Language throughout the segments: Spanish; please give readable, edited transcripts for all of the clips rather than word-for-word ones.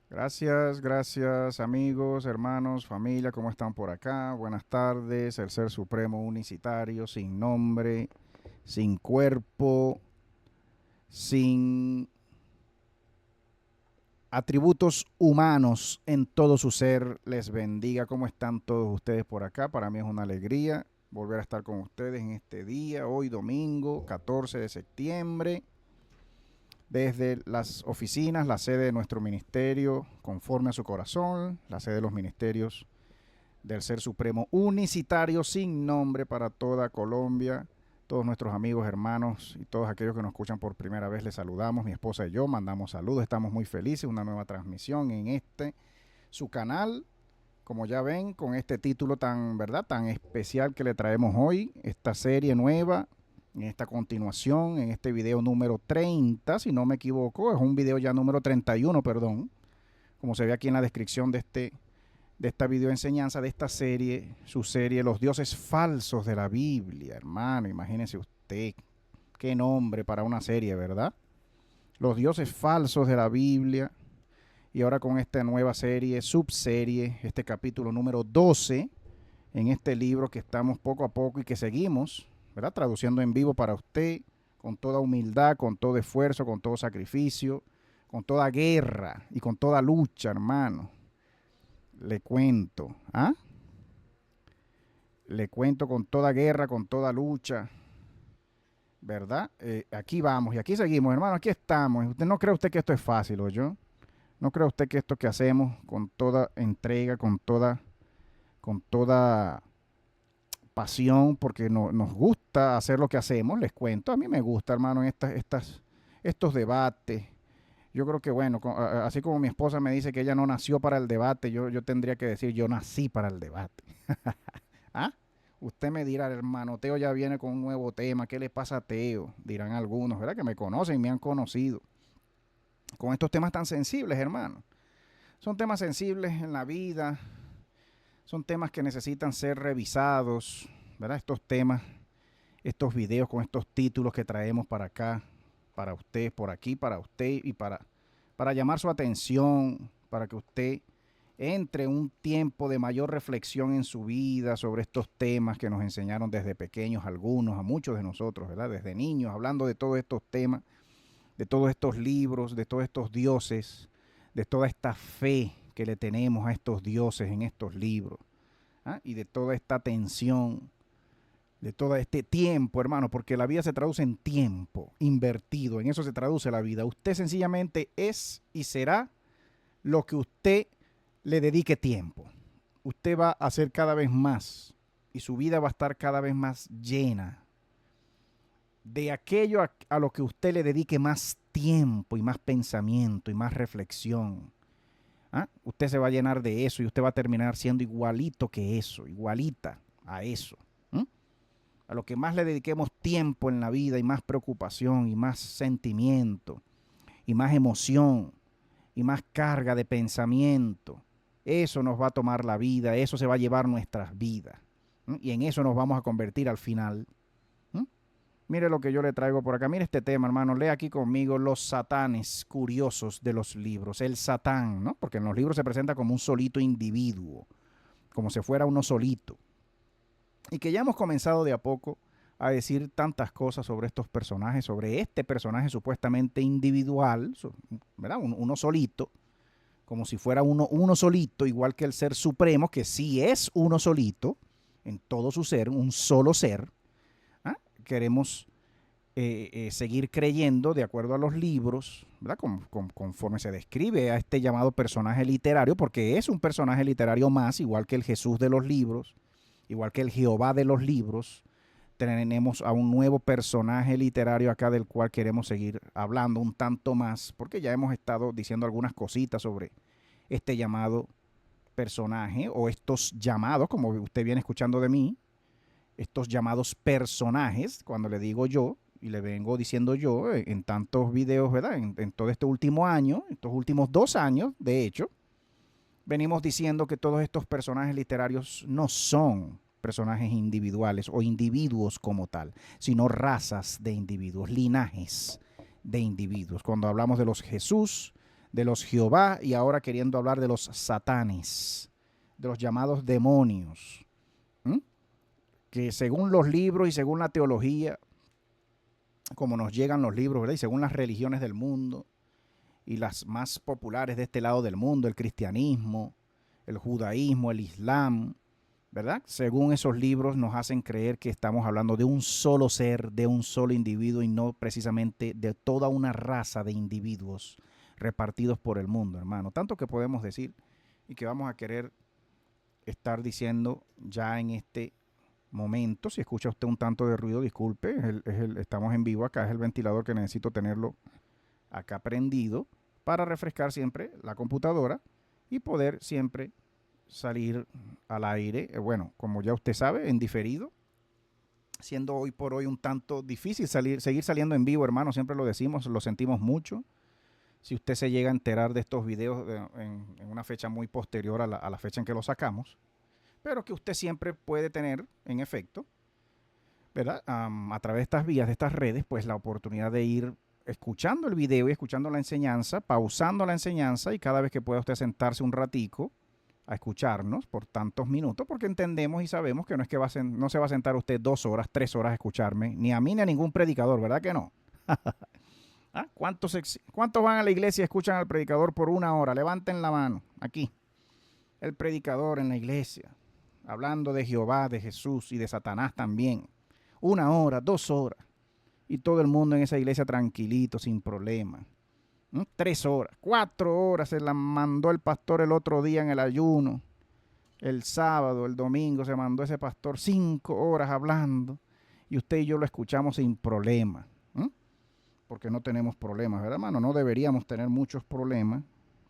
Gracias amigos, hermanos, familia, ¿cómo están por acá? Buenas tardes, el Ser Supremo Unicitario, sin nombre, sin cuerpo, sin atributos humanos en todo su ser, les bendiga. ¿Cómo están todos ustedes por acá? Para mí es una alegría volver a estar con ustedes en este día, hoy domingo 14 de septiembre. Desde las oficinas, la sede de nuestro ministerio, conforme a su corazón, la sede de los ministerios del Ser Supremo Unicitario sin nombre para toda Colombia. Todos nuestros amigos, hermanos y todos aquellos que nos escuchan por primera vez, les saludamos. Mi esposa y yo mandamos saludos. Estamos muy felices. Una nueva transmisión en su canal. Como ya ven, con este título tan especial que le traemos hoy, esta serie nueva, en esta continuación, en este video número 30, si no me equivoco, es un video ya número 31, perdón, como se ve aquí en la descripción de esta videoenseñanza, de esta serie, su serie Los dioses falsos de la Biblia, hermano, imagínese usted, qué nombre para una serie, ¿verdad? Los dioses falsos de la Biblia. Y ahora con esta nueva serie, subserie, este capítulo número 12, en este libro que estamos poco a poco y que seguimos, ¿verdad? Traduciendo en vivo para usted, con toda humildad, con todo esfuerzo, con todo sacrificio, con toda guerra y con toda lucha, hermano. Le cuento, ¿ah? Le cuento con toda guerra, con toda lucha, ¿verdad? Aquí vamos y aquí seguimos, hermano, aquí estamos. ¿Usted no cree usted que esto es fácil, o yo? ¿No cree usted que esto que hacemos con toda entrega, con toda pasión, porque nos gusta hacer lo que hacemos? Les cuento, a mí me gusta, hermano, estos debates. Yo creo que, bueno, así como mi esposa me dice que ella no nació para el debate, yo tendría que decir, yo nací para el debate. ¿Ah? Usted me dirá, hermano, Teo ya viene con un nuevo tema, ¿qué le pasa a Teo? Dirán algunos, ¿verdad? Que me conocen, me han conocido. Con estos temas tan sensibles, hermano. Son temas sensibles en la vida, son temas que necesitan ser revisados, ¿verdad? Estos temas, estos videos con estos títulos que traemos para acá, para usted, por aquí, para usted y para llamar su atención, para que usted entre en un tiempo de mayor reflexión en su vida sobre estos temas que nos enseñaron desde pequeños algunos, a muchos de nosotros, ¿verdad? Desde niños, hablando de todos estos temas, de todos estos libros, de todos estos dioses, de toda esta fe que le tenemos a estos dioses en estos libros, ¿ah? Y de toda esta tensión, de todo este tiempo, hermano, porque la vida se traduce en tiempo invertido, en eso se traduce la vida. Usted sencillamente es y será lo que usted le dedique tiempo. Usted va a hacer cada vez más y su vida va a estar cada vez más llena de aquello a lo que usted le dedique más tiempo y más pensamiento y más reflexión. ¿Ah? Usted se va a llenar de eso y usted va a terminar siendo igualito que eso, igualita a eso. ¿Mm? A lo que más le dediquemos tiempo en la vida y más preocupación y más sentimiento y más emoción y más carga de pensamiento, eso nos va a tomar la vida, eso se va a llevar nuestras vidas. ¿Mm? Y en eso nos vamos a convertir al final. ¿Mm? Mire lo que yo le traigo por acá. Mire este tema, hermano. Lea aquí conmigo los satanes curiosos de los libros. El satán, ¿no? Porque en los libros se presenta como un solito individuo, como si fuera uno solito. Y que ya hemos comenzado de a poco a decir tantas cosas sobre estos personajes, sobre este personaje supuestamente individual, ¿verdad? Uno solito, como si fuera uno solito, igual que el ser supremo, que sí es uno solito, en todo su ser, un solo ser. ¿Ah? Queremos seguir creyendo de acuerdo a los libros, ¿verdad? Conforme se describe a este llamado personaje literario, porque es un personaje literario más, igual que el Jesús de los libros, igual que el Jehová de los libros. Tenemos a un nuevo personaje literario acá del cual queremos seguir hablando un tanto más, porque ya hemos estado diciendo algunas cositas sobre este llamado personaje, o estos llamados, como usted viene escuchando de mí, estos llamados personajes, cuando le digo yo, y le vengo diciendo yo en tantos videos, ¿verdad? En todo este último año, estos últimos 2 años, de hecho, venimos diciendo que todos estos personajes literarios no son personajes individuales o individuos como tal, sino razas de individuos, linajes de individuos. Cuando hablamos de los Jesús, de los Jehová y ahora queriendo hablar de los satanes, de los llamados demonios, ¿m? Que según los libros y según la teología, como nos llegan los libros, ¿verdad? Y según las religiones del mundo y las más populares de este lado del mundo, el cristianismo, el judaísmo, el islam, ¿verdad? Según esos libros nos hacen creer que estamos hablando de un solo ser, de un solo individuo y no precisamente de toda una raza de individuos repartidos por el mundo, hermano. Tanto que podemos decir y que vamos a querer estar diciendo ya en este momento. Si escucha usted un tanto de ruido, disculpe, estamos en vivo acá, es el ventilador que necesito tenerlo acá prendido para refrescar siempre la computadora y poder siempre salir al aire, bueno, como ya usted sabe, en diferido, siendo hoy por hoy un tanto difícil seguir saliendo en vivo, hermano, siempre lo decimos, lo sentimos mucho. Si usted se llega a enterar de estos videos en una fecha muy posterior a la fecha en que lo sacamos, pero que usted siempre puede tener, en efecto, ¿verdad? A través de estas vías, de estas redes, pues la oportunidad de ir escuchando el video y escuchando la enseñanza, pausando la enseñanza y cada vez que pueda usted sentarse un ratico a escucharnos por tantos minutos, porque entendemos y sabemos que no es que no se va a sentar usted 2 horas, 3 horas a escucharme, ni a mí ni a ningún predicador, ¿verdad que no? ¿Ah? ¿Cuántos van a la iglesia y escuchan al predicador por 1 hora? Levanten la mano, aquí. El predicador en la iglesia, hablando de Jehová, de Jesús y de Satanás también. 1 hora, 2 horas. Y todo el mundo en esa iglesia tranquilito, sin problema. 3 horas, 4 horas se la mandó el pastor el otro día en el ayuno. El sábado, el domingo se mandó ese pastor 5 horas hablando. Y usted y yo lo escuchamos sin problema. Porque no tenemos problemas, ¿verdad, hermano? No deberíamos tener muchos problemas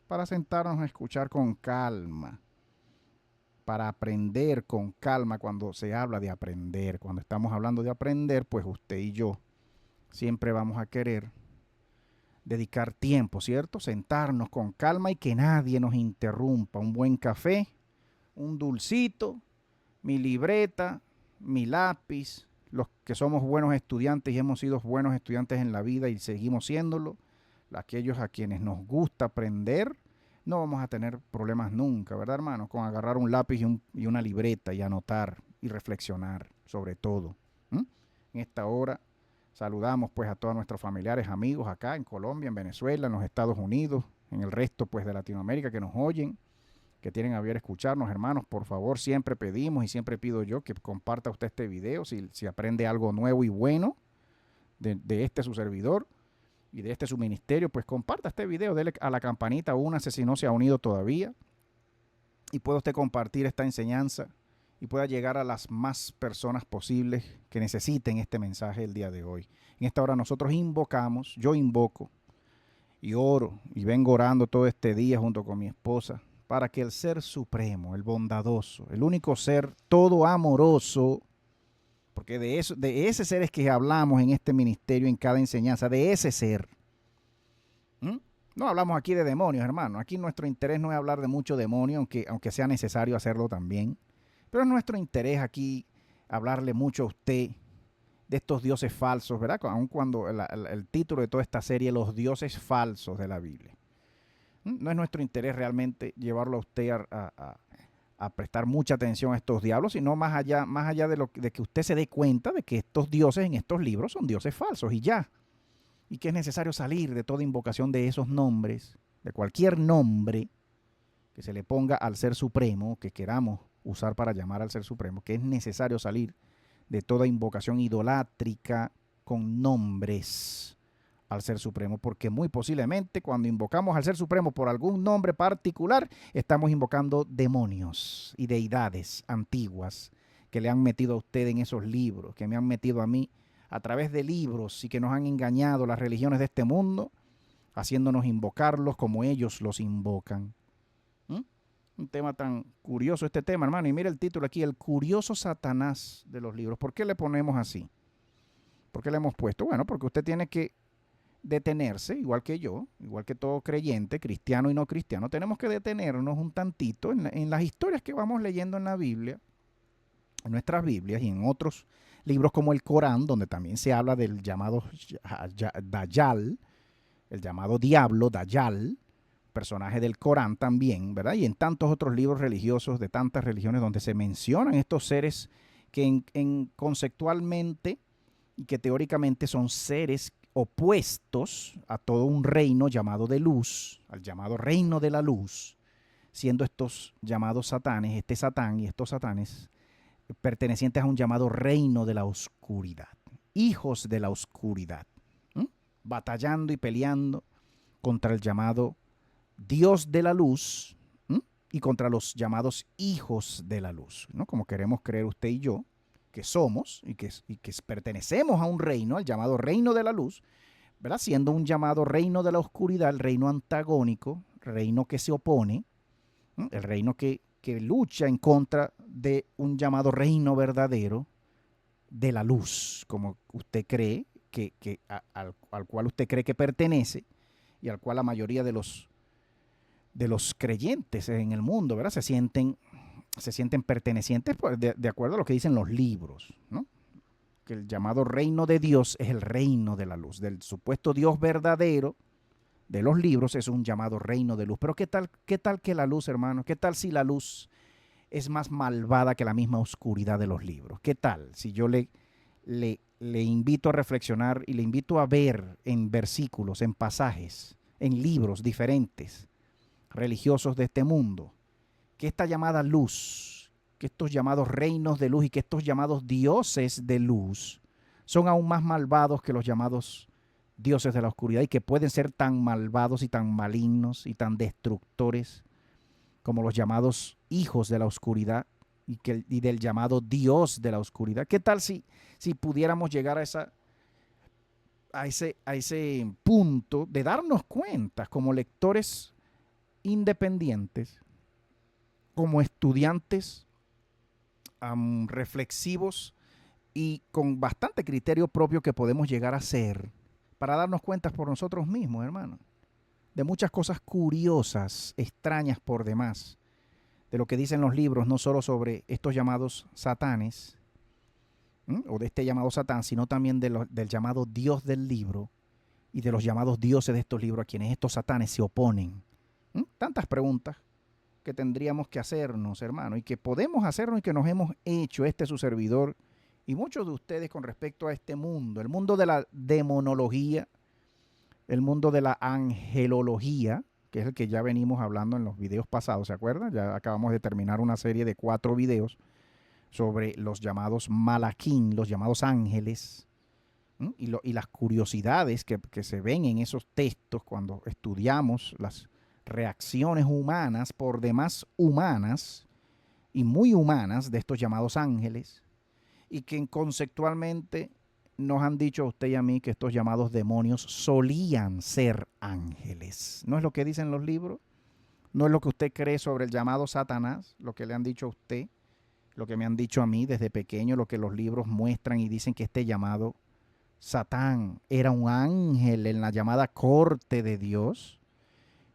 para sentarnos a escuchar con calma. Para aprender con calma cuando se habla de aprender. Cuando estamos hablando de aprender, pues usted y yo siempre vamos a querer dedicar tiempo, ¿cierto? Sentarnos con calma y que nadie nos interrumpa. Un buen café, un dulcito, mi libreta, mi lápiz. Los que somos buenos estudiantes y hemos sido buenos estudiantes en la vida y seguimos siéndolo, aquellos a quienes nos gusta aprender, no vamos a tener problemas nunca, ¿verdad, hermano? Con agarrar un lápiz y una libreta y anotar y reflexionar sobre todo. En esta hora saludamos pues a todos nuestros familiares, amigos acá en Colombia, en Venezuela, en los Estados Unidos, en el resto pues de Latinoamérica que nos oyen, que tienen a bien escucharnos, hermanos. Por favor, siempre pedimos y siempre pido yo que comparta usted este video si aprende algo nuevo y bueno de este su servidor y de este su ministerio, pues comparta este video, dele a la campanita, únase si no se ha unido todavía y pueda usted compartir esta enseñanza y pueda llegar a las más personas posibles que necesiten este mensaje el día de hoy. En esta hora nosotros invocamos, yo invoco y oro y vengo orando todo este día junto con mi esposa para que el Ser Supremo, el bondadoso, el único ser todo amoroso, porque de ese ser es que hablamos en este ministerio, en cada enseñanza, de ese ser. No hablamos aquí de demonios, hermano. Aquí nuestro interés no es hablar de mucho demonio, aunque sea necesario hacerlo también. Pero es nuestro interés aquí hablarle mucho a usted de estos dioses falsos, ¿verdad? Aun cuando el título de toda esta serie, los dioses falsos de la Biblia. No es nuestro interés realmente llevarlo a usted a prestar mucha atención a estos diablos, sino más allá de que usted se dé cuenta de que estos dioses en estos libros son dioses falsos y ya. Y que es necesario salir de toda invocación de esos nombres, de cualquier nombre que se le ponga al Ser Supremo, que queramos usar para llamar al Ser Supremo, que es necesario salir de toda invocación idolátrica con nombres al Ser Supremo, porque muy posiblemente cuando invocamos al Ser Supremo por algún nombre particular, estamos invocando demonios y deidades antiguas que le han metido a usted en esos libros, que me han metido a mí a través de libros y que nos han engañado las religiones de este mundo, haciéndonos invocarlos como ellos los invocan. Un tema tan curioso este tema, hermano, y mira el título aquí, el curioso Satanás de los libros. ¿Por qué le ponemos así? ¿Por qué le hemos puesto? Bueno, porque usted tiene que detenerse, igual que yo, igual que todo creyente, cristiano y no cristiano, tenemos que detenernos un tantito en las historias que vamos leyendo en la Biblia, en nuestras Biblias y en otros libros como el Corán, donde también se habla del llamado Dayal, el llamado diablo, Dayal, personajes del Corán también, ¿verdad? Y en tantos otros libros religiosos de tantas religiones donde se mencionan estos seres que conceptualmente y que teóricamente son seres opuestos a todo un reino llamado de luz, al llamado reino de la luz, siendo estos llamados satanes, este satán y estos satanes, pertenecientes a un llamado reino de la oscuridad, hijos de la oscuridad, ¿m? Batallando y peleando contra el llamado Dios de la luz, ¿m? Y contra los llamados hijos de la luz, ¿no? Como queremos creer usted y yo, que somos y que pertenecemos a un reino, al llamado reino de la luz, ¿verdad? Siendo un llamado reino de la oscuridad, el reino antagónico, reino que se opone, ¿m? El reino que lucha en contra de un llamado reino verdadero de la luz, como usted cree, al cual usted cree que pertenece y al cual la mayoría de los creyentes en el mundo, ¿verdad? Se sienten pertenecientes de acuerdo a lo que dicen los libros, ¿no? Que el llamado reino de Dios es el reino de la luz, del supuesto Dios verdadero de los libros es un llamado reino de luz. Pero ¿qué tal que la luz, hermano? ¿Qué tal si la luz es más malvada que la misma oscuridad de los libros? ¿Qué tal si yo le invito a reflexionar y le invito a ver en versículos, en pasajes, en libros diferentes, religiosos de este mundo, que esta llamada luz, que estos llamados reinos de luz y que estos llamados dioses de luz son aún más malvados que los llamados dioses de la oscuridad y que pueden ser tan malvados y tan malignos y tan destructores como los llamados hijos de la oscuridad y del llamado Dios de la oscuridad? ¿Qué tal si pudiéramos llegar a ese punto de darnos cuenta como lectores independientes, como estudiantes reflexivos y con bastante criterio propio que podemos llegar a ser para darnos cuenta por nosotros mismos, hermano, de muchas cosas curiosas, extrañas por demás, de lo que dicen los libros, no solo sobre estos llamados satanes, o de este llamado satán, sino también del llamado Dios del libro y de los llamados dioses de estos libros a quienes estos satanes se oponen. Tantas preguntas que tendríamos que hacernos, hermano, y que podemos hacernos y que nos hemos hecho su servidor y muchos de ustedes con respecto a este mundo, el mundo de la demonología, el mundo de la angelología, que es el que ya venimos hablando en los videos pasados, ¿se acuerdan? Ya acabamos de terminar una serie de 4 videos sobre los llamados malaquín, los llamados ángeles, y las curiosidades que se ven en esos textos cuando estudiamos las reacciones humanas, por demás humanas y muy humanas, de estos llamados ángeles, y que conceptualmente nos han dicho a usted y a mí que estos llamados demonios solían ser ángeles. ¿No es lo que dicen los libros? ¿No es lo que usted cree sobre el llamado Satanás? Lo que le han dicho a usted, lo que me han dicho a mí desde pequeño, lo que los libros muestran y dicen que este llamado Satán era un ángel en la llamada corte de Dios,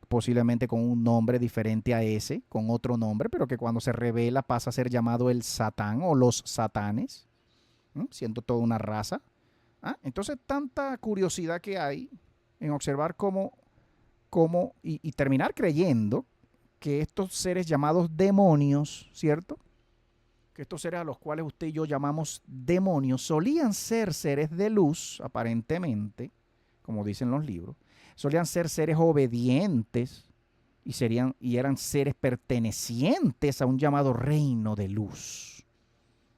posiblemente con un nombre diferente a ese, con otro nombre, pero que cuando se revela pasa a ser llamado el Satán o los Satanes, siendo toda una raza. Entonces, tanta curiosidad que hay en observar cómo y terminar creyendo que estos seres llamados demonios, ¿cierto? Que estos seres a los cuales usted y yo llamamos demonios solían ser seres de luz, aparentemente, como dicen los libros. Solían ser seres obedientes y eran seres pertenecientes a un llamado reino de luz.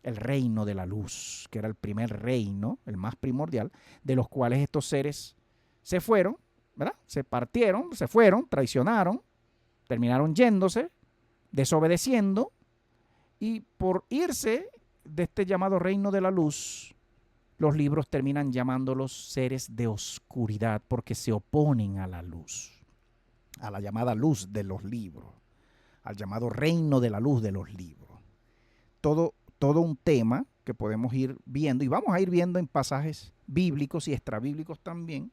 El reino de la luz, que era el primer reino, el más primordial, de los cuales estos seres se fueron, ¿verdad? Se partieron, se fueron, traicionaron, terminaron yéndose, desobedeciendo, y por irse de este llamado reino de la luz, los libros terminan llamándolos seres de oscuridad porque se oponen a la luz, a la llamada luz de los libros, al llamado reino de la luz de los libros. Todo un tema que podemos ir viendo y vamos a ir viendo en pasajes bíblicos y extrabíblicos también,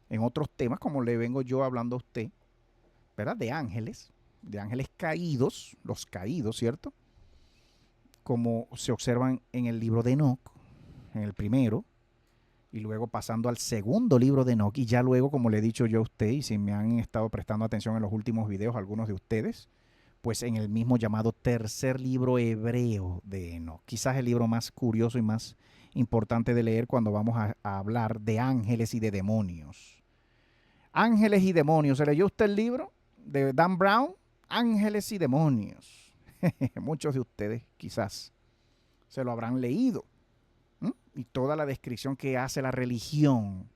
en otros temas como le vengo yo hablando a usted, ¿verdad? De ángeles caídos, los caídos, ¿cierto? Como se observan en el libro de Enoc, en el primero, y luego pasando al segundo libro de Enoch, y ya luego, como le he dicho yo a usted, y si me han estado prestando atención en los últimos videos, algunos de ustedes, pues en el mismo llamado tercer libro hebreo de Enoch. Quizás el libro más curioso y más importante de leer cuando vamos a hablar de ángeles y de demonios. Ángeles y demonios. ¿Se leyó usted el libro de Dan Brown? Ángeles y demonios. Muchos de ustedes quizás se lo habrán leído. Y toda la descripción que hace la religión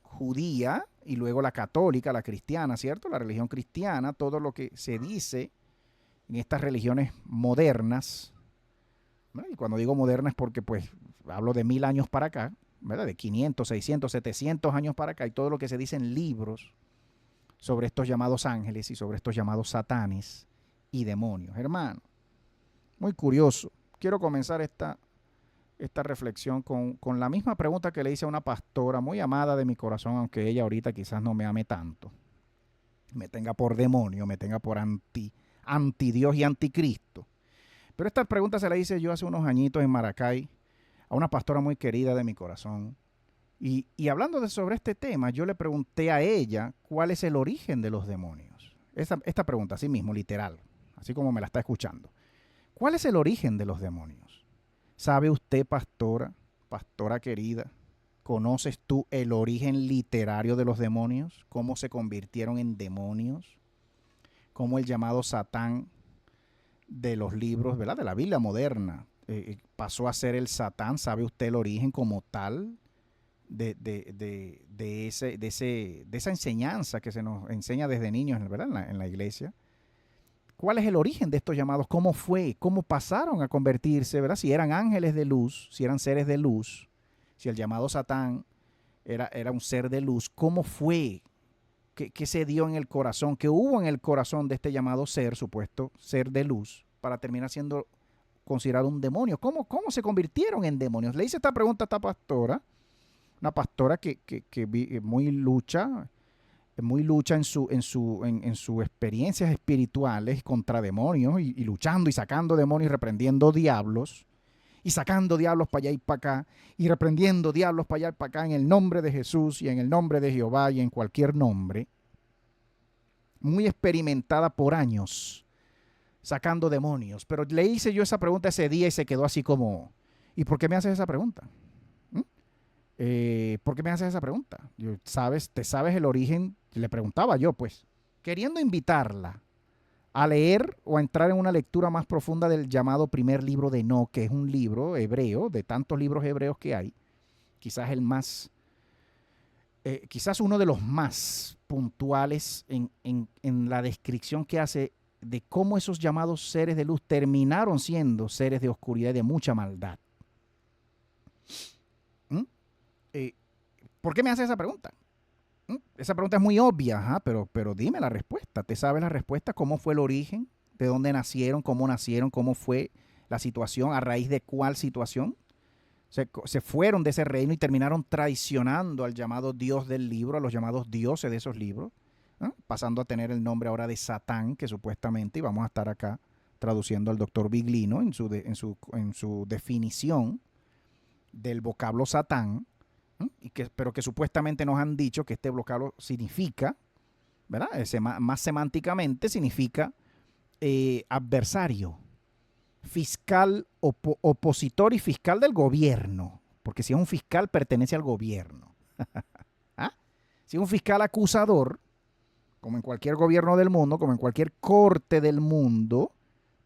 judía y luego la católica, la cristiana, ¿cierto? La religión cristiana, todo lo que se dice en estas religiones modernas, ¿verdad? Y cuando digo modernas es porque pues hablo de 1000 años para acá, ¿verdad? De 500, 600, 700 años para acá, y todo lo que se dice en libros sobre estos llamados ángeles y sobre estos llamados satanes y demonios. Hermano, muy curioso. Quiero comenzar esta reflexión con la misma pregunta que le hice a una pastora muy amada de mi corazón, aunque ella ahorita quizás no me ame tanto, me tenga por demonio, me tenga por anti Dios y anticristo. Pero esta pregunta se la hice yo hace unos añitos en Maracay a una pastora muy querida de mi corazón. Y hablando sobre este tema, yo le pregunté a ella cuál es el origen de los demonios. Esta pregunta, así mismo, literal, así como me la está escuchando. ¿Cuál es el origen de los demonios? ¿Sabe usted, pastora querida? ¿Conoces tú el origen literario de los demonios? ¿Cómo se convirtieron en demonios? ¿Cómo el llamado Satán de los libros, ¿verdad? De la Biblia moderna pasó a ser el Satán? ¿Sabe usted el origen como tal de esa enseñanza que se nos enseña desde niños, ¿verdad? En la iglesia? ¿Cuál es el origen de estos llamados? ¿Cómo fue? ¿Cómo pasaron a convertirse, ¿verdad? Si eran ángeles de luz, si eran seres de luz, si el llamado Satán era un ser de luz, ¿cómo fue? ¿Qué se dio en el corazón? ¿Qué hubo en el corazón de este llamado ser, supuesto ser de luz, para terminar siendo considerado un demonio? ¿Cómo se convirtieron en demonios? Le hice esta pregunta a esta pastora, una pastora que muy lucha en sus experiencias espirituales contra demonios y luchando y sacando demonios y reprendiendo diablos y sacando diablos para allá y para acá y reprendiendo diablos para allá y para acá en el nombre de Jesús y en el nombre de Jehová y en cualquier nombre. Muy experimentada por años sacando demonios. Pero le hice yo esa pregunta ese día y se quedó así como, ¿y por qué me haces esa pregunta? ¿Por qué me haces esa pregunta? ¿Te sabes el origen? Le preguntaba yo, pues, queriendo invitarla a leer o a entrar en una lectura más profunda del llamado primer libro de Enoch, que es un libro hebreo, de tantos libros hebreos que hay, quizás el más, quizás uno de los más puntuales en la descripción que hace de cómo esos llamados seres de luz terminaron siendo seres de oscuridad y de mucha maldad. ¿Por qué me hace esa pregunta? Esa pregunta es muy obvia, pero dime la respuesta. ¿Te sabes la respuesta? ¿Cómo fue el origen? ¿De dónde nacieron? ¿Cómo fue la situación? ¿A raíz de cuál situación? Se fueron de ese reino y terminaron traicionando al llamado Dios del libro, a los llamados dioses de esos libros, pasando a tener el nombre ahora de Satán, que supuestamente, y vamos a estar acá traduciendo al doctor Biglino en su definición del vocablo Satán, pero que supuestamente nos han dicho que este vocablo significa, ¿verdad? Más semánticamente significa adversario, fiscal, opositor y fiscal del gobierno, porque si es un fiscal pertenece al gobierno. ¿Ah? Si es un fiscal acusador, como en cualquier gobierno del mundo, como en cualquier corte del mundo,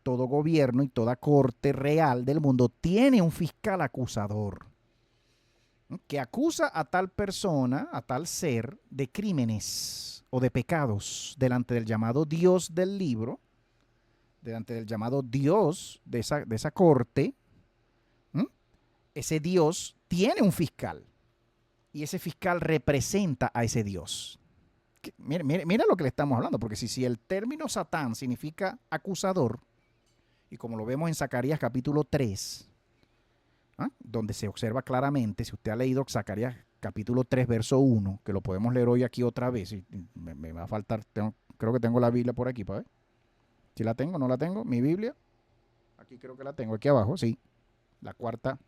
todo gobierno y toda corte real del mundo tiene un fiscal acusador que acusa a tal persona, a tal ser, de crímenes o de pecados delante del llamado Dios del libro, delante del llamado Dios de esa corte. Ese Dios tiene un fiscal y ese fiscal representa a ese Dios. Mira lo que le estamos hablando, porque si el término Satán significa acusador, y como lo vemos en Zacarías capítulo 3, donde se observa claramente, si usted ha leído Zacarías capítulo 3, verso 1, que lo podemos leer hoy aquí otra vez, y me va a faltar, creo que tengo la Biblia por aquí, para ver. Si la tengo, no la tengo, mi Biblia, aquí creo que la tengo, aquí abajo, sí, la cuarta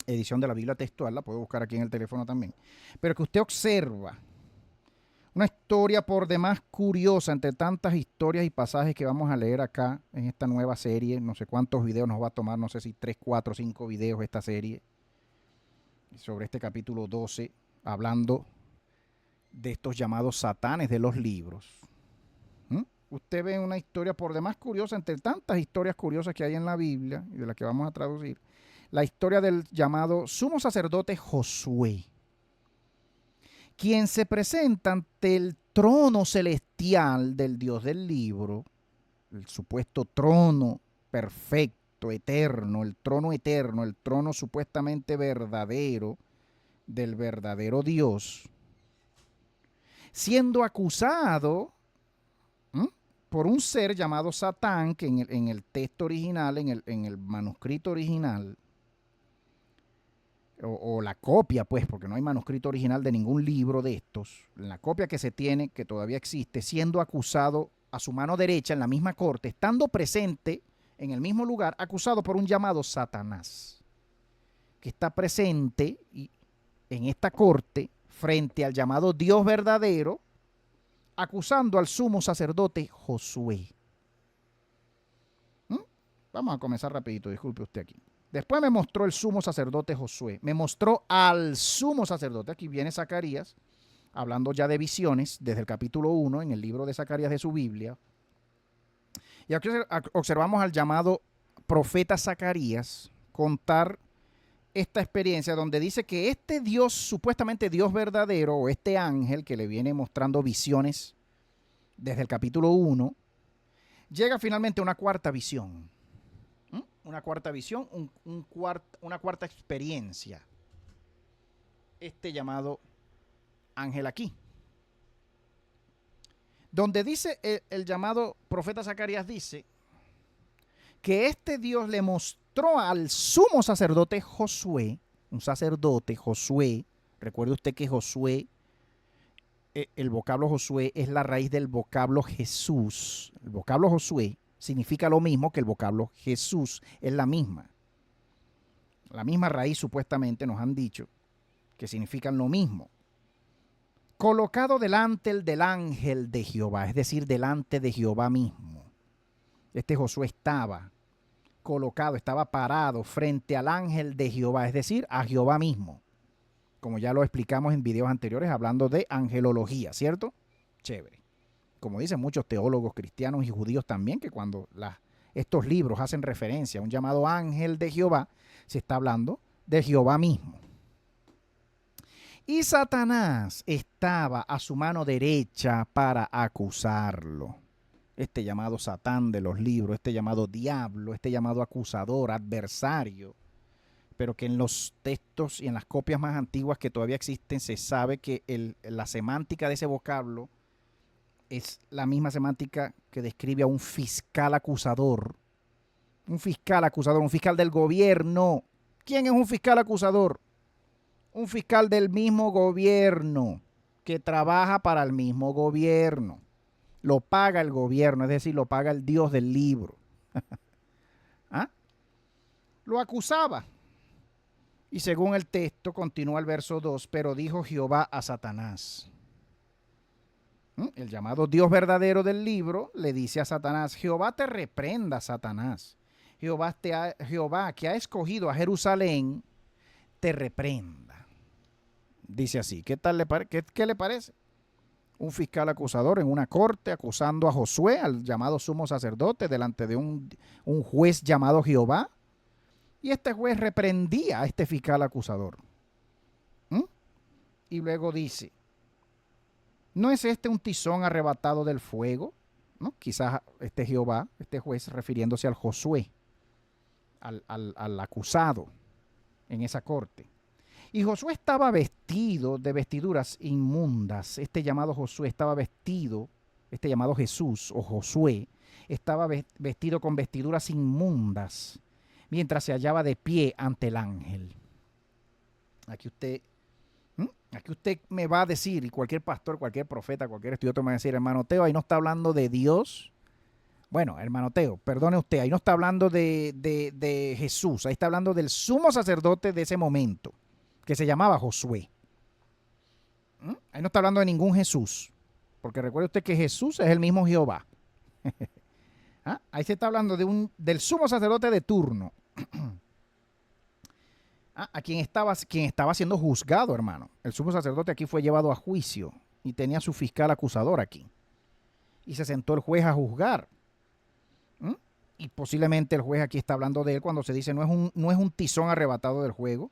edición de la Biblia textual, la puedo buscar aquí en el teléfono también, pero que usted observa una historia por demás curiosa entre tantas historias y pasajes que vamos a leer acá en esta nueva serie. No sé cuántos videos nos va a tomar, no sé si 3, 4, 5 videos esta serie sobre este capítulo 12, hablando de estos llamados satanes de los libros. Usted ve una historia por demás curiosa entre tantas historias curiosas que hay en la Biblia y de las que vamos a traducir. La historia del llamado sumo sacerdote Josué, quien se presenta ante el trono celestial del Dios del libro, el supuesto trono perfecto, eterno, el trono supuestamente verdadero del verdadero Dios, siendo acusado por un ser llamado Satán, que en el texto original, en el manuscrito original, o la copia, pues, porque no hay manuscrito original de ningún libro de estos, en la copia que se tiene, que todavía existe, siendo acusado a su mano derecha en la misma corte, estando presente en el mismo lugar, acusado por un llamado Satanás, que está presente en esta corte frente al llamado Dios verdadero, acusando al sumo sacerdote Josué. Vamos a comenzar rapidito, disculpe usted aquí. Después me mostró el sumo sacerdote Josué. Me mostró al sumo sacerdote. Aquí viene Zacarías, hablando ya de visiones, desde el capítulo 1, en el libro de Zacarías de su Biblia. Y aquí observamos al llamado profeta Zacarías contar esta experiencia donde dice que este Dios, supuestamente Dios verdadero, o este ángel que le viene mostrando visiones desde el capítulo 1, llega finalmente a una cuarta visión. Una cuarta visión, una cuarta experiencia. Este llamado ángel aquí. Donde dice el llamado profeta Zacarías, dice que este Dios le mostró al sumo sacerdote Josué, un sacerdote Josué, recuerde usted que Josué, el vocablo Josué es la raíz del vocablo Jesús. El vocablo Josué significa lo mismo que el vocablo Jesús, es la misma raíz supuestamente nos han dicho, que significan lo mismo. Colocado delante del ángel de Jehová, es decir, delante de Jehová mismo. Este Josué estaba colocado, estaba parado frente al ángel de Jehová, es decir, a Jehová mismo. Como ya lo explicamos en videos anteriores hablando de angelología, ¿cierto? Chévere. Como dicen muchos teólogos cristianos y judíos también, que cuando estos libros hacen referencia a un llamado ángel de Jehová, se está hablando de Jehová mismo. Y Satanás estaba a su mano derecha para acusarlo. Este llamado Satán de los libros, este llamado diablo, este llamado acusador, adversario, pero que en los textos y en las copias más antiguas que todavía existen se sabe que la semántica de ese vocablo es la misma semántica que describe a un fiscal acusador. Un fiscal acusador, un fiscal del gobierno. ¿Quién es un fiscal acusador? Un fiscal del mismo gobierno, que trabaja para el mismo gobierno. Lo paga el gobierno, es decir, lo paga el Dios del libro. ¿Ah? Lo acusaba. Y según el texto, continúa el verso 2, pero dijo Jehová a Satanás. El llamado Dios verdadero del libro le dice a Satanás, Jehová te reprenda, Satanás. Jehová que ha escogido a Jerusalén, te reprenda. Dice así, ¿qué le parece? Un fiscal acusador en una corte acusando a Josué, al llamado sumo sacerdote, delante de un juez llamado Jehová. Y este juez reprendía a este fiscal acusador. Y luego dice, ¿no es este un tizón arrebatado del fuego? ¿No? Quizás este Jehová, este juez, refiriéndose al Josué, al acusado en esa corte. Y Josué estaba vestido de vestiduras inmundas. Este llamado Josué estaba vestido, este llamado Jesús o Josué, estaba vestido con vestiduras inmundas mientras se hallaba de pie ante el ángel. Aquí usted me va a decir, y cualquier pastor, cualquier profeta, cualquier estudioso me va a decir, hermano Teo, ahí no está hablando de Dios. Bueno, hermano Teo, perdone usted, ahí no está hablando de Jesús, ahí está hablando del sumo sacerdote de ese momento, que se llamaba Josué. Ahí no está hablando de ningún Jesús, porque recuerde usted que Jesús es el mismo Jehová. ¿Ah? Ahí se está hablando del sumo sacerdote de turno, a quien estaba siendo juzgado, hermano. El sumo sacerdote aquí fue llevado a juicio y tenía su fiscal acusador aquí. Y se sentó el juez a juzgar. Y posiblemente el juez aquí está hablando de él cuando se dice no es un tizón arrebatado del fuego.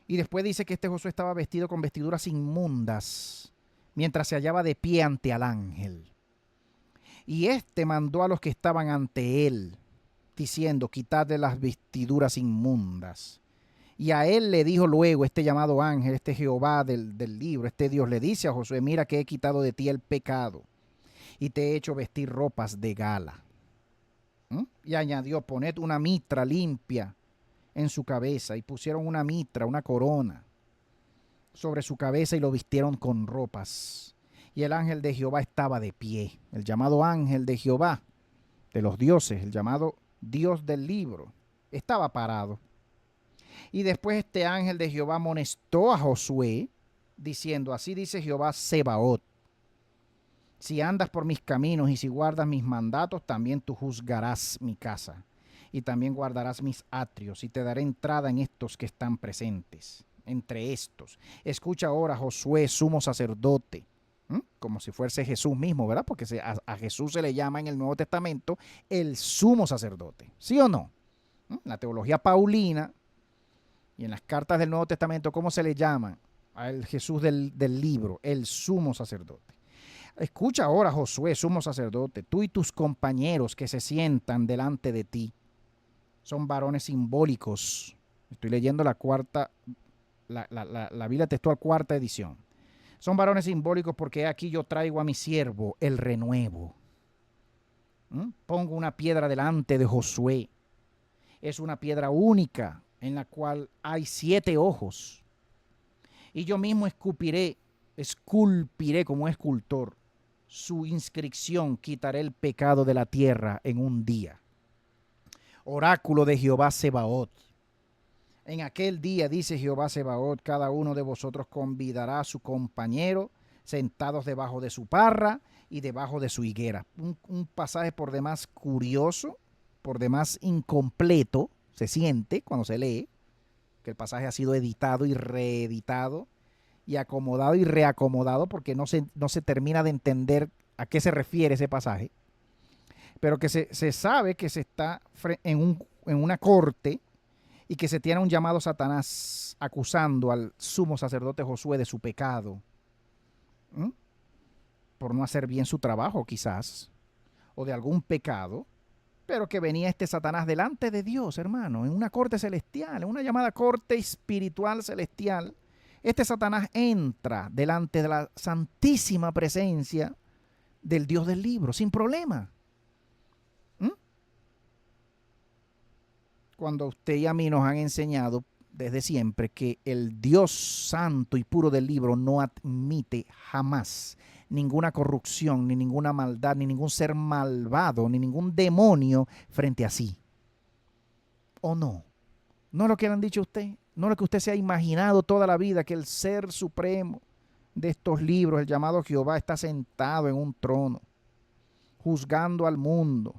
Y después dice que este Josué estaba vestido con vestiduras inmundas mientras se hallaba de pie ante al ángel. Y este mandó a los que estaban ante él, diciendo, quitadle las vestiduras inmundas. Y a él le dijo luego este llamado ángel, este Jehová del libro, este Dios le dice a Josué, mira que he quitado de ti el pecado y te he hecho vestir ropas de gala. Y añadió, poned una mitra limpia en su cabeza. Y pusieron una mitra, una corona, sobre su cabeza y lo vistieron con ropas. Y el ángel de Jehová estaba de pie. El llamado ángel de Jehová, de los dioses, el llamado Dios del libro, estaba parado. Y después este ángel de Jehová amonestó a Josué, diciendo, así dice Jehová Sebaot, si andas por mis caminos y si guardas mis mandatos, también tú juzgarás mi casa y también guardarás mis atrios y te daré entrada en estos que están presentes, entre estos. Escucha ahora, Josué, sumo sacerdote, como si fuese Jesús mismo, ¿verdad? Porque a Jesús se le llama en el Nuevo Testamento el sumo sacerdote, ¿sí o no? La teología paulina y en las cartas del Nuevo Testamento, ¿cómo se le llama al Jesús del libro? El sumo sacerdote. Escucha ahora, Josué, sumo sacerdote, tú y tus compañeros que se sientan delante de ti son varones simbólicos. Estoy leyendo la Biblia textual, cuarta edición. Son varones simbólicos porque aquí yo traigo a mi siervo el renuevo. Pongo una piedra delante de Josué. Es una piedra única en la cual hay 7 ojos. Y yo mismo esculpiré como escultor su inscripción, quitaré el pecado de la tierra en un día. Oráculo de Jehová Sebaot. En aquel día, dice Jehová Sebaot, cada uno de vosotros convidará a su compañero sentados debajo de su parra y debajo de su higuera. Un pasaje por demás curioso, por demás incompleto, se siente cuando se lee, que el pasaje ha sido editado y reeditado y acomodado y reacomodado porque no se termina de entender a qué se refiere ese pasaje, pero que se sabe que se está en una corte y que se tiene un llamado Satanás acusando al sumo sacerdote Josué de su pecado, por no hacer bien su trabajo quizás, o de algún pecado, pero que venía este Satanás delante de Dios, hermano, en una corte celestial, en una llamada corte espiritual celestial. Este Satanás entra delante de la santísima presencia del Dios del libro, sin problema. Cuando usted y a mí nos han enseñado desde siempre que el Dios santo y puro del libro no admite jamás ninguna corrupción, ni ninguna maldad, ni ningún ser malvado, ni ningún demonio frente a sí. ¿O no? ¿No es lo que le han dicho a usted? ¿No es lo que usted se ha imaginado toda la vida, que el ser supremo de estos libros, el llamado Jehová, está sentado en un trono, juzgando al mundo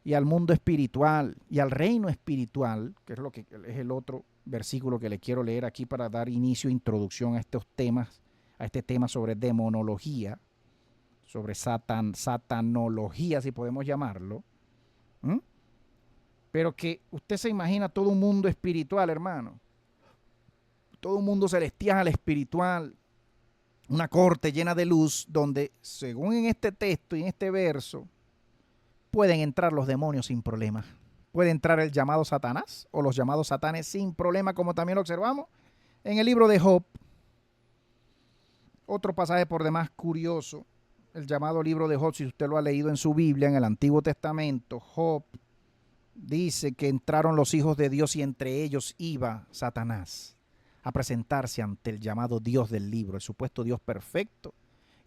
y al mundo espiritual y al reino espiritual, que es el otro versículo que le quiero leer aquí para dar inicio e introducción a estos temas, a este tema sobre demonología, sobre satanología, si podemos llamarlo. Pero que usted se imagina todo un mundo espiritual, hermano, todo un mundo celestial, espiritual, una corte llena de luz donde, según en este texto y en este verso, pueden entrar los demonios sin problema. Puede entrar el llamado Satanás o los llamados satanes sin problema, como también lo observamos en el libro de Job. Otro pasaje por demás curioso, el llamado libro de Job, si usted lo ha leído en su Biblia, en el Antiguo Testamento, Job dice que entraron los hijos de Dios y entre ellos iba Satanás a presentarse ante el llamado Dios del libro, el supuesto Dios perfecto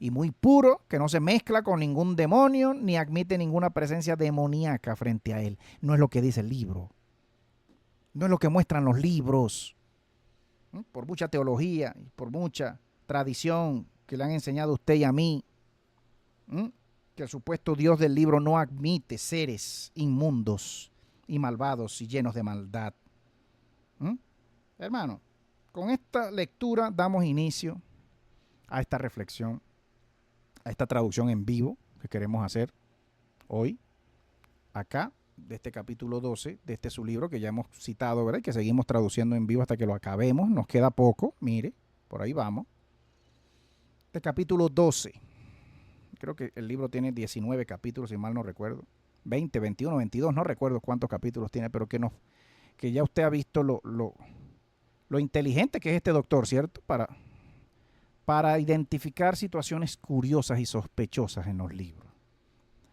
y muy puro, que no se mezcla con ningún demonio ni admite ninguna presencia demoníaca frente a él. No es lo que dice el libro. No es lo que muestran los libros. Por mucha teología y por mucha tradición que le han enseñado a usted y a mí, que el supuesto Dios del libro no admite seres inmundos y malvados y llenos de maldad. Hermano, con esta lectura damos inicio a esta reflexión, a esta traducción en vivo que queremos hacer hoy, acá, de este capítulo 12, de este su libro que ya hemos citado, ¿verdad? Y que seguimos traduciendo en vivo hasta que lo acabemos. Nos queda poco, mire, por ahí vamos. Este capítulo 12, creo que el libro tiene 19 capítulos, si mal no recuerdo. 20, 21, 22, no recuerdo cuántos capítulos tiene, pero que ya usted ha visto lo inteligente que es este doctor, ¿cierto? Para identificar situaciones curiosas y sospechosas en los libros.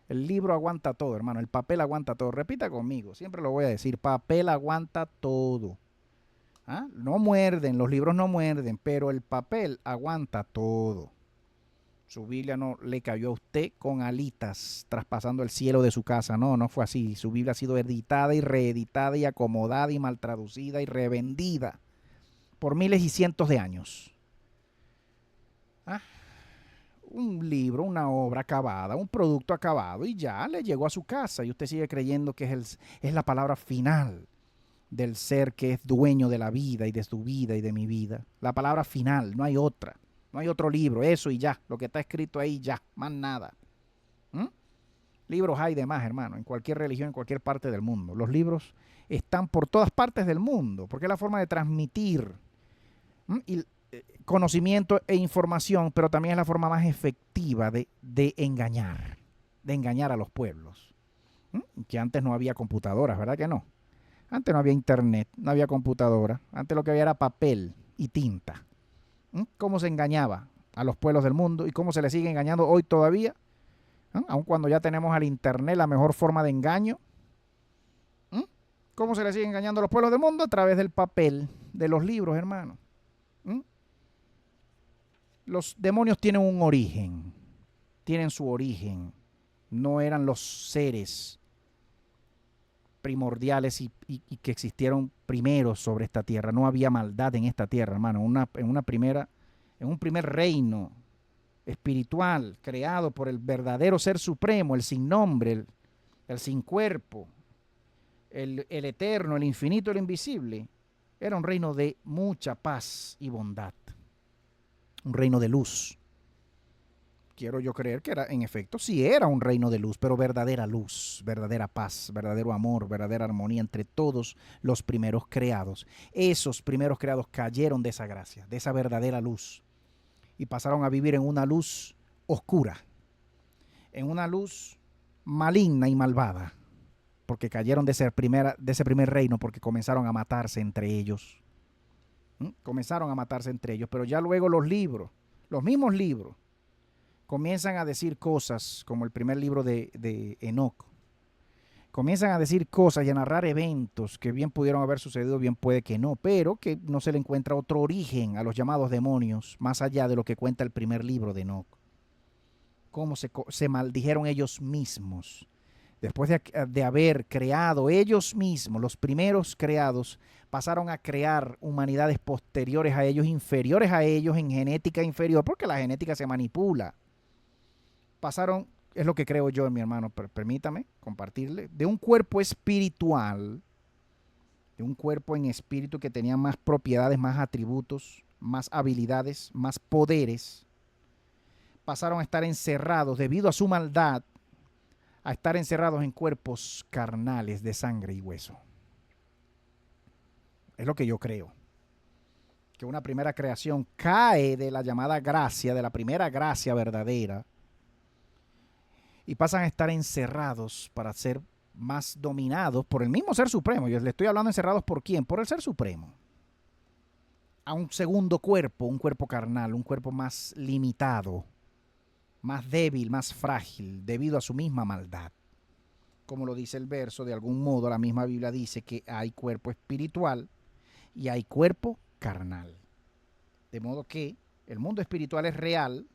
El libro aguanta todo, hermano. El papel aguanta todo. Repita conmigo, siempre lo voy a decir. Papel aguanta todo. No muerden, los libros no muerden, pero el papel aguanta todo. Su Biblia no le cayó a usted con alitas traspasando el cielo de su casa. No, no fue así. Su Biblia ha sido editada y reeditada y acomodada y mal traducida y revendida por miles y cientos de años. Un libro, una obra acabada, un producto acabado y ya le llegó a su casa y usted sigue creyendo que es la palabra final del ser que es dueño de la vida y de su vida y de mi vida. La palabra final, no hay otra, no hay otro libro, eso y ya, lo que está escrito ahí ya, más nada. Libros hay de más, hermano, en cualquier religión, en cualquier parte del mundo. Los libros están por todas partes del mundo porque es la forma de transmitir conocimiento e información, pero también es la forma más efectiva de engañar a los pueblos. Que antes no había computadoras, ¿verdad que no? Antes no había internet, no había computadora. Antes lo que había era papel y tinta. ¿Cómo se engañaba a los pueblos del mundo y cómo se les sigue engañando hoy todavía? Aun cuando ya tenemos al internet, la mejor forma de engaño. ¿Cómo se les sigue engañando a los pueblos del mundo? A través del papel, de los libros, hermano. Los demonios tienen un origen, tienen su origen. No eran los seres primordiales y que existieron primero sobre esta tierra. No había maldad en esta tierra, hermano. En un primer reino espiritual creado por el verdadero ser supremo, el sin nombre, el sin cuerpo, el eterno, el infinito, el invisible. Era un reino de mucha paz y bondad. Un reino de luz. Quiero yo creer que era, en efecto, sí era un reino de luz, pero verdadera luz, verdadera paz, verdadero amor, verdadera armonía entre todos los primeros creados. Esos primeros creados cayeron de esa gracia, de esa verdadera luz, y pasaron a vivir en una luz oscura, en una luz maligna y malvada, porque cayeron de ese primer reino, porque comenzaron a matarse entre ellos. Comenzaron a matarse entre ellos, pero ya luego los mismos libros, comienzan a decir cosas, como el primer libro de Enoc. Comienzan a decir cosas y a narrar eventos que bien pudieron haber sucedido, bien puede que no, pero que no se le encuentra otro origen a los llamados demonios, más allá de lo que cuenta el primer libro de Enoc. Cómo se maldijeron ellos mismos. Después de haber creado ellos mismos, los primeros creados, pasaron a crear humanidades posteriores a ellos, inferiores a ellos, en genética inferior, porque la genética se manipula. Pasaron, es lo que creo yo, mi hermano, permítame compartirle, de un cuerpo espiritual, de un cuerpo en espíritu que tenía más propiedades, más atributos, más habilidades, más poderes, pasaron a estar encerrados debido a su maldad, a estar encerrados en cuerpos carnales de sangre y hueso. Es lo que yo creo. Que una primera creación cae de la llamada gracia, de la primera gracia verdadera, y pasan a estar encerrados para ser más dominados por el mismo Ser Supremo. Yo le estoy hablando encerrados ¿por quién? Por el Ser Supremo. A un segundo cuerpo, un cuerpo carnal, un cuerpo más limitado, más débil, más frágil, debido a su misma maldad. Como lo dice el verso, de algún modo la misma Biblia dice que hay cuerpo espiritual y hay cuerpo carnal. De modo que el mundo espiritual es real,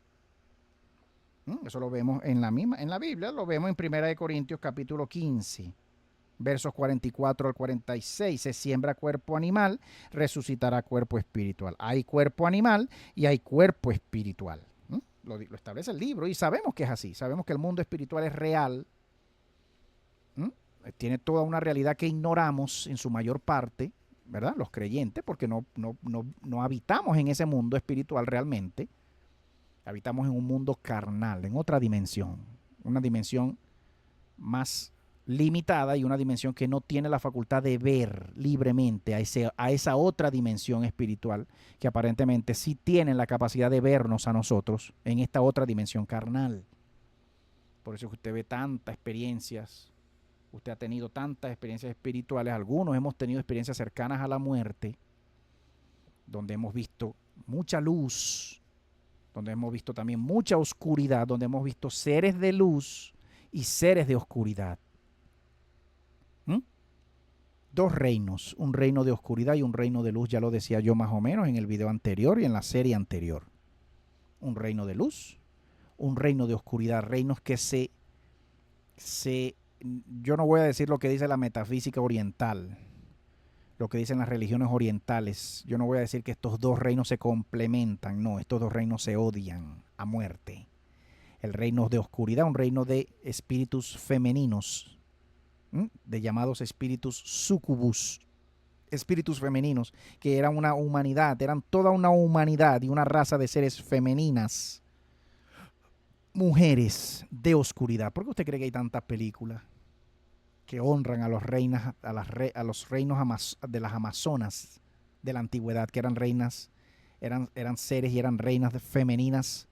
Eso lo vemos en la Biblia, lo vemos en 1 Corintios capítulo 15, versos 44 al 46. Se siembra cuerpo animal, resucitará cuerpo espiritual. Hay cuerpo animal y hay cuerpo espiritual. Lo establece el libro y sabemos que es así. Sabemos que el mundo espiritual es real. Tiene toda una realidad que ignoramos en su mayor parte, ¿verdad? Los creyentes, porque no habitamos en ese mundo espiritual realmente. Habitamos en un mundo carnal, en otra dimensión. Una dimensión más limitada y una dimensión que no tiene la facultad de ver libremente a esa otra dimensión espiritual que aparentemente sí tienen la capacidad de vernos a nosotros en esta otra dimensión carnal. Por eso que usted ve tantas experiencias, usted ha tenido tantas experiencias espirituales, algunos hemos tenido experiencias cercanas a la muerte, donde hemos visto mucha luz, donde hemos visto también mucha oscuridad, donde hemos visto seres de luz y seres de oscuridad. Dos reinos, un reino de oscuridad y un reino de luz, ya lo decía yo más o menos en el video anterior y en la serie anterior. Un reino de luz, un reino de oscuridad, reinos que yo no voy a decir lo que dice la metafísica oriental, lo que dicen las religiones orientales. Yo no voy a decir que estos dos reinos se complementan, no, estos dos reinos se odian a muerte. El reino de oscuridad, un reino de espíritus femeninos, de llamados espíritus sucubus, espíritus femeninos, que eran una humanidad, eran toda una humanidad y una raza de seres femeninas, mujeres de oscuridad. ¿Por qué usted cree que hay tantas películas que honran a los reinas, a los reinos de las amazonas de la antigüedad, que eran reinas, eran seres y eran reinas femeninas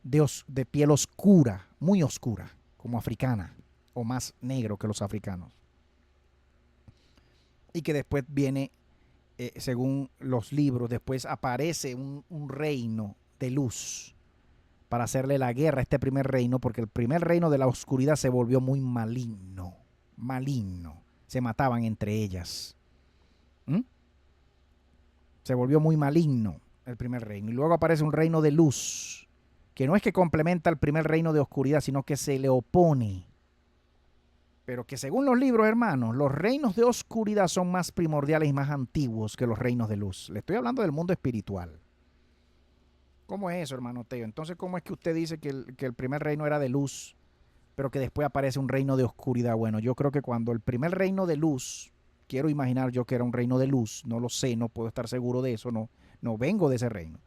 de piel oscura, muy oscura, como africana, o más negro que los africanos? Y que después viene, según los libros, después aparece un reino de luz para hacerle la guerra a este primer reino, porque el primer reino de la oscuridad se volvió muy maligno. Se mataban entre ellas. Se volvió muy maligno el primer reino. Y luego aparece un reino de luz, que no es que complementa al primer reino de oscuridad, sino que se le opone. Pero que según los libros, hermanos, los reinos de oscuridad son más primordiales y más antiguos que los reinos de luz. Le estoy hablando del mundo espiritual. ¿Cómo es eso, hermano Teo? Entonces, ¿cómo es que usted dice que el primer reino era de luz, pero que después aparece un reino de oscuridad? Bueno, yo creo que cuando el primer reino de luz, quiero imaginar yo que era un reino de luz, no lo sé, no puedo estar seguro de eso, no vengo de ese reino.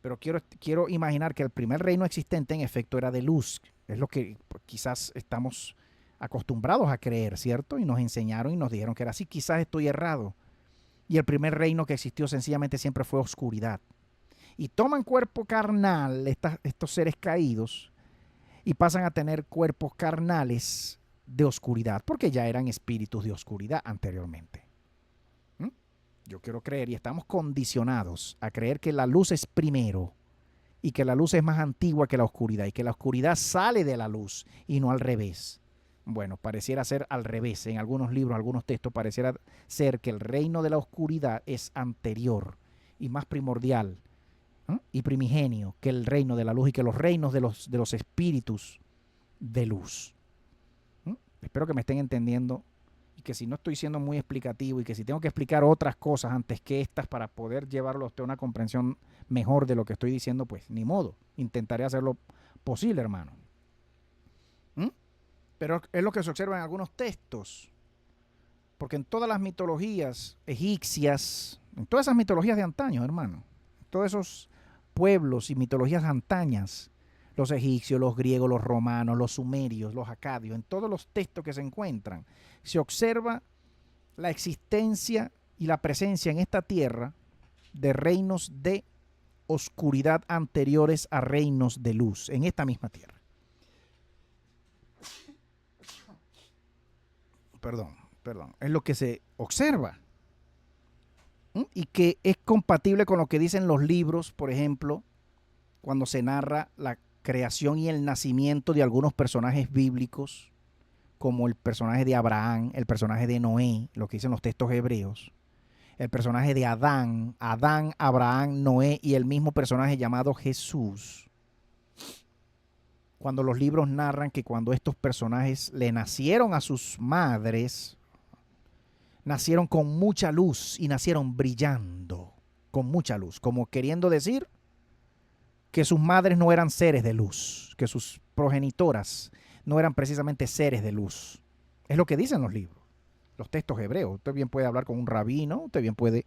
Pero quiero imaginar que el primer reino existente en efecto era de luz. Es lo que quizás estamos acostumbrados a creer, ¿cierto? Y nos enseñaron y nos dijeron que era así. Quizás estoy errado. Y el primer reino que existió sencillamente siempre fue oscuridad. Y toman cuerpo carnal estos seres caídos y pasan a tener cuerpos carnales de oscuridad, porque ya eran espíritus de oscuridad anteriormente. Yo quiero creer, y estamos condicionados a creer, que la luz es primero y que la luz es más antigua que la oscuridad y que la oscuridad sale de la luz y no al revés. Bueno, pareciera ser al revés. En algunos libros, algunos textos, pareciera ser que el reino de la oscuridad es anterior y más primordial y primigenio que el reino de la luz y que los reinos de los espíritus de luz. Espero que me estén entendiendo y que si no estoy siendo muy explicativo y que si tengo que explicar otras cosas antes que estas para poder llevarlo a usted a una comprensión mejor de lo que estoy diciendo, pues ni modo. Intentaré hacerlo posible, hermano. Pero es lo que se observa en algunos textos. Porque en todas las mitologías egipcias, en todas esas mitologías de antaño, hermano, todos esos pueblos y mitologías antañas, los egipcios, los griegos, los romanos, los sumerios, los acadios, en todos los textos que se encuentran, se observa la existencia y la presencia en esta tierra de reinos de oscuridad anteriores a reinos de luz, en esta misma tierra. Perdón, es lo que se observa. Y que es compatible con lo que dicen los libros, por ejemplo, cuando se narra la creación y el nacimiento de algunos personajes bíblicos, como el personaje de Abraham, el personaje de Noé, lo que dicen los textos hebreos, el personaje de Adán, Abraham, Noé y el mismo personaje llamado Jesús. cuando los libros narran que cuando estos personajes le nacieron a sus madres, nacieron con mucha luz y nacieron brillando, con mucha luz, como queriendo decir que sus madres no eran seres de luz, que sus progenitoras no eran precisamente seres de luz. Es lo que dicen los libros, los textos hebreos. Usted bien puede hablar con un rabino, usted bien puede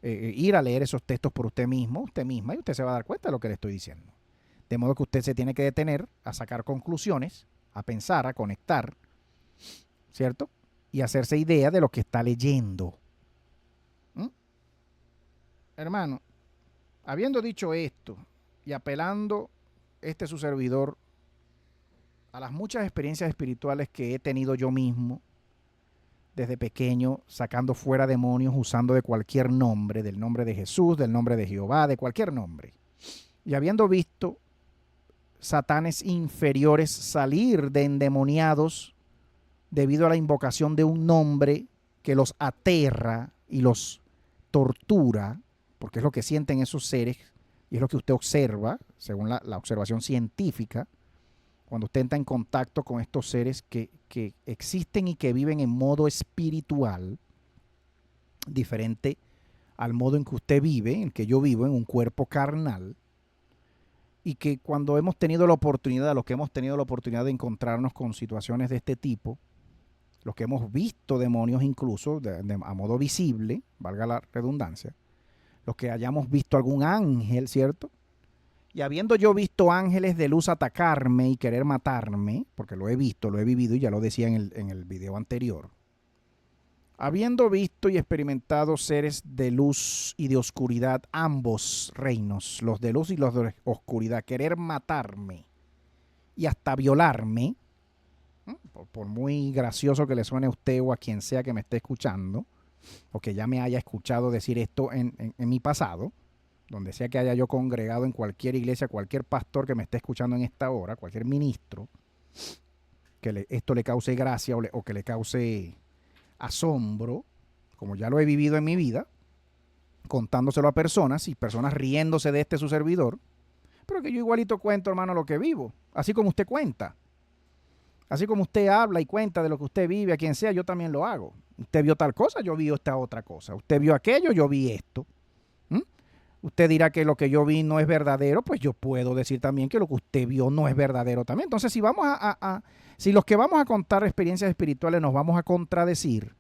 ir a leer esos textos por usted mismo, usted misma, y usted se va a dar cuenta de lo que le estoy diciendo. De modo que usted se tiene que detener a sacar conclusiones, a pensar, a conectar, ¿cierto? Y hacerse idea de lo que está leyendo. Hermano, habiendo dicho esto y apelando su servidor a las muchas experiencias espirituales que he tenido yo mismo desde pequeño, sacando fuera demonios, usando de cualquier nombre, del nombre de Jesús, del nombre de Jehová, de cualquier nombre, y habiendo visto satanes inferiores salir de endemoniados debido a la invocación de un nombre que los aterra y los tortura, porque es lo que sienten esos seres y es lo que usted observa, según la observación científica, cuando usted entra en contacto con estos seres que existen y que viven en modo espiritual, diferente al modo en que usted vive, en que yo vivo, en un cuerpo carnal, y que cuando hemos tenido la oportunidad, los que hemos tenido la oportunidad de encontrarnos con situaciones de este tipo, los que hemos visto demonios incluso a modo visible, valga la redundancia, los que hayamos visto algún ángel, ¿cierto? Y habiendo yo visto ángeles de luz atacarme y querer matarme, porque lo he visto, lo he vivido y ya lo decía en el video anterior, habiendo visto y experimentado seres de luz y de oscuridad, ambos reinos, los de luz y los de oscuridad, querer matarme y hasta violarme, por muy gracioso que le suene a usted o a quien sea que me esté escuchando, o que ya me haya escuchado decir esto en mi pasado, donde sea que haya yo congregado en cualquier iglesia, cualquier pastor que me esté escuchando en esta hora, cualquier ministro, que esto le cause gracia o que le cause asombro, como ya lo he vivido en mi vida, contándoselo a personas y personas riéndose de su servidor, pero que yo igualito cuento, hermano, lo que vivo, así como usted cuenta. Así como usted habla y cuenta de lo que usted vive, a quien sea, yo también lo hago. Usted vio tal cosa, yo vi esta otra cosa. Usted vio aquello, yo vi esto. Usted dirá que lo que yo vi no es verdadero, pues yo puedo decir también que lo que usted vio no es verdadero también. Entonces, si los que vamos a contar experiencias espirituales nos vamos a contradecir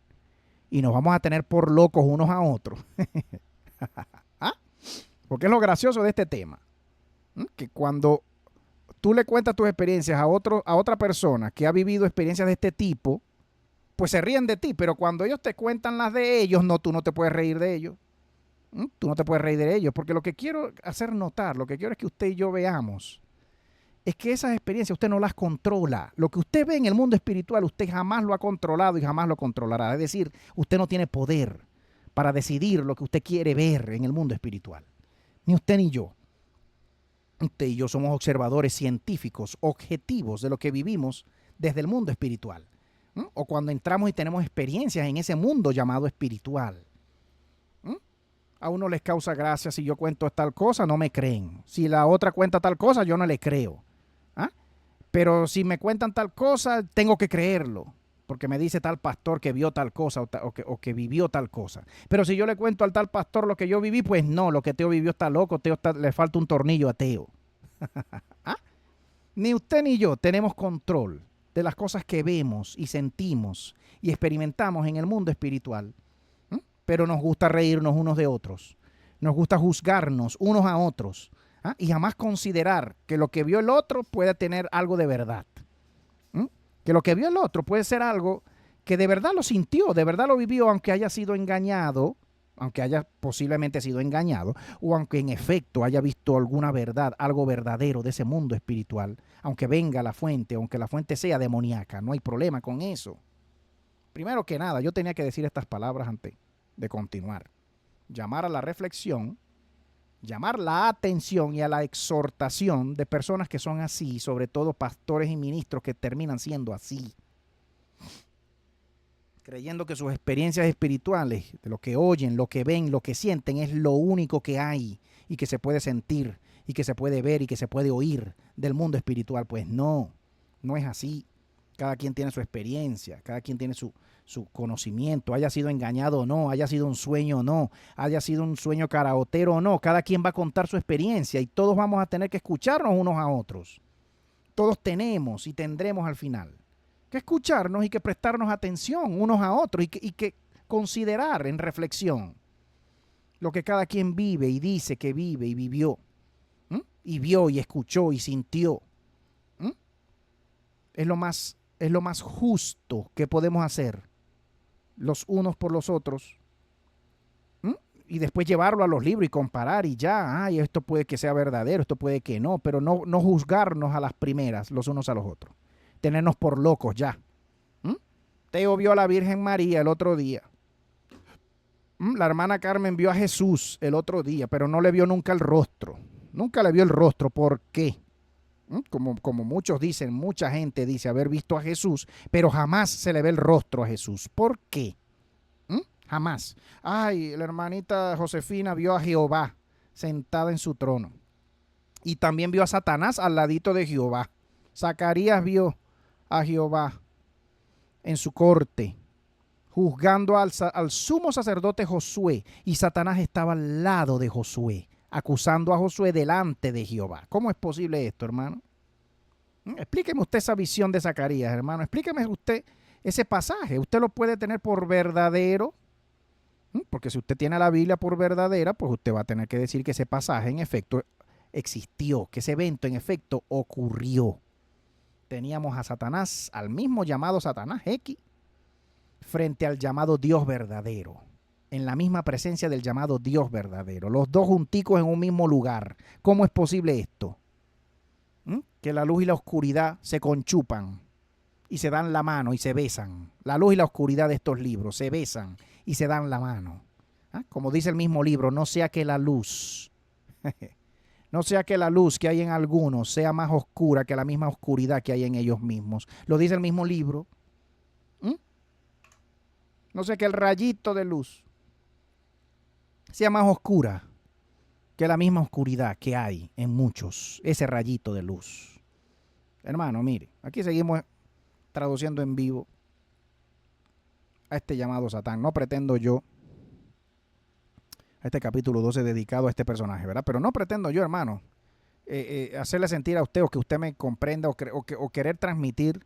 y nos vamos a tener por locos unos a otros, ¿ah? Porque es lo gracioso de este tema, que cuando tú le cuentas tus experiencias a otra persona que ha vivido experiencias de este tipo, pues se ríen de ti, pero cuando ellos te cuentan las de ellos, tú no te puedes reír de ellos. Tú no te puedes reír de ellos, porque lo que quiero hacer notar, lo que quiero es que usted y yo veamos, es que esas experiencias usted no las controla. Lo que usted ve en el mundo espiritual, usted jamás lo ha controlado y jamás lo controlará. Es decir, usted no tiene poder para decidir lo que usted quiere ver en el mundo espiritual. Ni usted ni yo. Usted y yo somos observadores científicos, objetivos de lo que vivimos desde el mundo espiritual. O cuando entramos y tenemos experiencias en ese mundo llamado espiritual. A uno les causa gracia si yo cuento tal cosa, no me creen. Si la otra cuenta tal cosa, yo no le creo. Pero si me cuentan tal cosa, tengo que creerlo, porque me dice tal pastor que vio tal cosa o que vivió tal cosa. Pero si yo le cuento al tal pastor lo que yo viví, pues no, lo que Teo vivió está loco, le falta un tornillo a Teo. Ni usted ni yo tenemos control de las cosas que vemos y sentimos y experimentamos en el mundo espiritual. Pero nos gusta reírnos unos de otros. Nos gusta juzgarnos unos a otros. Y jamás considerar que lo que vio el otro puede tener algo de verdad. Que lo que vio el otro puede ser algo que de verdad lo sintió, de verdad lo vivió, aunque haya sido engañado, aunque haya posiblemente sido engañado, o aunque en efecto haya visto alguna verdad, algo verdadero de ese mundo espiritual, aunque venga la fuente, aunque la fuente sea demoníaca. No hay problema con eso. Primero que nada, yo tenía que decir estas palabras antes de continuar. Llamar a la reflexión, llamar la atención y a la exhortación de personas que son así, sobre todo pastores y ministros que terminan siendo así, creyendo que sus experiencias espirituales, de lo que oyen, lo que ven, lo que sienten, es lo único que hay y que se puede sentir y que se puede ver y que se puede oír del mundo espiritual. Pues no, no es así. Cada quien tiene su experiencia, cada quien tiene su conocimiento, haya sido engañado o no, haya sido un sueño o no, haya sido un sueño caraotero o no. Cada quien va a contar su experiencia y todos vamos a tener que escucharnos unos a otros. Todos tenemos y tendremos al final que escucharnos y que prestarnos atención unos a otros y que considerar en reflexión lo que cada quien vive y dice que vive y vivió, y vio y escuchó y sintió. Es lo más justo que podemos hacer los unos por los otros, y después llevarlo a los libros y comparar y ya, ay, esto puede que sea verdadero, esto puede que no, pero no juzgarnos a las primeras los unos a los otros, tenernos por locos ya. Teo vio a la Virgen María el otro día. La hermana Carmen vio a Jesús el otro día, pero no le vio nunca el rostro. Nunca le vio el rostro. ¿Por qué? Como muchos dicen, mucha gente dice haber visto a Jesús, pero jamás se le ve el rostro a Jesús. ¿Por qué? Jamás. Ay, la hermanita Josefina vio a Jehová sentada en su trono. Y también vio a Satanás al ladito de Jehová. Zacarías vio a Jehová en su corte, juzgando al sumo sacerdote Josué, y Satanás estaba al lado de Josué, acusando a Josué delante de Jehová. ¿Cómo es posible esto, hermano? Explíqueme usted esa visión de Zacarías, hermano. Explíqueme usted ese pasaje. ¿Usted lo puede tener por verdadero? Porque si usted tiene la Biblia por verdadera, pues usted va a tener que decir que ese pasaje en efecto existió, que ese evento en efecto ocurrió. Teníamos a Satanás, al mismo llamado Satanás X, frente al llamado Dios verdadero, en la misma presencia del llamado Dios verdadero, los dos junticos en un mismo lugar. ¿Cómo es posible esto? Que la luz y la oscuridad se conchupan y se dan la mano y se besan. La luz y la oscuridad de estos libros se besan y se dan la mano. Como dice el mismo libro, no sea que la luz no sea que la luz que hay en algunos sea más oscura que la misma oscuridad que hay en ellos mismos. Lo dice el mismo libro. No sea que el rayito de luz sea más oscura que la misma oscuridad que hay en muchos. Ese rayito de luz. Hermano, mire, aquí seguimos traduciendo en vivo a este llamado Satán. No pretendo yo, a este capítulo 12 dedicado a este personaje, ¿verdad? Pero no pretendo yo, hermano, hacerle sentir a usted o que usted me comprenda o querer transmitir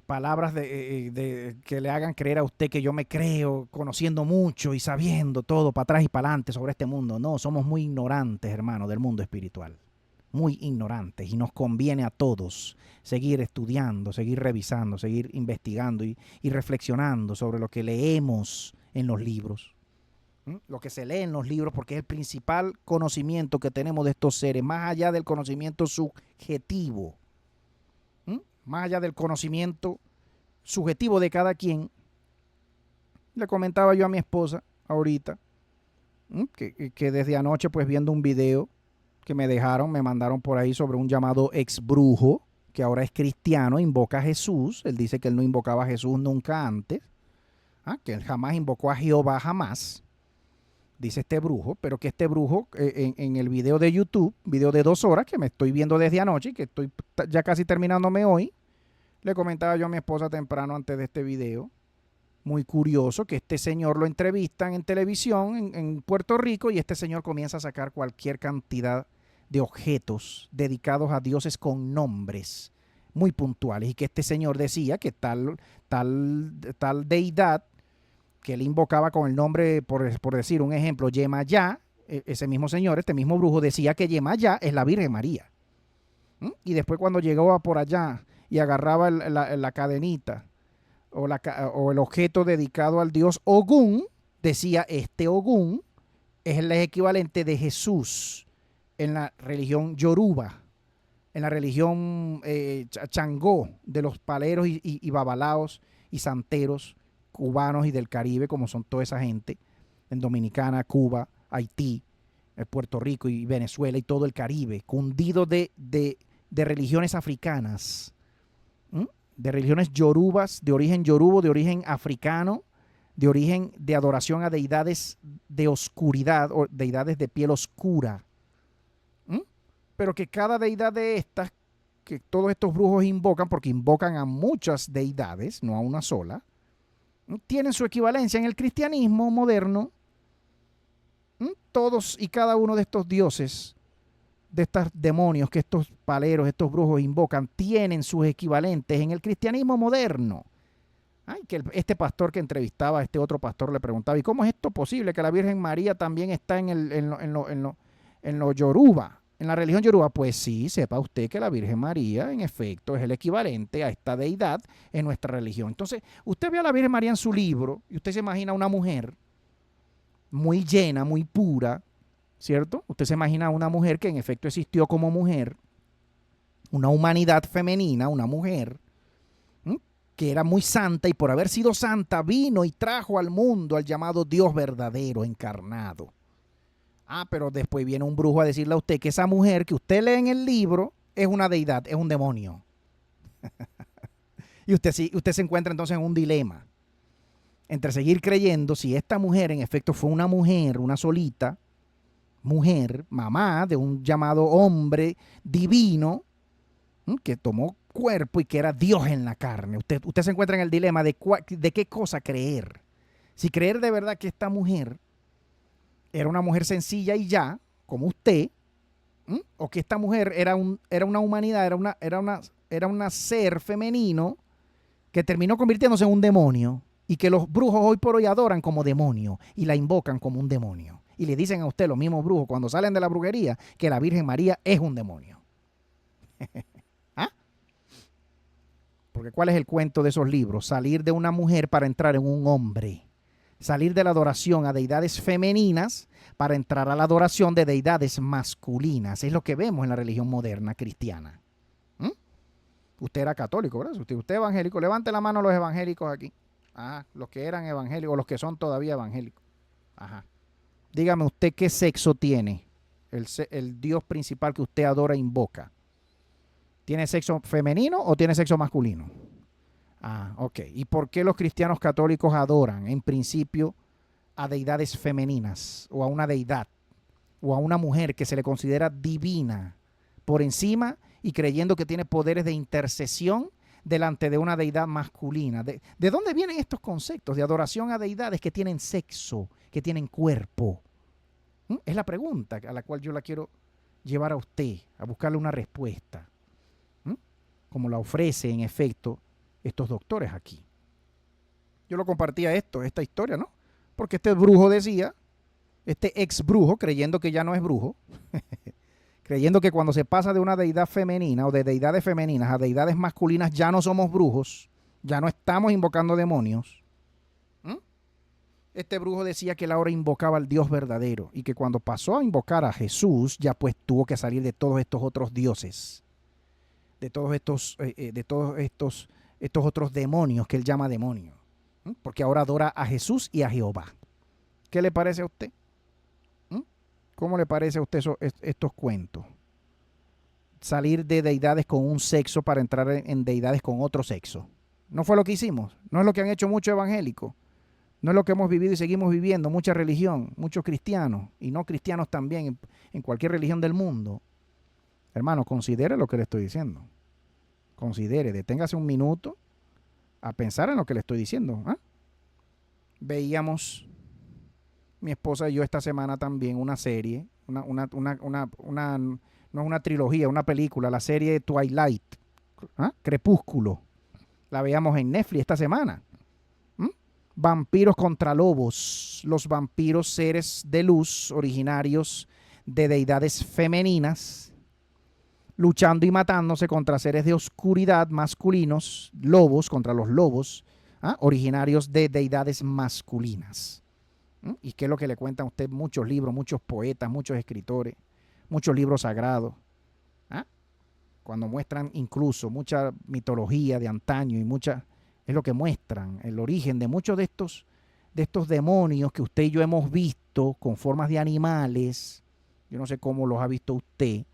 palabras que le hagan creer a usted que yo me creo conociendo mucho y sabiendo todo para atrás y para adelante sobre este mundo. No, somos muy ignorantes, hermano, del mundo espiritual. Muy ignorantes, y nos conviene a todos seguir estudiando, seguir revisando, seguir investigando y reflexionando sobre lo que leemos en los libros. Lo que se lee en los libros, porque es el principal conocimiento que tenemos de estos seres, más allá del conocimiento subjetivo. Más allá del conocimiento subjetivo de cada quien. Le comentaba yo a mi esposa ahorita que desde anoche, pues viendo un video que me mandaron por ahí sobre un llamado ex brujo, que ahora es cristiano, invoca a Jesús. Él dice que él no invocaba a Jesús nunca antes, que él jamás invocó a Jehová, jamás, dice este brujo, pero que este brujo en el video de YouTube, video de 2 horas, que me estoy viendo desde anoche y que estoy ya casi terminándome hoy, le comentaba yo a mi esposa temprano antes de este video, muy curioso, que este señor lo entrevistan en televisión en Puerto Rico, y este señor comienza a sacar cualquier cantidad de objetos dedicados a dioses con nombres muy puntuales, y que este señor decía que tal deidad que él invocaba con el nombre, por decir un ejemplo, Yemayá, ese mismo señor, este mismo brujo, decía que Yemayá es la Virgen María. Y después, cuando llegó por allá y agarraba la cadenita o el objeto dedicado al dios Ogún, decía, este Ogún es el equivalente de Jesús en la religión Yoruba, en la religión Changó, de los paleros y babalaos y santeros cubanos y del Caribe, como son toda esa gente, en Dominicana, Cuba, Haití, Puerto Rico y Venezuela y todo el Caribe, cundido de religiones africanas, de religiones yorubas, de origen yorubo, de origen africano, de origen de adoración a deidades de oscuridad o deidades de piel oscura. pero que cada deidad de estas, que todos estos brujos invocan, porque invocan a muchas deidades, no a una sola, tienen su equivalencia en el cristianismo moderno. Todos y cada uno de estos dioses, de estos demonios que estos paleros, estos brujos invocan, tienen sus equivalentes en el cristianismo moderno. Ay, que este pastor que entrevistaba a este otro pastor le preguntaba, ¿y cómo es esto posible que la Virgen María también está en lo yoruba, en la religión yoruba? Pues sí, sepa usted que la Virgen María, en efecto, es el equivalente a esta deidad en nuestra religión. Entonces, usted ve a la Virgen María en su libro y usted se imagina una mujer muy llena, muy pura, ¿cierto? Usted se imagina una mujer que en efecto existió como mujer, una humanidad femenina, una mujer que era muy santa y por haber sido santa vino y trajo al mundo al llamado Dios verdadero, encarnado. Pero después viene un brujo a decirle a usted que esa mujer que usted lee en el libro es una deidad, es un demonio. Y usted se encuentra entonces en un dilema entre seguir creyendo si esta mujer en efecto fue una mujer, una solita mujer, mamá de un llamado hombre divino, que tomó cuerpo y que era Dios en la carne. Usted se encuentra en el dilema de qué cosa creer. Si creer de verdad que esta mujer era una mujer sencilla y ya, como usted, o que esta mujer era una humanidad, era una ser femenino que terminó convirtiéndose en un demonio y que los brujos hoy por hoy adoran como demonio y la invocan como un demonio. Y le dicen a usted, los mismos brujos, cuando salen de la brujería, que la Virgen María es un demonio. ¿Ah? Porque ¿cuál es el cuento de esos libros? Salir de una mujer para entrar en un hombre. Salir de la adoración a deidades femeninas para entrar a la adoración de deidades masculinas. Es lo que vemos en la religión moderna cristiana. Usted era católico, ¿verdad? Usted es evangélico. Levante la mano los evangélicos aquí. Los que eran evangélicos, los que son todavía evangélicos. Dígame usted qué sexo tiene el Dios principal que usted adora e invoca. ¿Tiene sexo femenino o tiene sexo masculino? Ok. ¿Y por qué los cristianos católicos adoran en principio a deidades femeninas o a una deidad o a una mujer que se le considera divina por encima y creyendo que tiene poderes de intercesión delante de una deidad masculina? ¿De dónde vienen estos conceptos de adoración a deidades que tienen sexo, que tienen cuerpo? Es la pregunta a la cual yo la quiero llevar a usted, a buscarle una respuesta. Como la ofrece, en efecto, estos doctores aquí. Yo lo compartía esta historia, ¿no? Porque este brujo decía, este ex brujo, creyendo que ya no es brujo, creyendo que cuando se pasa de una deidad femenina o de deidades femeninas a deidades masculinas ya no somos brujos, ya no estamos invocando demonios. Este brujo decía que él ahora invocaba al Dios verdadero y que cuando pasó a invocar a Jesús ya pues tuvo que salir de todos estos otros dioses, de todos estos otros demonios que él llama demonios, porque ahora adora a Jesús y a Jehová. ¿Qué le parece a usted? ¿Cómo le parece a usted estos cuentos? Salir de deidades con un sexo para entrar en deidades con otro sexo. ¿No fue lo que hicimos? ¿No es lo que han hecho muchos evangélicos? ¿No es lo que hemos vivido y seguimos viviendo? Mucha religión, muchos cristianos y no cristianos también en cualquier religión del mundo. Hermano, considere lo que le estoy diciendo. Considere, deténgase un minuto a pensar en lo que le estoy diciendo. Veíamos mi esposa y yo esta semana también una serie, no es una trilogía, una película, la serie Twilight, Crepúsculo. La veíamos en Netflix esta semana. Vampiros contra lobos. Los vampiros, seres de luz originarios de deidades femeninas, luchando y matándose contra seres de oscuridad masculinos, lobos contra los lobos, originarios de deidades masculinas. ¿Y qué es lo que le cuentan a usted? Muchos libros, muchos poetas, muchos escritores, muchos libros sagrados. Cuando muestran incluso mucha mitología de antaño y es lo que muestran, el origen de muchos de estos demonios que usted y yo hemos visto con formas de animales. Yo no sé cómo los ha visto usted,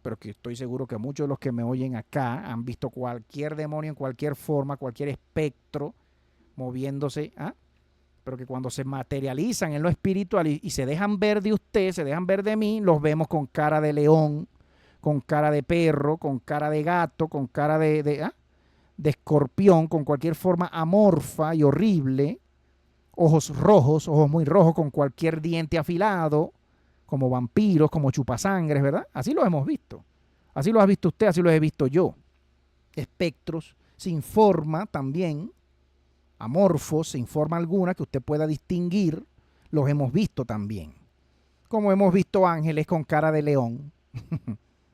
pero que estoy seguro que muchos de los que me oyen acá han visto cualquier demonio en cualquier forma, cualquier espectro moviéndose, pero que cuando se materializan en lo espiritual y se dejan ver de usted, se dejan ver de mí, los vemos con cara de león, con cara de perro, con cara de gato, con cara de escorpión, con cualquier forma amorfa y horrible, ojos rojos, ojos muy rojos, con cualquier diente afilado, como vampiros, como chupasangres, ¿verdad? Así lo hemos visto. Así lo has visto usted, así lo he visto yo. Espectros sin forma también, amorfos, sin forma alguna que usted pueda distinguir, los hemos visto también. Como hemos visto ángeles con cara de león,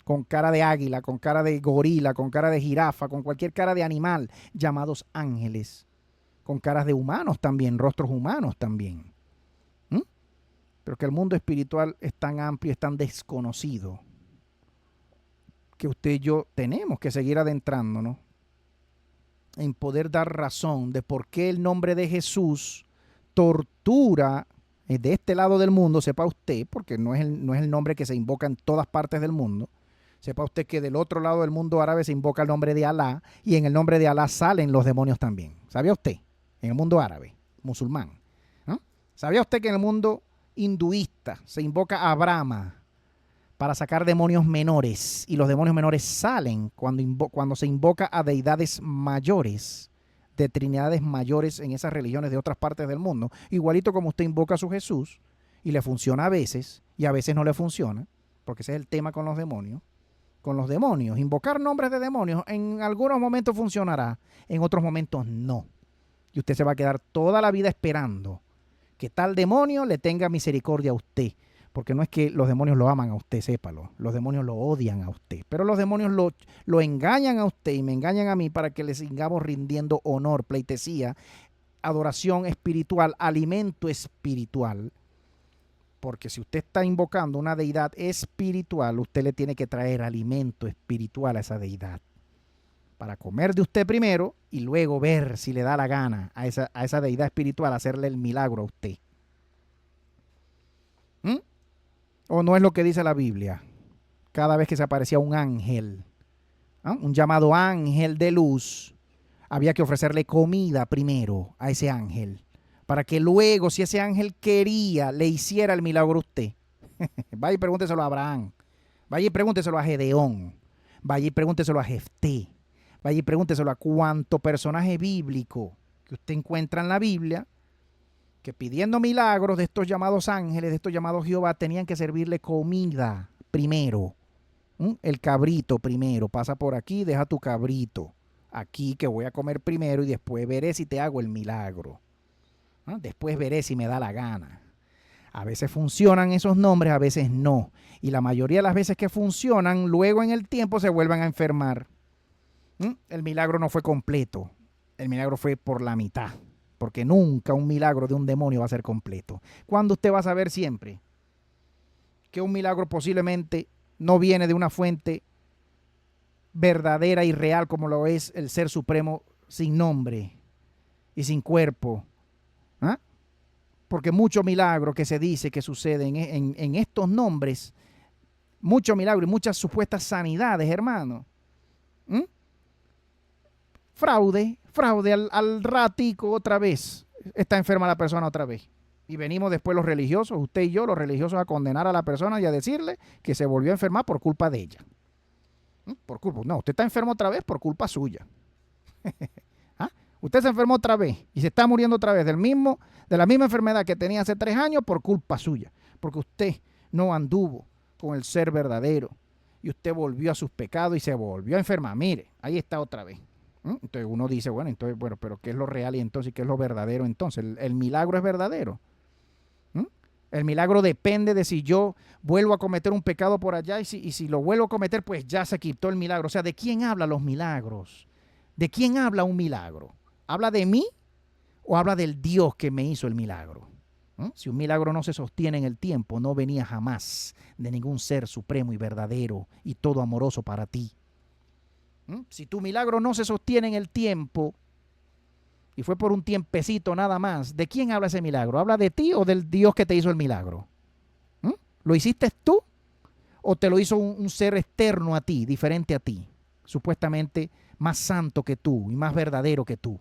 con cara de águila, con cara de gorila, con cara de jirafa, con cualquier cara de animal, llamados ángeles, con caras de humanos también, rostros humanos también. Pero que el mundo espiritual es tan amplio, es tan desconocido, que usted y yo tenemos que seguir adentrándonos en poder dar razón de por qué el nombre de Jesús tortura de este lado del mundo. Sepa usted, porque no es el nombre que se invoca en todas partes del mundo. Sepa usted que del otro lado del mundo árabe se invoca el nombre de Alá, y en el nombre de Alá salen los demonios también. ¿Sabía usted? En el mundo árabe, musulmán, ¿no? ¿Sabía usted que en el mundo hinduista se invoca a Brahma para sacar demonios menores, y los demonios menores salen cuando se invoca a deidades mayores, de trinidades mayores en esas religiones de otras partes del mundo? Igualito como usted invoca a su Jesús y le funciona a veces y a veces no le funciona, porque ese es el tema con los demonios. Con los demonios, invocar nombres de demonios en algunos momentos funcionará, en otros momentos no. Y usted se va a quedar toda la vida esperando que tal demonio le tenga misericordia a usted. Porque no es que los demonios lo aman a usted, sépalo. Los demonios lo odian a usted. Pero los demonios lo engañan a usted y me engañan a mí para que le sigamos rindiendo honor, pleitesía, adoración espiritual, alimento espiritual. Porque si usted está invocando una deidad espiritual, usted le tiene que traer alimento espiritual a esa deidad, para comer de usted primero y luego ver si le da la gana a esa deidad espiritual hacerle el milagro a usted. ¿O no es lo que dice la Biblia? Cada vez que se aparecía un ángel, un llamado ángel de luz, había que ofrecerle comida primero a ese ángel, para que luego, si ese ángel quería, le hiciera el milagro a usted. Vaya y pregúnteselo a Abraham, vaya y pregúnteselo a Gedeón, vaya y pregúnteselo a Jefté, vaya y pregúnteselo a cuánto personaje bíblico que usted encuentra en la Biblia, que pidiendo milagros de estos llamados ángeles, de estos llamados Jehová, tenían que servirle comida primero. El cabrito primero, pasa por aquí, deja tu cabrito aquí que voy a comer primero y después veré si te hago el milagro. Después veré si me da la gana. A veces funcionan esos nombres, a veces no. Y la mayoría de las veces que funcionan, luego en el tiempo se vuelven a enfermar. El milagro no fue completo, el milagro fue por la mitad. Porque nunca un milagro de un demonio va a ser completo. ¿Cuándo usted va a saber siempre que un milagro posiblemente no viene de una fuente verdadera y real como lo es el Ser Supremo sin nombre y sin cuerpo? Porque mucho milagro que se dice que sucede en estos nombres, mucho milagro y muchas supuestas sanidades, hermano. Fraude al ratico otra vez. Está enferma la persona otra vez. Y venimos después los religiosos, usted y yo, los religiosos, a condenar a la persona y a decirle que se volvió a enfermar por culpa de ella. Por culpa. No, usted está enfermo otra vez por culpa suya. Usted se enfermó otra vez y se está muriendo otra vez de la misma enfermedad que tenía hace 3 años por culpa suya. Porque usted no anduvo con el ser verdadero y usted volvió a sus pecados y se volvió a enfermar. Mire, ahí está otra vez. Entonces uno dice, bueno, pero ¿qué es lo real y entonces qué es lo verdadero entonces? ¿El milagro es verdadero? El milagro depende de si yo vuelvo a cometer un pecado por allá y si lo vuelvo a cometer, pues ya se quitó el milagro. O sea, ¿de quién hablan los milagros? ¿De quién habla un milagro? ¿Habla de mí o habla del Dios que me hizo el milagro? Si un milagro no se sostiene en el tiempo, no venía jamás de ningún ser supremo y verdadero y todo amoroso para ti. Si tu milagro no se sostiene en el tiempo y fue por un tiempecito nada más, ¿de quién habla ese milagro? ¿Habla de ti o del Dios que te hizo el milagro? ¿Lo hiciste tú o te lo hizo un ser externo a ti, diferente a ti, supuestamente más santo que tú y más verdadero que tú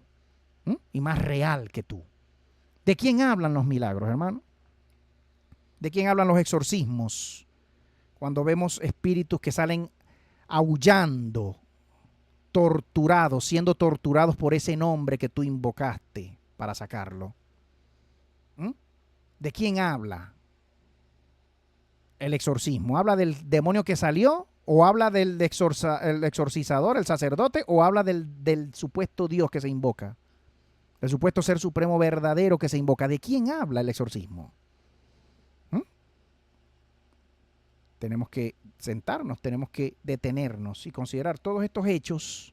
y más real que tú? ¿De quién hablan los milagros, hermano? ¿De quién hablan los exorcismos? Cuando vemos espíritus que salen aullando, torturados, siendo torturados por ese nombre que tú invocaste para sacarlo. ¿Mm? ¿De quién habla el exorcismo? ¿Habla del demonio que salió? ¿O habla del el exorcizador, el sacerdote? ¿O habla del supuesto Dios que se invoca? El supuesto ser supremo verdadero que se invoca. ¿De quién habla el exorcismo? ¿Mm? Tenemos que sentarnos, tenemos que detenernos y considerar todos estos hechos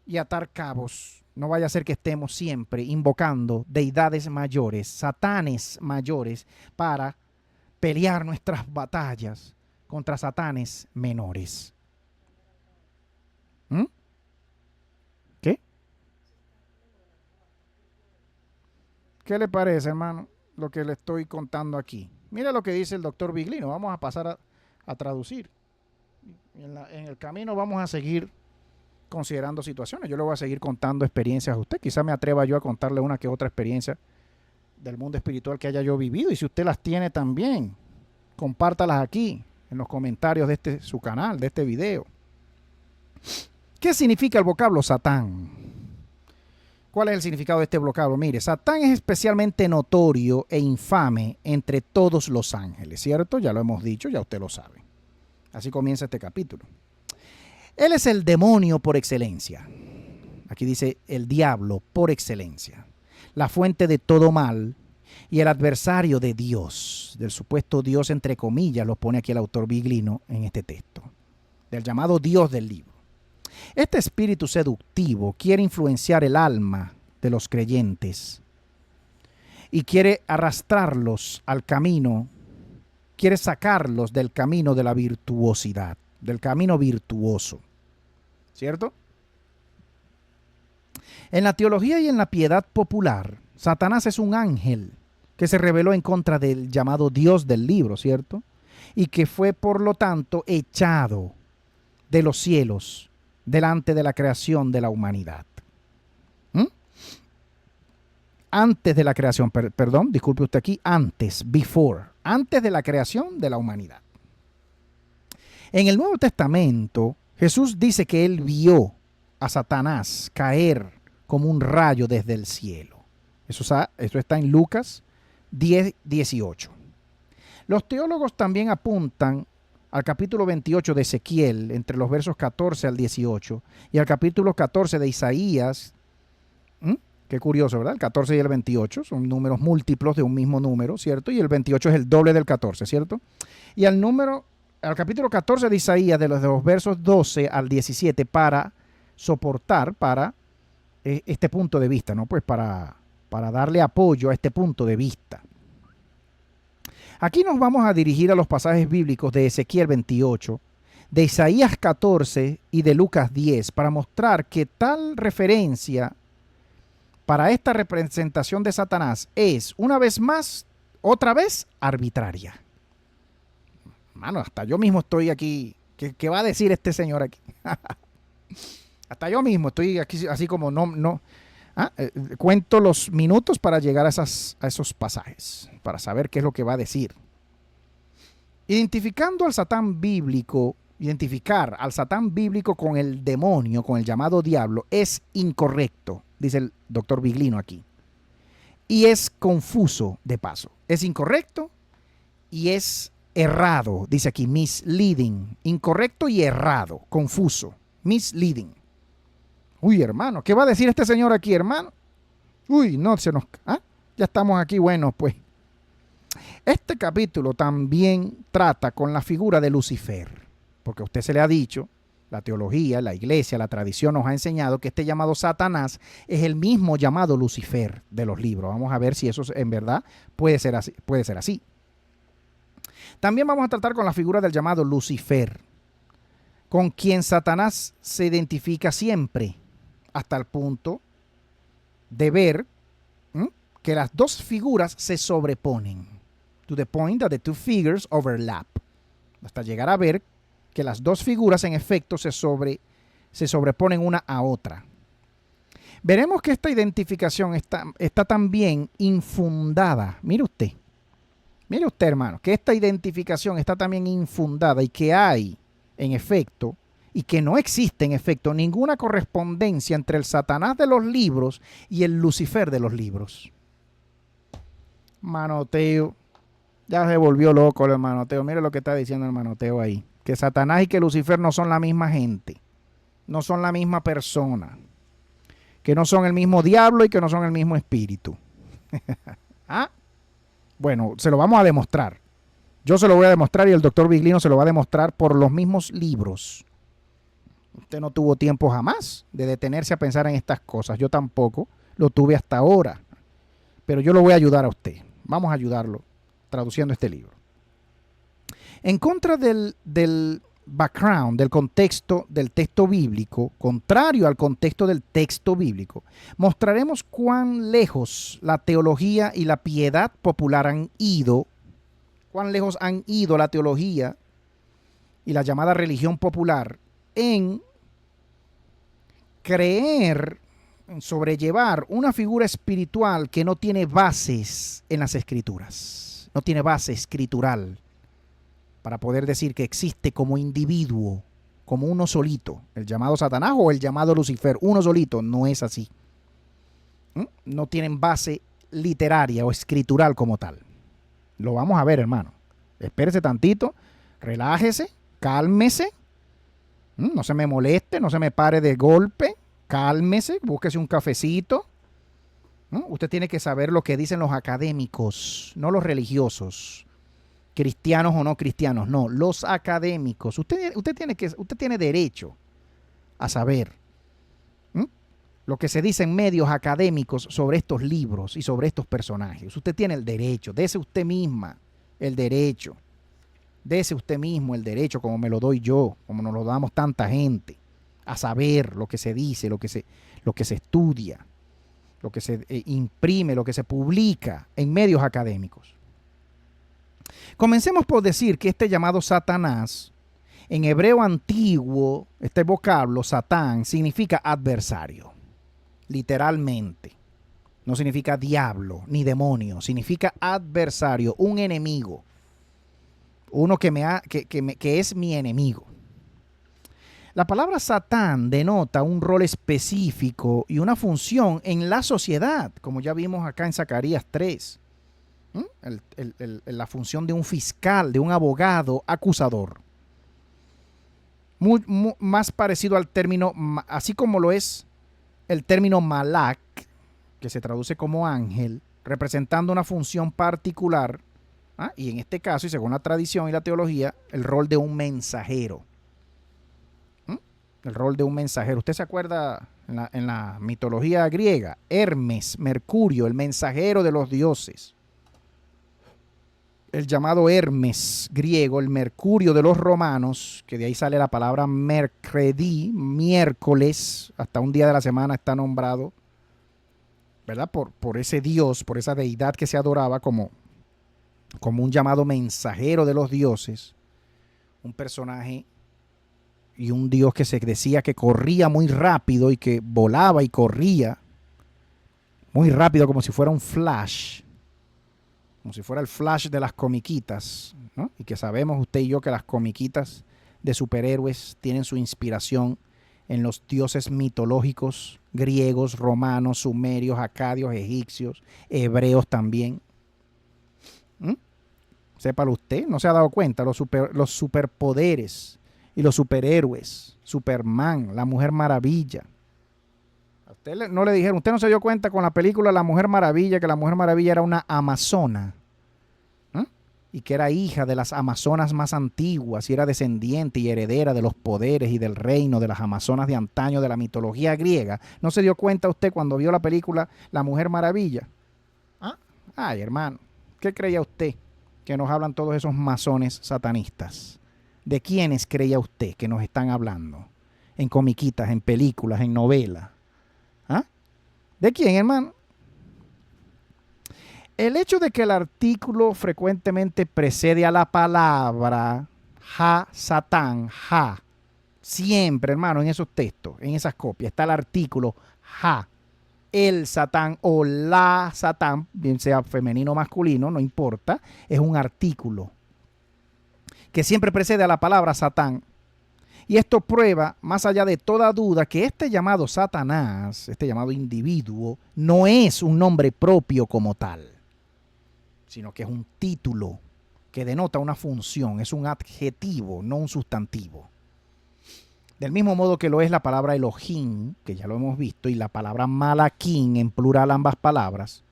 y atar cabos. No vaya a ser que estemos siempre invocando deidades mayores, satanes mayores, para pelear nuestras batallas contra satanes menores. ¿Mm? ¿Qué? ¿Qué le parece, hermano, lo que le estoy contando aquí? Mira lo que dice el doctor Biglino. Vamos a pasar a traducir. En el camino vamos a seguir considerando situaciones. Yo le voy a seguir contando experiencias a usted. Quizá me atreva yo a contarle una que otra experiencia del mundo espiritual que haya yo vivido. Y si usted las tiene también, compártalas aquí en los comentarios de su canal, de este video. ¿Qué significa el vocablo Satán? ¿Cuál es el significado de este vocablo? Mire, Satán es especialmente notorio e infame entre todos los ángeles, ¿cierto? Ya lo hemos dicho, ya usted lo sabe. Así comienza este capítulo. Él es el demonio por excelencia. Aquí dice el diablo por excelencia. La fuente de todo mal y el adversario de Dios, del supuesto Dios entre comillas, lo pone aquí el autor Biglino en este texto, del llamado Dios del libro. Este espíritu seductivo quiere influenciar el alma de los creyentes y quiere arrastrarlos al camino, quiere sacarlos del camino de la virtuosidad, del camino virtuoso, ¿cierto? En la teología y en la piedad popular, Satanás es un ángel que se rebeló en contra del llamado Dios del libro, ¿cierto? Y que fue, por lo tanto, echado de los cielos delante de la creación de la humanidad. ¿Mm? Antes de la creación, perdón, disculpe usted aquí, antes de la creación de la humanidad. En el Nuevo Testamento, Jesús dice que él vio a Satanás caer como un rayo desde el cielo. Eso está en Lucas 10:18. Los teólogos también apuntan al capítulo 28 de Ezequiel, entre los versos 14 al 18, y al capítulo 14 de Isaías. Qué curioso, ¿verdad? El 14 y el 28 son números múltiplos de un mismo número, ¿cierto? Y el 28 es el doble del 14, ¿cierto? Y al capítulo 14 de Isaías, de los versos 12 al 17, para soportar, este punto de vista, ¿no? Pues para darle apoyo a este punto de vista. Aquí nos vamos a dirigir a los pasajes bíblicos de Ezequiel 28, de Isaías 14 y de Lucas 10 para mostrar que tal referencia para esta representación de Satanás es, una vez más, otra vez, arbitraria. Mano, hasta yo mismo estoy aquí. ¿Qué va a decir este señor aquí? Hasta yo mismo estoy aquí así como no. Cuento los minutos para llegar a esos pasajes, para saber qué es lo que va a decir. Identificar al Satán bíblico con el demonio, con el llamado diablo, es incorrecto, dice el doctor Biglino aquí. Y es confuso, de paso. Es incorrecto y es errado, dice aquí, misleading. Incorrecto y errado, confuso, misleading. Uy, hermano, ¿qué va a decir este señor aquí, hermano? Uy, no se nos... Ya estamos aquí, bueno, pues. Este capítulo también trata con la figura de Lucifer, porque a usted se le ha dicho, la teología, la iglesia, la tradición nos ha enseñado que este llamado Satanás es el mismo llamado Lucifer de los libros. Vamos a ver si eso en verdad puede ser así. También vamos a tratar con la figura del llamado Lucifer, con quien Satanás se identifica siempre, hasta el punto de ver que las dos figuras se sobreponen. To the point that the two figures overlap. Hasta llegar a ver que las dos figuras en efecto se sobreponen una a otra. Veremos que esta identificación está también infundada. Mire usted, hermano, que esta identificación está también infundada y que hay en efecto, y que no existe en efecto ninguna correspondencia entre el Satanás de los libros y el Lucifer de los libros. Manoteo. Ya se volvió loco el manoteo. Mire lo que está diciendo el manoteo ahí. Que Satanás y que Lucifer no son la misma gente. No son la misma persona. Que no son el mismo diablo y que no son el mismo espíritu. ¿Ah? Bueno, se lo vamos a demostrar. Yo se lo voy a demostrar y el doctor Viglino se lo va a demostrar por los mismos libros. Usted no tuvo tiempo jamás de detenerse a pensar en estas cosas. Yo tampoco lo tuve hasta ahora. Pero yo lo voy a ayudar a usted. Vamos a ayudarlo traduciendo este libro. En contra del background, del contexto del texto bíblico, contrario al contexto del texto bíblico, mostraremos cuán lejos la teología y la piedad popular han ido, cuán lejos han ido la teología y la llamada religión popular en creer, en sobrellevar una figura espiritual que no tiene bases en las escrituras, no tiene base escritural para poder decir que existe como individuo, como uno solito, el llamado Satanás o el llamado Lucifer, uno solito. No es así. No tienen base literaria o escritural como tal. Lo vamos a ver, hermano. Espérese tantito, relájese, cálmese, no se me moleste, no se me pare de golpe, cálmese, búsquese un cafecito. Usted tiene que saber lo que dicen los académicos, no los religiosos, cristianos o no cristianos, no, los académicos. Usted tiene derecho a saber lo que se dice en medios académicos sobre estos libros y sobre estos personajes. Usted tiene el derecho, dese usted misma el derecho. Dese usted mismo el derecho, como me lo doy yo, como nos lo damos tanta gente, a saber lo que se dice, lo que se estudia, lo que se imprime, lo que se publica en medios académicos. Comencemos por decir que este llamado Satanás, en hebreo antiguo, este vocablo, Satán, significa adversario, literalmente. No significa diablo ni demonio, significa adversario, un enemigo. Uno que es mi enemigo. La palabra Satán denota un rol específico y una función en la sociedad, como ya vimos acá en Zacarías 3. La función de un fiscal, de un abogado acusador. Más parecido al término, así como lo es el término Malak, que se traduce como ángel, representando una función particular. Y en este caso, y según la tradición y la teología, el rol de un mensajero. El rol de un mensajero. ¿Usted se acuerda en la mitología griega? Hermes, Mercurio, el mensajero de los dioses. El llamado Hermes griego, el Mercurio de los romanos, que de ahí sale la palabra mercredi, miércoles, hasta un día de la semana está nombrado, ¿verdad? Por ese dios, por esa deidad que se adoraba como un llamado mensajero de los dioses, un personaje y un dios que se decía que corría muy rápido y que volaba y corría muy rápido como si fuera un flash, como si fuera el flash de las comiquitas, ¿no? Y que sabemos usted y yo que las comiquitas de superhéroes tienen su inspiración en los dioses mitológicos griegos, romanos, sumerios, acadios, egipcios, hebreos también. Sépalo usted, no se ha dado cuenta, los superpoderes y los superhéroes, Superman, la Mujer Maravilla. A usted no le dijeron, usted no se dio cuenta con la película La Mujer Maravilla, que la Mujer Maravilla era una amazona, y que era hija de las amazonas más antiguas y era descendiente y heredera de los poderes y del reino de las amazonas de antaño de la mitología griega. ¿No se dio cuenta usted cuando vio la película La Mujer Maravilla? Ay, hermano, ¿qué creía usted que nos hablan todos esos masones satanistas? ¿De quiénes creía usted que nos están hablando? En comiquitas, en películas, en novelas. ¿De quién, hermano? El hecho de que el artículo frecuentemente precede a la palabra ja, Satán, ja. Siempre, hermano, en esos textos, en esas copias, está el artículo ja. El Satán o la Satán, bien sea femenino o masculino, no importa, es un artículo que siempre precede a la palabra Satán. Y esto prueba, más allá de toda duda, que este llamado Satanás, este llamado individuo, no es un nombre propio como tal, sino que es un título que denota una función, es un adjetivo, no un sustantivo. Del mismo modo que lo es la palabra Elohim, que ya lo hemos visto, y la palabra Malaquín, en plural ambas palabras,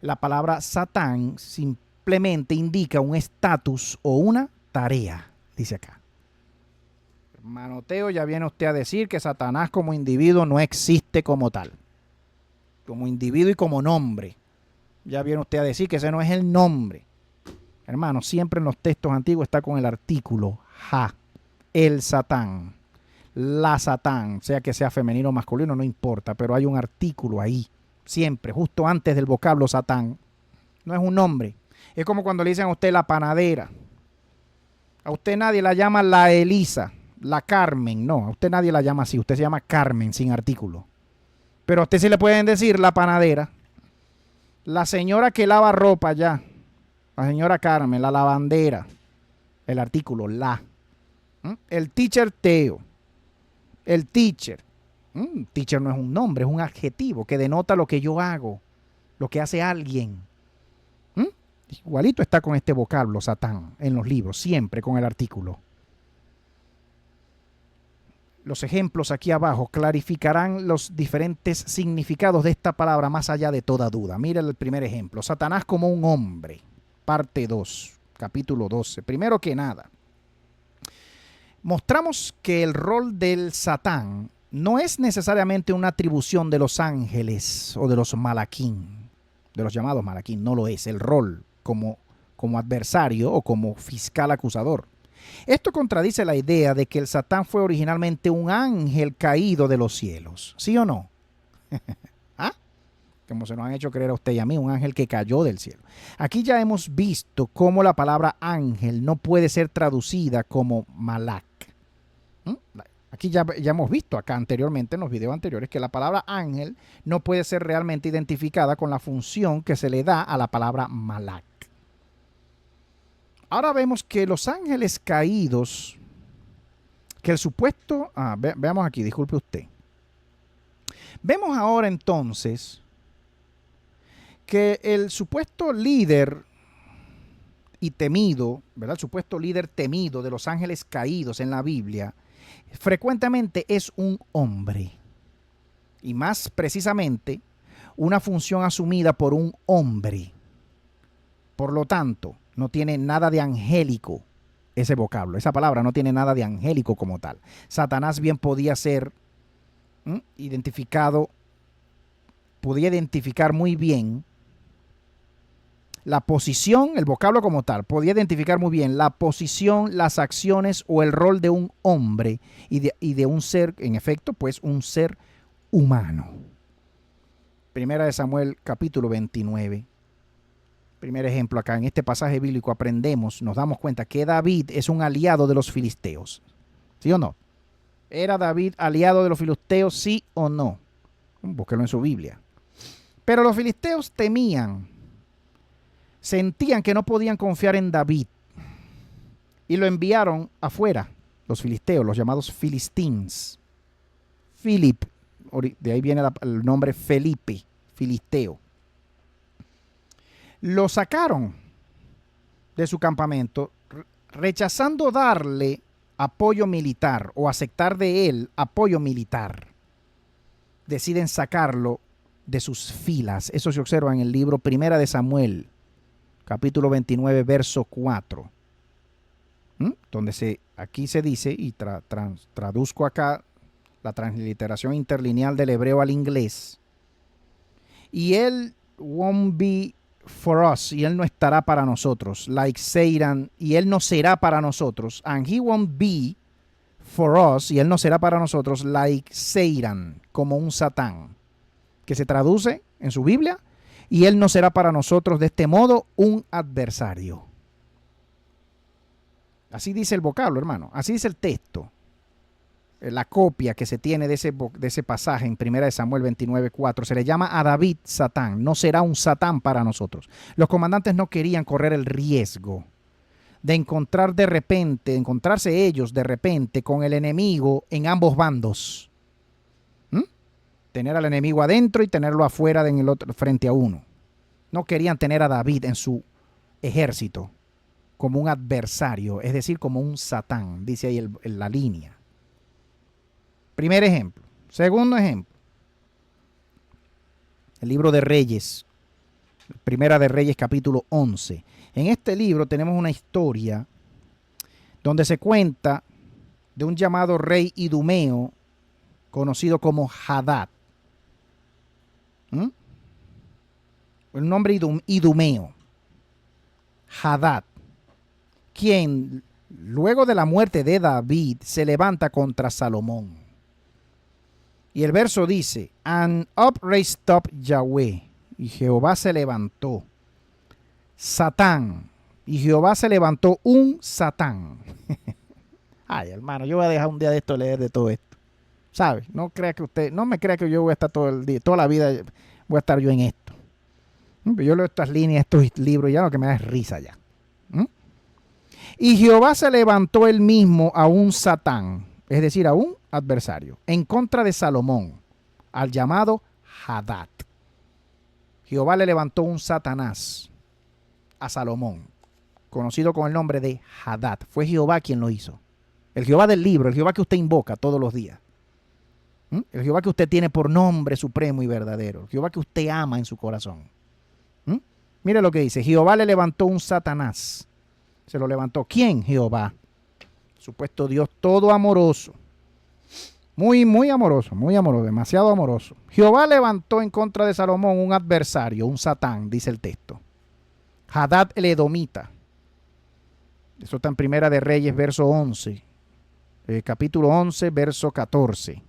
la palabra Satán simplemente indica un estatus o una tarea, dice acá. Hermano Teo, ya viene usted a decir que Satanás como individuo no existe como tal, como individuo y como nombre. Ya viene usted a decir que ese no es el nombre. Hermano, siempre en los textos antiguos está con el artículo ja, el Satán, la Satán, sea que sea femenino o masculino, no importa, pero hay un artículo ahí, siempre, justo antes del vocablo Satán. No es un nombre. Es como cuando le dicen a usted la panadera. A usted nadie la llama la Elisa, la Carmen, no, a usted nadie la llama así, usted se llama Carmen sin artículo. Pero a usted sí le pueden decir la panadera, la señora que lava ropa ya, la señora Carmen, la lavandera, el artículo la. El teacher Teo, el teacher. Teacher no es un nombre, es un adjetivo que denota lo que yo hago, lo que hace alguien. Igualito está con este vocablo Satán en los libros, siempre con el artículo. Los ejemplos aquí abajo clarificarán los diferentes significados de esta palabra más allá de toda duda. Mira el primer ejemplo. Satanás como un hombre. Parte 2, capítulo 12. Primero que nada, mostramos que el rol del Satán no es necesariamente una atribución de los ángeles o de los malaquín, de los llamados malaquín. No lo es. El rol como adversario o como fiscal acusador. Esto contradice la idea de que el Satán fue originalmente un ángel caído de los cielos. ¿Sí o no? ¿Ah? Como se nos han hecho creer a usted y a mí, un ángel que cayó del cielo. Aquí ya hemos visto cómo la palabra ángel no puede ser traducida como malak. Aquí ya hemos visto acá anteriormente, en los videos anteriores, que la palabra ángel no puede ser realmente identificada con la función que se le da a la palabra malak. Ahora vemos que los ángeles caídos, que el supuesto... veamos aquí, disculpe usted. Vemos ahora entonces que el supuesto líder y temido, ¿verdad? El supuesto líder temido de los ángeles caídos en la Biblia, frecuentemente es un hombre. Y más precisamente, una función asumida por un hombre. Por lo tanto, no tiene nada de angélico ese vocablo. Esa palabra no tiene nada de angélico como tal. Satanás bien podía ser identificado, podía identificar muy bien la posición, el vocablo como tal, podía identificar muy bien la posición, las acciones o el rol de un hombre y de un ser, en efecto, pues un ser humano. Primera de Samuel, capítulo 29. Primer ejemplo acá, en este pasaje bíblico aprendemos, nos damos cuenta que David es un aliado de los filisteos. ¿Sí o no? ¿Era David aliado de los filisteos, sí o no? Búsquelo en su Biblia. Pero los filisteos temían, sentían que no podían confiar en David y lo enviaron afuera, los filisteos, los llamados filistines. Philip, de ahí viene el nombre Felipe, filisteo. Lo sacaron de su campamento, rechazando darle apoyo militar o aceptar de él apoyo militar. Deciden sacarlo de sus filas. Eso se observa en el libro Primera de Samuel, capítulo 29, verso 4. Donde aquí se dice, y traduzco acá la transliteración interlineal del hebreo al inglés. Y él won't be for us, y él no estará para nosotros, like Satan, y él no será para nosotros, and he won't be for us, y él no será para nosotros, like Satan, como un Satán, que se traduce en su Biblia, y él no será para nosotros de este modo un adversario. Así dice el vocablo, hermano, así dice el texto. La copia que se tiene de ese pasaje en 1 Samuel 29:4 se le llama a David Satán. No será un Satán para nosotros. Los comandantes no querían correr el riesgo de encontrarse ellos de repente con el enemigo en ambos bandos. Tener al enemigo adentro y tenerlo afuera en el otro, frente a uno. No querían tener a David en su ejército como un adversario, es decir, como un Satán, dice ahí en la línea. Primer ejemplo. Segundo ejemplo. El libro de Reyes, Primera de Reyes, capítulo 11. En este libro tenemos una historia donde se cuenta de un llamado rey idumeo conocido como Hadad. El nombre idumeo. Hadad, quien luego de la muerte de David se levanta contra Salomón. Y el verso dice, And up raised up Yahweh, y Jehová se levantó. Satán, y Jehová se levantó un Satán. Ay, hermano, yo voy a dejar un día de esto leer de todo esto. ¿Sabe? No me crea que yo voy a estar todo el día, toda la vida voy a estar yo en esto. Yo leo estas líneas, estos libros, ya lo que me da es risa ya. Y Jehová se levantó él mismo a un Satán, es decir, a un adversario, en contra de Salomón, al llamado Hadad. Jehová le levantó un Satanás a Salomón, conocido con el nombre de Hadad. Fue Jehová quien lo hizo. El Jehová del libro, el Jehová que usted invoca todos los días. El Jehová que usted tiene por nombre supremo y verdadero. El Jehová que usted ama en su corazón. Mire lo que dice. Jehová le levantó un Satanás. Se lo levantó. ¿Quién? Jehová. Supuesto Dios todo amoroso. Muy, muy amoroso. Muy amoroso. Demasiado amoroso. Jehová levantó en contra de Salomón un adversario, un Satán, dice el texto. Hadad el Edomita. Eso está en Primera de Reyes, verso 11. Capítulo 11, verso 14.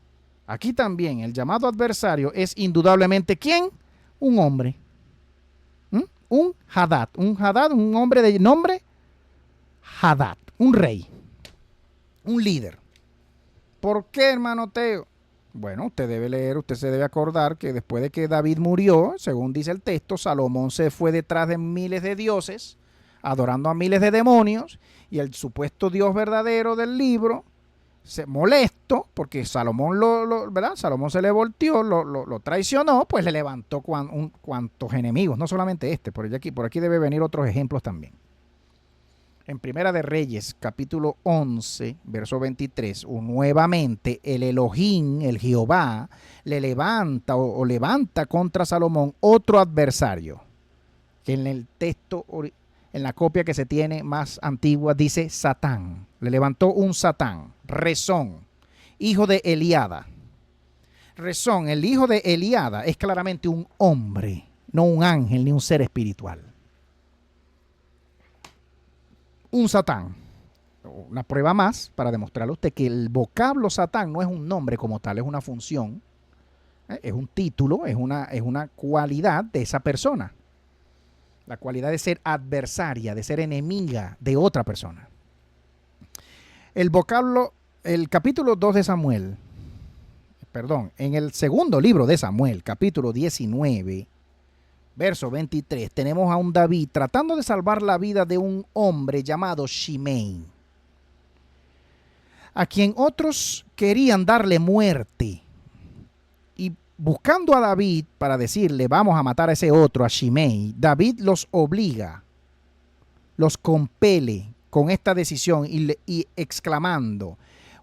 Aquí también el llamado adversario es indudablemente ¿quién? Un hombre. Un Hadad. Un hombre de nombre Hadad. Un rey. Un líder. ¿Por qué, hermano Teo? Bueno, usted debe leer, usted se debe acordar que después de que David murió, según dice el texto, Salomón se fue detrás de miles de dioses, adorando a miles de demonios, y el supuesto Dios verdadero del libro se molestó porque Salomón ¿verdad? Salomón se le volteó, lo traicionó, pues le levantó cuantos enemigos, no solamente este, por aquí debe venir otros ejemplos también. En Primera de Reyes, capítulo 11, verso 23, nuevamente el Elohim, el Jehová, le levanta o levanta contra Salomón otro adversario, que en el texto, en la copia que se tiene más antigua, dice Satán. Le levantó un Satán, Rezón, hijo de Eliada. Rezón, el hijo de Eliada, es claramente un hombre, no un ángel ni un ser espiritual. Un Satán. Una prueba más para demostrarle a usted que el vocablo Satán no es un nombre como tal, es una función, es un título, es una cualidad de esa persona. La cualidad de ser adversaria, de ser enemiga de otra persona. El capítulo 2 de Samuel, en el segundo libro de Samuel, capítulo 19, verso 23, tenemos a un David tratando de salvar la vida de un hombre llamado Shimei, a quien otros querían darle muerte. Y buscando a David para decirle, vamos a matar a ese otro, a Shimei, David los obliga, los compele con esta decisión y exclamando,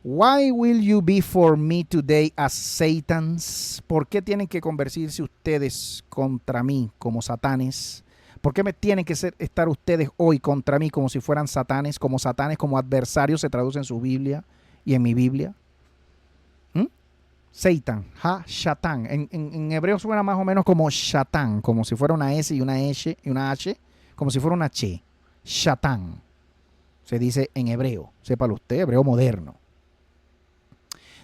Why will you be for me today as Satans? ¿Por qué tienen que convertirse ustedes contra mí como satanes? ¿Por qué me tienen que estar ustedes hoy contra mí como si fueran satanes, como adversarios se traduce en su Biblia y en mi Biblia? Satan, Shatán. En hebreo suena más o menos como Shatán, como si fuera una S y una H, como si fuera una H. Shatán. Se dice en hebreo, sépalo usted, hebreo moderno.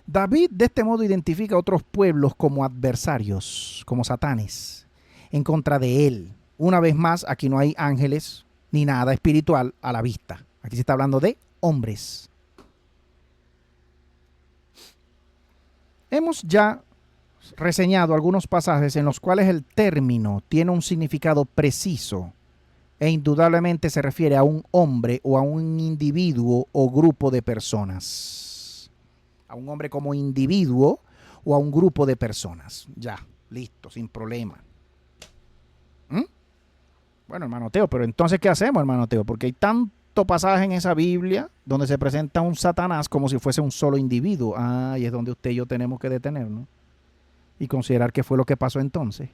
David de este modo identifica a otros pueblos como adversarios, como satanes, en contra de él. Una vez más, aquí no hay ángeles ni nada espiritual a la vista. Aquí se está hablando de hombres. Hemos ya reseñado algunos pasajes en los cuales el término tiene un significado preciso e indudablemente se refiere a un hombre o a un individuo o grupo de personas. A un hombre como individuo o a un grupo de personas. Ya, listo, sin problema. ¿Mm? Bueno, hermano Teo, pero entonces, ¿qué hacemos, hermano Teo? Porque hay tanto pasaje en esa Biblia donde se presenta un Satanás como si fuese un solo individuo. Ah, y es donde usted y yo tenemos que detenernos y considerar qué fue lo que pasó entonces.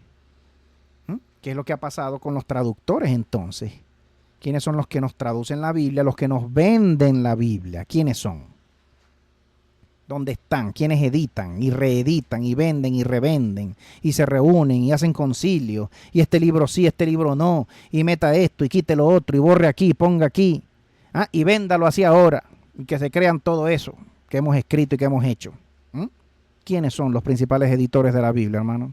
¿Qué es lo que ha pasado con los traductores entonces? ¿Quiénes son los que nos traducen la Biblia? Los que nos venden la Biblia. ¿Quiénes son? ¿Dónde están? ¿Quiénes editan y reeditan y venden y revenden y se reúnen y hacen concilio? Y este libro sí, este libro no. Y meta esto y quite lo otro y borre aquí, ponga aquí. Y véndalo así ahora. Y que se crean todo eso que hemos escrito y que hemos hecho. ¿Quiénes son los principales editores de la Biblia, hermano?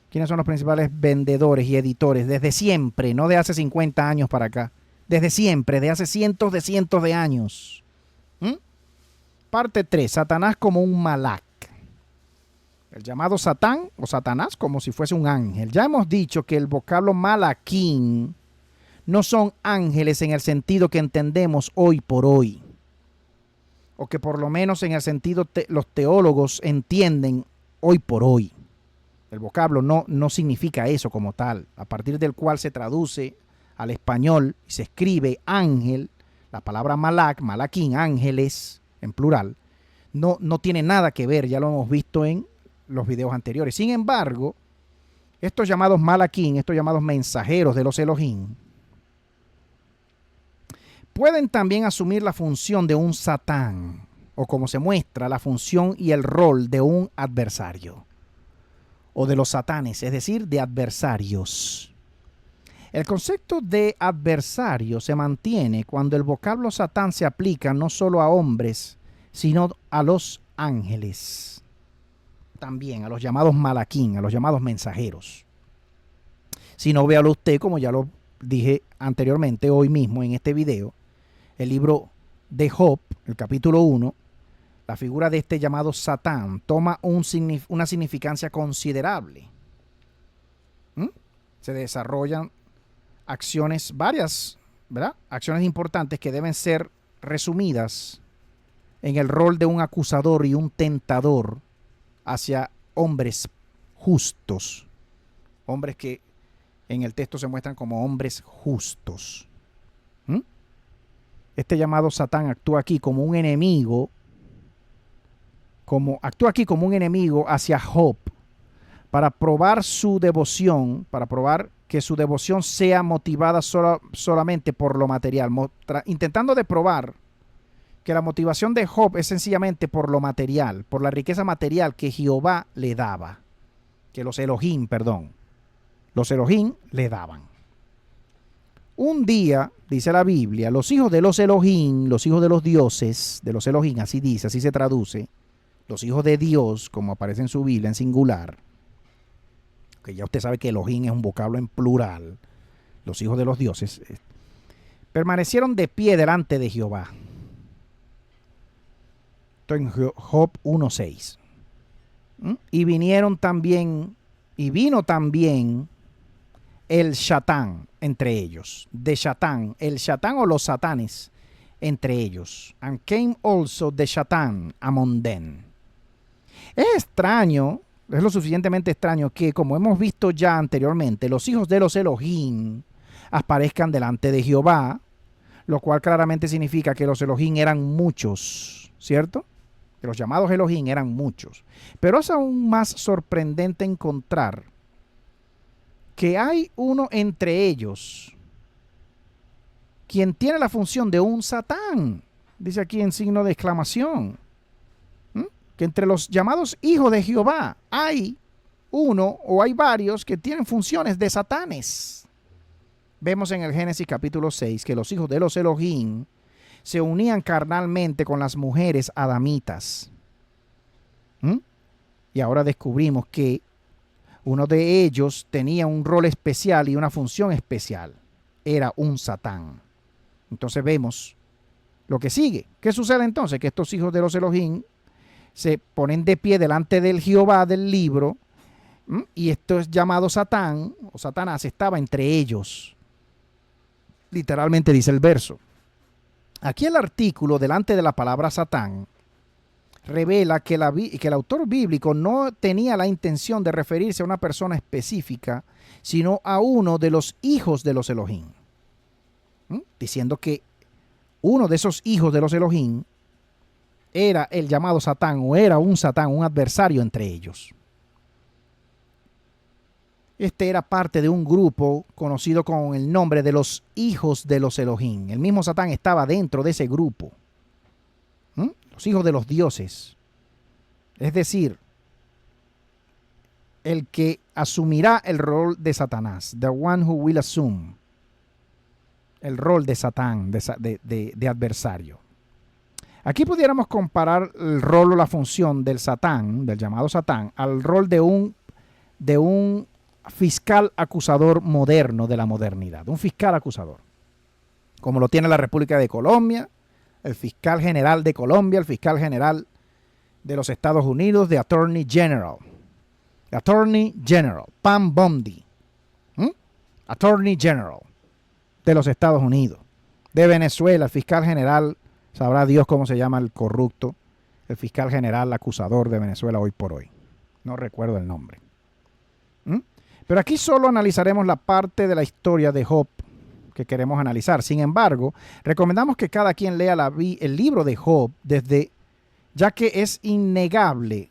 ¿Quiénes son los principales vendedores y editores? Desde siempre, no de hace 50 años para acá. Desde siempre, de hace cientos de años. Parte 3. Satanás como un malak. El llamado Satán o Satanás como si fuese un ángel. Ya hemos dicho que el vocablo malaquín no son ángeles en el sentido que entendemos hoy por hoy. O que por lo menos en el sentido los teólogos entienden hoy por hoy. El vocablo no significa eso como tal, a partir del cual se traduce al español y se escribe ángel, la palabra malak, malaquín, ángeles, en plural, no tiene nada que ver, ya lo hemos visto en los videos anteriores. Sin embargo, estos llamados malaquín, estos llamados mensajeros de los Elohim, pueden también asumir la función de un satán, o como se muestra, la función y el rol de un adversario, o de los satanes, es decir, de adversarios. El concepto de adversario se mantiene cuando el vocablo satán se aplica no solo a hombres, sino a los ángeles. También a los llamados malaquín, a los llamados mensajeros. Si no, véalo usted, como ya lo dije anteriormente, hoy mismo en este video, el libro de Job, el capítulo 1, la figura de este llamado Satán toma una significancia considerable. Se desarrollan acciones, varias, ¿verdad? Acciones importantes que deben ser resumidas en el rol de un acusador y un tentador hacia hombres justos. Hombres que en el texto se muestran como hombres justos. Este llamado Satán actúa aquí como un enemigo, hacia Job, para probar su devoción, para probar que su devoción sea motivada solamente por lo material, intentando de probar que la motivación de Job es sencillamente por lo material, por la riqueza material que Jehová le daba, que los Elohim le daban. Un día, dice la Biblia, los hijos de los Elohim, los hijos de los dioses, de los Elohim, así dice, así se traduce, los hijos de Dios, como aparece en su Biblia en singular, que ya usted sabe que Elohim es un vocablo en plural, los hijos de los dioses, permanecieron de pie delante de Jehová. Esto en Job 1:6. Y vino también el Shatán entre ellos, de Shatán, el Shatán o los satanes entre ellos. And came also the Satan among them. Es extraño, es lo suficientemente extraño que, como hemos visto ya anteriormente, los hijos de los Elohim aparezcan delante de Jehová, lo cual claramente significa que los Elohim eran muchos, ¿cierto? Que los llamados Elohim eran muchos. Pero es aún más sorprendente encontrar que hay uno entre ellos quien tiene la función de un Satán, dice aquí en signo de exclamación, que entre los llamados hijos de Jehová hay uno o hay varios que tienen funciones de satanes. Vemos en el Génesis capítulo 6 que los hijos de los Elohim se unían carnalmente con las mujeres adamitas. Y ahora descubrimos que uno de ellos tenía un rol especial y una función especial. Era un Satán. Entonces vemos lo que sigue. ¿Qué sucede entonces? Que estos hijos de los Elohim se ponen de pie delante del Jehová del libro, y esto es llamado Satán, o Satanás, estaba entre ellos. Literalmente dice el verso. Aquí el artículo delante de la palabra Satán revela que el autor bíblico no tenía la intención de referirse a una persona específica, sino a uno de los hijos de los Elohim. Diciendo que uno de esos hijos de los Elohim era el llamado Satán, o era un Satán, un adversario entre ellos. Este era parte de un grupo conocido con el nombre de los hijos de los Elohim. El mismo Satán estaba dentro de ese grupo. Los hijos de los dioses. Es decir, el que asumirá el rol de Satanás. The one who will assume. El rol de Satán, de adversario. Aquí pudiéramos comparar el rol o la función del Satán, del llamado Satán, al rol de un fiscal acusador moderno de la modernidad. Un fiscal acusador. Como lo tiene la República de Colombia, el fiscal general de Colombia, el fiscal general de los Estados Unidos, de Attorney General. Attorney General, Pam Bondi. Attorney General de los Estados Unidos. De Venezuela, el fiscal general, sabrá Dios cómo se llama el corrupto, el fiscal general acusador de Venezuela hoy por hoy. No recuerdo el nombre. Pero aquí solo analizaremos la parte de la historia de Job que queremos analizar. Sin embargo, recomendamos que cada quien lea el libro de Job ya que es innegable,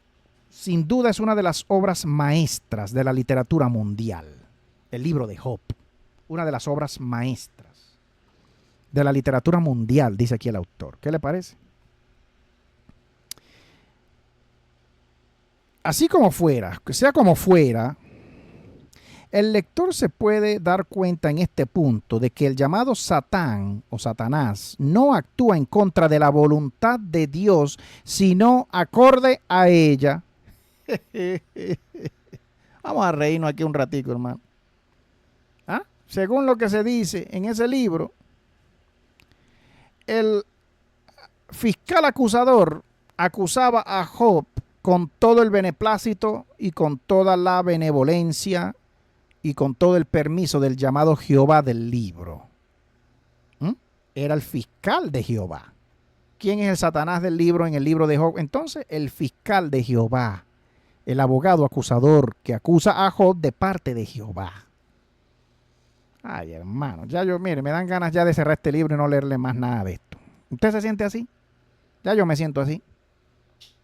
sin duda es una de las obras maestras de la literatura mundial. El libro de Job, una de las obras maestras de la literatura mundial, dice aquí el autor. ¿Qué le parece? Así como fuera, que sea como fuera, el lector se puede dar cuenta en este punto de que el llamado Satán o Satanás no actúa en contra de la voluntad de Dios, sino acorde a ella. Vamos a reírnos aquí un ratico, hermano. Según lo que se dice en ese libro, el fiscal acusador acusaba a Job con todo el beneplácito y con toda la benevolencia y con todo el permiso del llamado Jehová del libro. Era el fiscal de Jehová. ¿Quién es el Satanás del libro en el libro de Job? Entonces, el fiscal de Jehová, el abogado acusador que acusa a Job de parte de Jehová. Ay, hermano, mire, me dan ganas ya de cerrar este libro y no leerle más nada de esto. ¿Usted se siente así? Ya yo me siento así.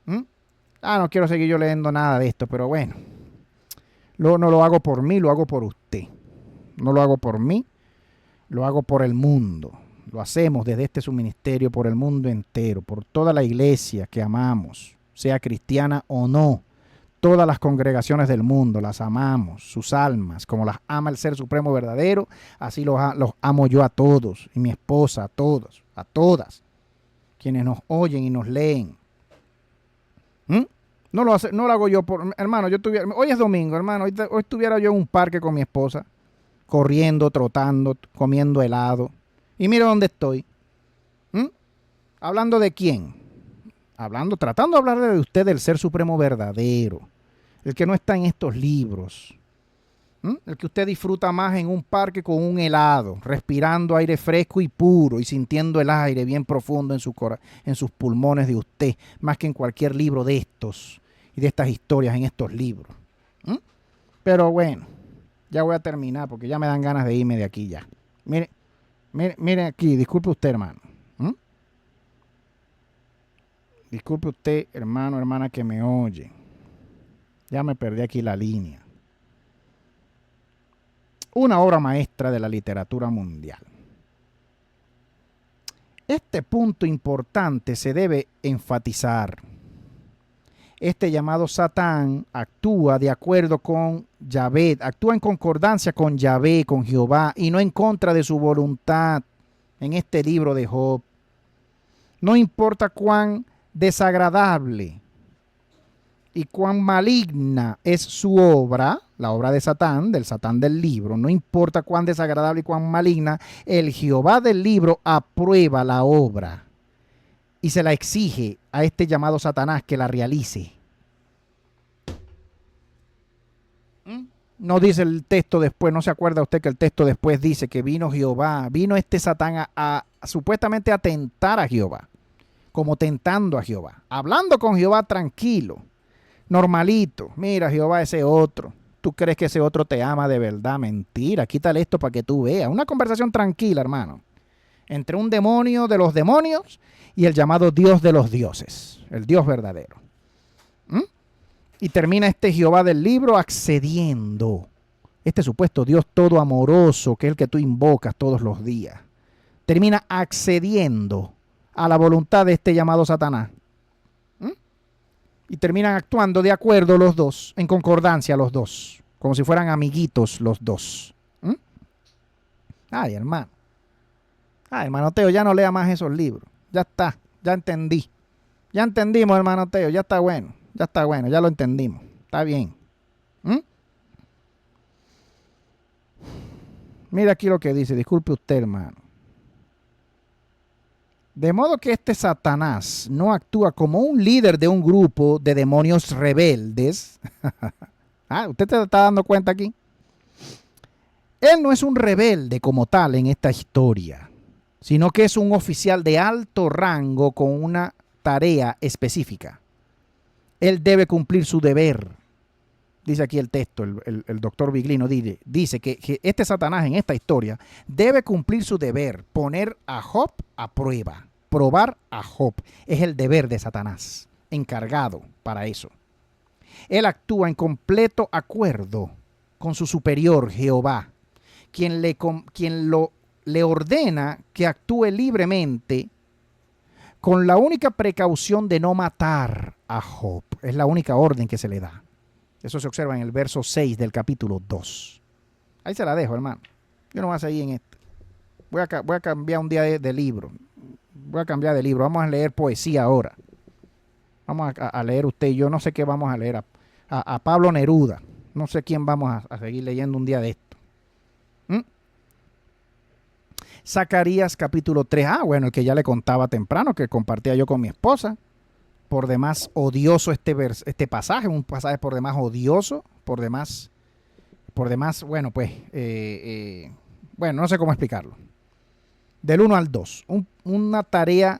No quiero seguir yo leyendo nada de esto, pero bueno. No lo hago por mí, lo hago por usted. No lo hago por mí, lo hago por el mundo. Lo hacemos desde este su ministerio por el mundo entero, por toda la iglesia que amamos, sea cristiana o no. Todas las congregaciones del mundo las amamos, sus almas, como las ama el Ser Supremo verdadero, así los amo yo a todos, y mi esposa a todos, a todas, quienes nos oyen y nos leen. No lo hago yo por... Hermano, hoy es domingo, hermano. Hoy estuviera yo en un parque con mi esposa, corriendo, trotando, comiendo helado. Y mira dónde estoy. ¿Hablando de quién? Tratando de hablar de usted, del Ser Supremo verdadero. El que no está en estos libros. El que usted disfruta más en un parque con un helado, respirando aire fresco y puro y sintiendo el aire bien profundo en sus pulmones de usted, más que en cualquier libro de estos y de estas historias en estos libros. Pero bueno, ya voy a terminar porque ya me dan ganas de irme de aquí ya. Mire aquí, disculpe usted, hermano. Disculpe usted, hermano, hermana que me oye. Ya me perdí aquí la línea. Una obra maestra de la literatura mundial. Este punto importante se debe enfatizar. Este llamado Satán actúa de acuerdo con Yahvé, actúa en concordancia con Yahvé, con Jehová, y no en contra de su voluntad en este libro de Job. No importa cuán desagradable y cuán maligna es su obra, la obra de Satán, del Satán del libro, no importa cuán desagradable y cuán maligna, el Jehová del libro aprueba la obra y se la exige a este llamado Satanás que la realice. No dice el texto después, no se acuerda usted que el texto después dice que vino Jehová, vino este Satán a supuestamente a tentar a Jehová, como tentando a Jehová, hablando con Jehová tranquilo, normalito. Mira, Jehová, ese otro. ¿Tú crees que ese otro te ama de verdad? Mentira, quítale esto para que tú veas. Una conversación tranquila, hermano, entre un demonio de los demonios y el llamado Dios de los dioses, el Dios verdadero. Y termina este Jehová del libro accediendo. Este supuesto Dios todo amoroso, que es el que tú invocas todos los días, termina accediendo a la voluntad de este llamado Satanás. Y terminan actuando de acuerdo los dos, en concordancia los dos, como si fueran amiguitos los dos. Ay, hermano. Ay, hermano Teo, ya no lea más esos libros. Ya está, ya entendí. Ya entendimos, hermano Teo, ya está bueno. Ya está bueno, ya lo entendimos. Está bien. Mira aquí lo que dice, disculpe usted, hermano. De modo que este Satanás no actúa como un líder de un grupo de demonios rebeldes. ¿Usted se está dando cuenta aquí? Él no es un rebelde como tal en esta historia, sino que es un oficial de alto rango con una tarea específica. Él debe cumplir su deber. Dice aquí el texto, el doctor Biglino dice que este Satanás en esta historia debe cumplir su deber, poner a Job a prueba, probar a Job. Es el deber de Satanás, encargado para eso. Él actúa en completo acuerdo con su superior Jehová, quien le ordena que actúe libremente con la única precaución de no matar a Job. Es la única orden que se le da. Eso se observa en el verso 6 del capítulo 2. Ahí se la dejo, hermano. Yo no voy a seguir en esto. Voy a cambiar un día de libro. Voy a cambiar de libro. Vamos a leer poesía ahora. Vamos a leer usted y yo. No sé qué vamos a leer. A Pablo Neruda. No sé quién vamos a seguir leyendo un día de esto. Zacarías capítulo 3. Bueno, el que ya le contaba temprano, que compartía yo con mi esposa. Por demás odioso este pasaje, un pasaje por demás odioso, por demás, bueno, pues, bueno, no sé cómo explicarlo. Del 1 al 2, una tarea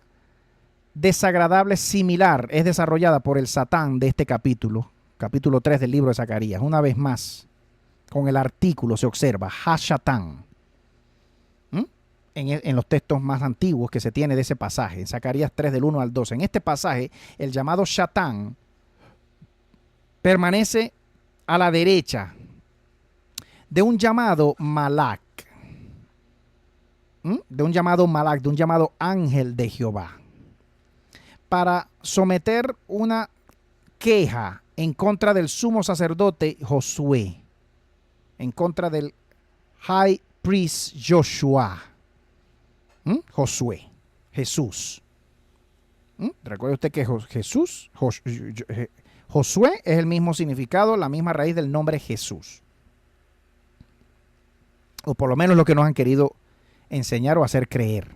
desagradable similar es desarrollada por el Satán de este capítulo 3 del libro de Zacarías. Una vez más, con el artículo se observa, Hashatán. En los textos más antiguos que se tiene de ese pasaje, en Zacarías 3 del 1 al 2. En este pasaje, el llamado Satán permanece a la derecha de un llamado Malak, de un llamado ángel de Jehová, para someter una queja en contra del sumo sacerdote Josué, en contra del high priest Joshua. Jesús. Recuerde usted que Josué es el mismo significado, la misma raíz del nombre Jesús. O por lo menos lo que nos han querido enseñar o hacer creer.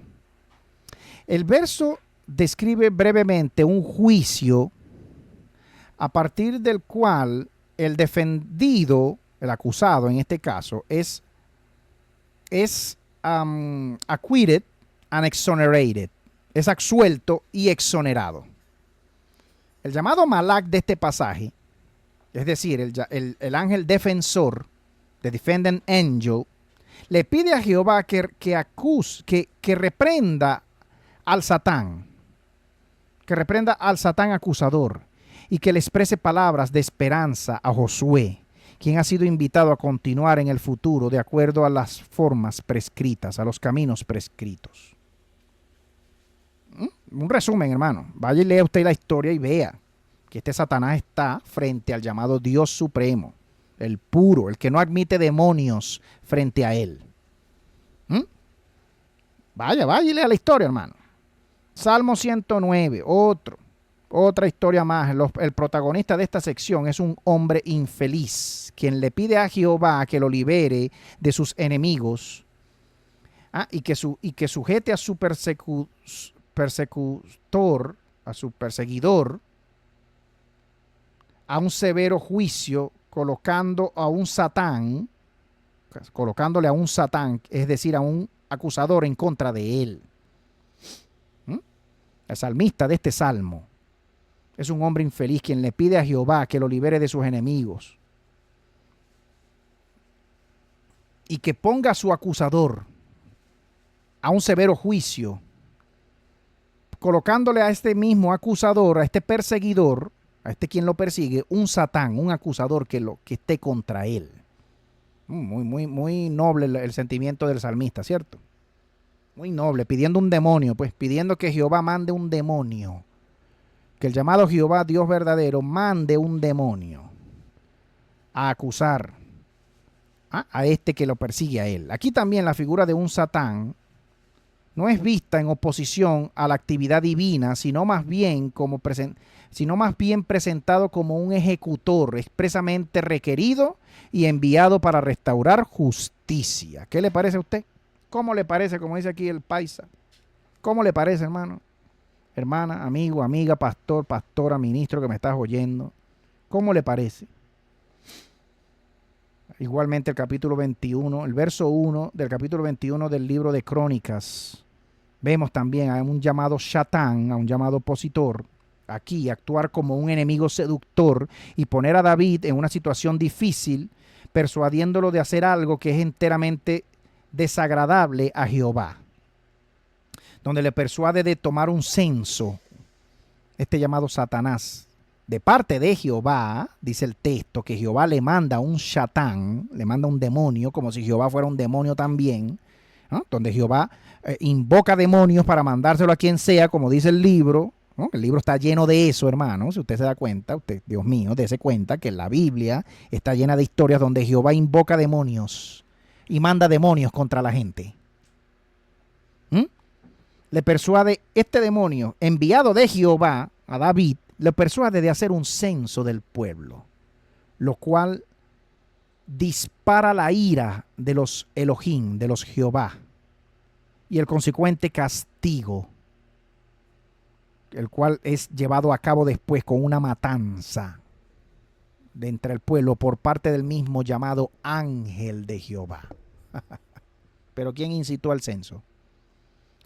El verso describe brevemente un juicio a partir del cual el defendido, el acusado en este caso, es acquitted and exonerated. Es absuelto y exonerado. El llamado Malak de este pasaje, es decir, el ángel defensor, the defendant angel, le pide a Jehová que reprenda al Satán, acusador, y que le exprese palabras de esperanza a Josué, quien ha sido invitado a continuar en el futuro de acuerdo a las formas prescritas, a los caminos prescritos. Un resumen, hermano. Vaya y lea usted la historia y vea que este Satanás está frente al llamado Dios Supremo, el puro, el que no admite demonios frente a él. Vaya y lea la historia, hermano. Salmo 109, otra historia más. El protagonista de esta sección es un hombre infeliz, quien le pide a Jehová que lo libere de sus enemigos y que sujete a su perseguidor a un severo juicio colocando a un Satán, colocándole a un Satán, es decir, a un acusador en contra de él. El salmista de este salmo es un hombre infeliz quien le pide a Jehová que lo libere de sus enemigos y que ponga a su acusador a un severo juicio, colocándole a este mismo acusador, a este perseguidor, a este quien lo persigue, un Satán, un acusador que esté contra él. Muy noble el sentimiento del salmista, ¿cierto? Muy noble, pidiendo un demonio, pues pidiendo que Jehová mande un demonio. Que el llamado Jehová, Dios verdadero, mande un demonio a acusar a este que lo persigue a él. Aquí también la figura de un Satán no es vista en oposición a la actividad divina, sino más bien presentado como un ejecutor expresamente requerido y enviado para restaurar justicia. ¿Qué le parece a usted? ¿Cómo le parece, como dice aquí el paisa? ¿Cómo le parece, hermano? Hermana, amigo, amiga, pastor, pastora, ministro que me estás oyendo. ¿Cómo le parece? Igualmente el capítulo 21, el verso 1 del capítulo 21 del libro de Crónicas. Vemos también a un llamado Satán, a un llamado opositor, aquí actuar como un enemigo seductor y poner a David en una situación difícil, persuadiéndolo de hacer algo que es enteramente desagradable a Jehová, donde le persuade de tomar un censo, este llamado Satanás, de parte de Jehová. Dice el texto que Jehová le manda un Satán, le manda un demonio, como si Jehová fuera un demonio también, ¿no? Donde Jehová invoca demonios para mandárselo a quien sea, como dice el libro, ¿no? El libro está lleno de eso, hermano. Si usted se da cuenta, usted, Dios mío, dése cuenta que la Biblia está llena de historias donde Jehová invoca demonios y manda demonios contra la gente. Le persuade este demonio, enviado de Jehová a David, le persuade de hacer un censo del pueblo, lo cual dispara la ira de los Elohim, de los Jehová, y el consecuente castigo, el cual es llevado a cabo después con una matanza de entre el pueblo por parte del mismo llamado ángel de Jehová. Pero ¿quién incitó al censo?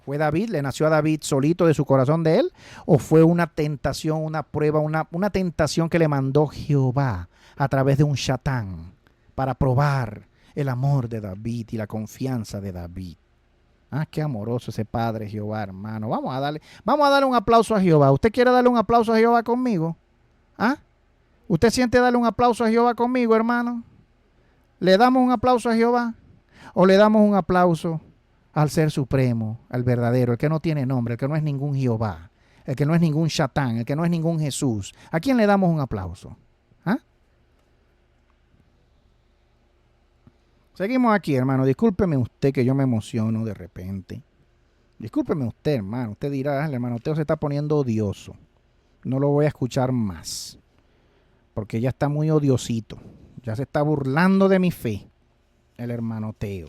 ¿Fue David? ¿Le nació a David solito de su corazón de él? ¿O fue una tentación, una prueba, una tentación que le mandó Jehová a través de un Satán para probar el amor de David y la confianza de David? Ah, qué amoroso ese Padre Jehová, hermano. Vamos a darle un aplauso a Jehová. ¿Usted quiere darle un aplauso a Jehová conmigo? ¿Ah? ¿Usted siente darle un aplauso a Jehová conmigo, hermano? ¿Le damos un aplauso a Jehová? ¿O le damos un aplauso al Ser Supremo, al verdadero, el que no tiene nombre, el que no es ningún Jehová, el que no es ningún Satán, el que no es ningún Jesús? ¿A quién le damos un aplauso? ¿Ah? Seguimos aquí, hermano. Discúlpeme usted que yo me emociono de repente. Discúlpeme usted, hermano. Usted dirá, el hermanoteo se está poniendo odioso. No lo voy a escuchar más, porque ya está muy odiosito. Ya se está burlando de mi fe, el hermanoteo.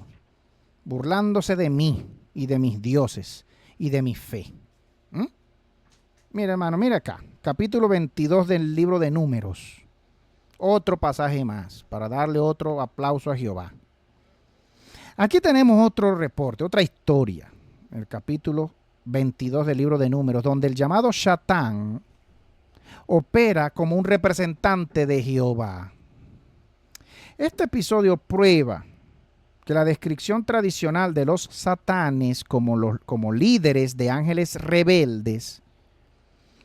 Burlándose de mí y de mis dioses y de mi fe. Mira, hermano, mira acá. Capítulo 22 del libro de Números. Otro pasaje más para darle otro aplauso a Jehová. Aquí tenemos otro reporte, otra historia. El capítulo 22 del libro de Números, donde el llamado Satán opera como un representante de Jehová. Este episodio prueba que la descripción tradicional de los satanes como líderes de ángeles rebeldes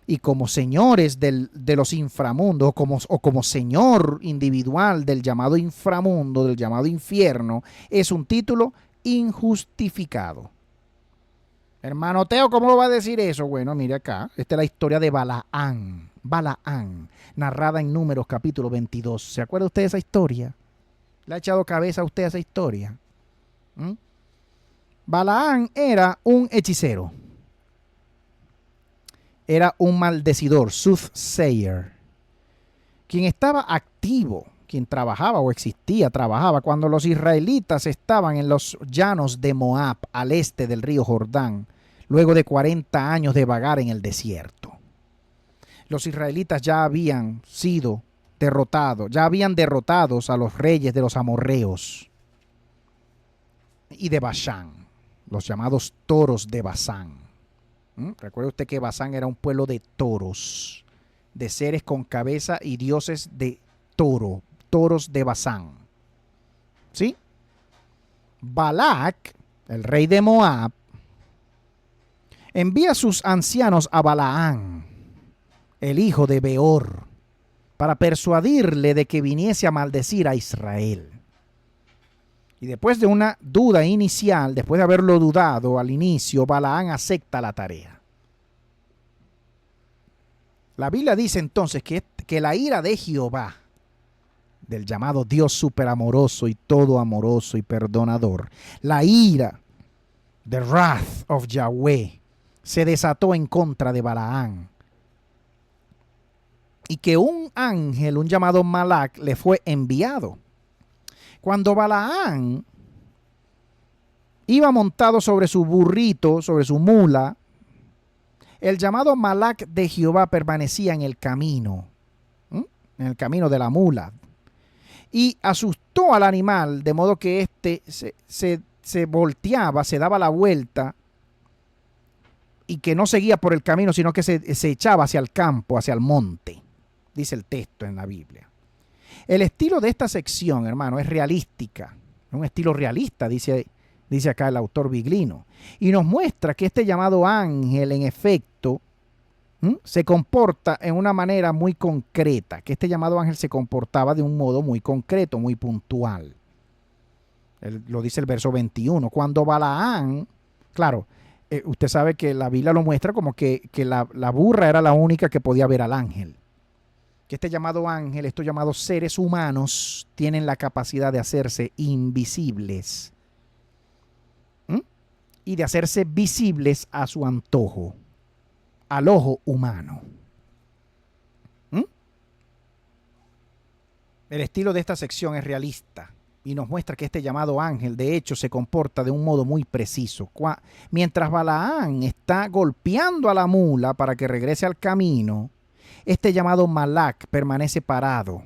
y como señores de los inframundos o como señor individual del llamado inframundo, del llamado infierno, es un título injustificado. Hermano Teo, ¿cómo lo va a decir eso? Bueno, mire acá, esta es la historia de Balaán, narrada en Números capítulo 22. ¿Se acuerda usted de esa historia? ¿Le ha echado cabeza a usted a esa historia? Balaán era un hechicero. Era un maldecidor, soothsayer, quien estaba activo, quien trabajaba cuando los israelitas estaban en los llanos de Moab, al este del río Jordán, luego de 40 años de vagar en el desierto. Los israelitas ya habían sido derrotado, ya habían derrotados a los reyes de los amorreos y de Bashán, los llamados toros de Basán. Recuerde usted que Basán era un pueblo de toros, de seres con cabeza y dioses de toro, toros de Basán. ¿Sí? Balac, el rey de Moab, envía a sus ancianos a Balaán, el hijo de Beor, para persuadirle de que viniese a maldecir a Israel. Y después de una duda inicial, después de haberlo dudado al inicio, Balaán acepta la tarea. La Biblia dice entonces que la ira de Jehová, del llamado Dios superamoroso y todo amoroso y perdonador, la ira, the wrath of Yahweh, se desató en contra de Balaán. Y que un ángel, un llamado Malac, le fue enviado. Cuando Balaán iba montado sobre su burrito, sobre su mula, el llamado Malac de Jehová permanecía en el camino de la mula, y asustó al animal, de modo que éste se volteaba, se daba la vuelta, y que no seguía por el camino, sino que se echaba hacia el campo, hacia el monte, dice el texto en la Biblia. El estilo de esta sección, hermano, es realística, un estilo realista, dice acá el autor Biglino, y nos muestra que este llamado ángel, en efecto, se comporta en una manera muy concreta, que este llamado ángel se comportaba de un modo muy concreto, muy puntual. Lo dice el verso 21. Cuando Balaán, claro, usted sabe que la Biblia lo muestra como que la burra era la única que podía ver al ángel. Que este llamado ángel, estos llamados seres humanos, tienen la capacidad de hacerse invisibles y de hacerse visibles a su antojo, al ojo humano. El estilo de esta sección es realista y nos muestra que este llamado ángel, de hecho, se comporta de un modo muy preciso. Mientras Balaán está golpeando a la mula para que regrese al camino, este llamado Malac permanece parado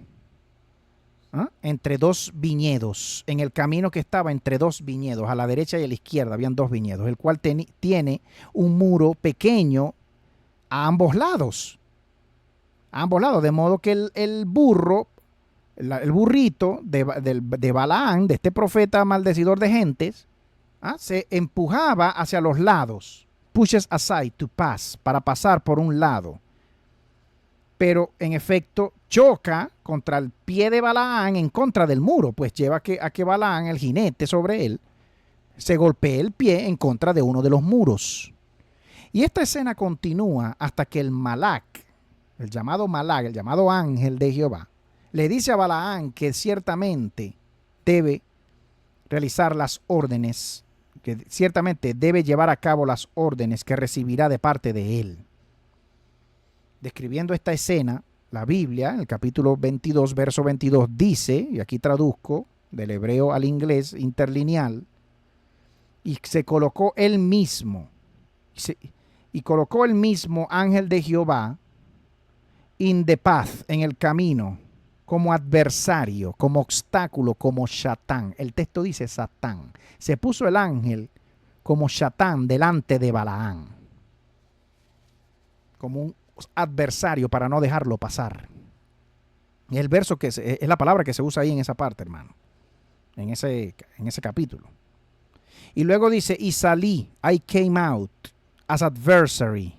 entre dos viñedos, en el camino que estaba entre dos viñedos, a la derecha y a la izquierda habían dos viñedos, el cual tiene un muro pequeño a ambos lados, de modo que el burrito de Balaán, de este profeta maldecidor de gentes, se empujaba hacia los lados, pushes aside to pass, para pasar por un lado. Pero en efecto choca contra el pie de Balaán en contra del muro, pues lleva a que Balaán, el jinete sobre él, se golpee el pie en contra de uno de los muros. Y esta escena continúa hasta que el Malac, el llamado ángel de Jehová, le dice a Balaán que ciertamente debe realizar las órdenes, que ciertamente debe llevar a cabo las órdenes que recibirá de parte de él. Describiendo esta escena, la Biblia, en el capítulo 22, verso 22, dice, y aquí traduzco del hebreo al inglés interlineal, y se colocó él mismo, colocó el mismo ángel de Jehová in the path, en el camino, como adversario, como obstáculo, como Satán. El texto dice Satán. Se puso el ángel como Satán delante de Balaán, como un adversario para no dejarlo pasar. Y el verso es la palabra que se usa ahí en esa parte, hermano, en ese capítulo. Y luego dice, y salí, I came out as adversary.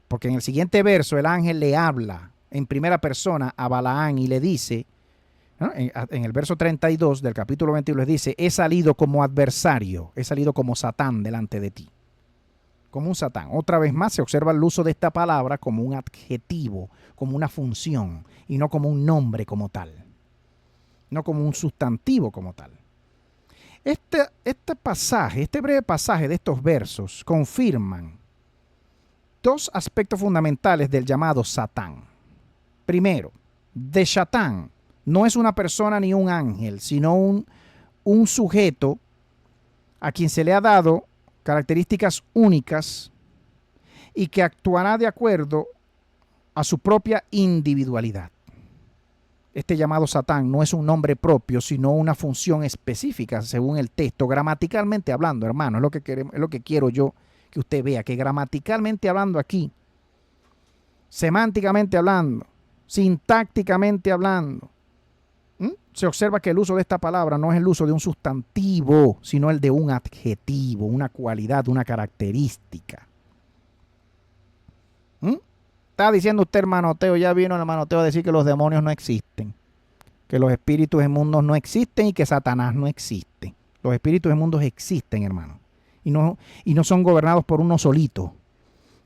Porque en el siguiente verso el ángel le habla en primera persona a Balaán y le dice, en el verso 32 del capítulo 21 le dice, he salido como adversario, he salido como Satán delante de ti. Como un Satán. Otra vez más se observa el uso de esta palabra como un adjetivo, como una función, y no como un nombre como tal. No como un sustantivo como tal. Este breve pasaje de estos versos confirman dos aspectos fundamentales del llamado Satán. Primero, de Satán no es una persona ni un ángel, sino un sujeto a quien se le ha dado características únicas y que actuará de acuerdo a su propia individualidad. Este llamado Satán no es un nombre propio, sino una función específica según el texto, gramaticalmente hablando, hermano. Es lo que queremos, es lo que quiero yo que usted vea, que gramaticalmente hablando aquí, semánticamente hablando, sintácticamente hablando, se observa que el uso de esta palabra no es el uso de un sustantivo, sino el de un adjetivo, una cualidad, una característica. Está diciendo usted, hermano Teo, ya vino el hermano Teo a decir que los demonios no existen, que los espíritus inmundos no existen y que Satanás no existe. Los espíritus inmundos existen, hermano, y no son gobernados por uno solito.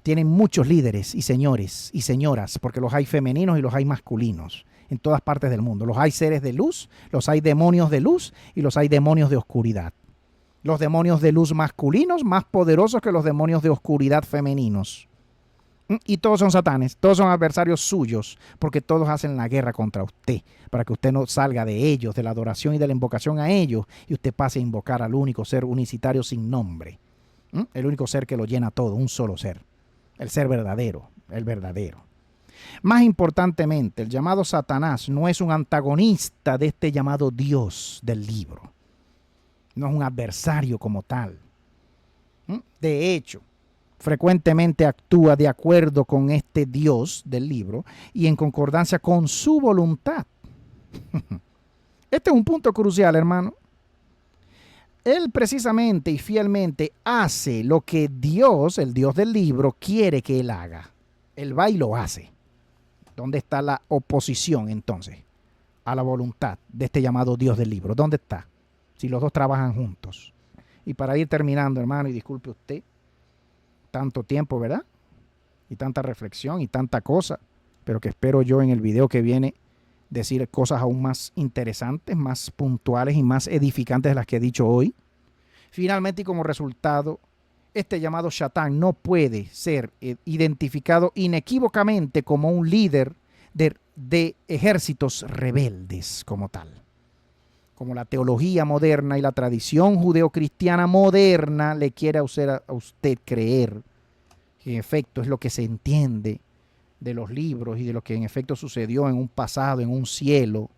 Tienen muchos líderes y señores y señoras, porque los hay femeninos y los hay masculinos en todas partes del mundo. Los hay seres de luz, los hay demonios de luz y los hay demonios de oscuridad. Los demonios de luz masculinos más poderosos que los demonios de oscuridad femeninos. Y todos son satanes, todos son adversarios suyos, porque todos hacen la guerra contra usted, para que usted no salga de ellos, de la adoración y de la invocación a ellos, y usted pase a invocar al único ser unicitario sin nombre. El único ser que lo llena todo, un solo ser. El ser verdadero, el verdadero. Más importantemente, el llamado Satanás no es un antagonista de este llamado Dios del libro. No es un adversario como tal. De hecho, frecuentemente actúa de acuerdo con este Dios del libro y en concordancia con su voluntad. Este es un punto crucial, hermano. Él precisamente y fielmente hace lo que Dios, el Dios del libro, quiere que él haga. Él va y lo hace. ¿Dónde está la oposición entonces a la voluntad de este llamado Dios del libro? ¿Dónde está? Si los dos trabajan juntos. Y para ir terminando, hermano, y disculpe usted, tanto tiempo, ¿verdad? Y tanta reflexión y tanta cosa, pero que espero yo en el video que viene decir cosas aún más interesantes, más puntuales y más edificantes de las que he dicho hoy. Finalmente, y como resultado, este llamado Satán no puede ser identificado inequívocamente como un líder de ejércitos rebeldes como tal. Como la teología moderna y la tradición judeocristiana moderna le quiere a usted creer que en efecto es lo que se entiende de los libros y de lo que en efecto sucedió en un pasado, en un cielo,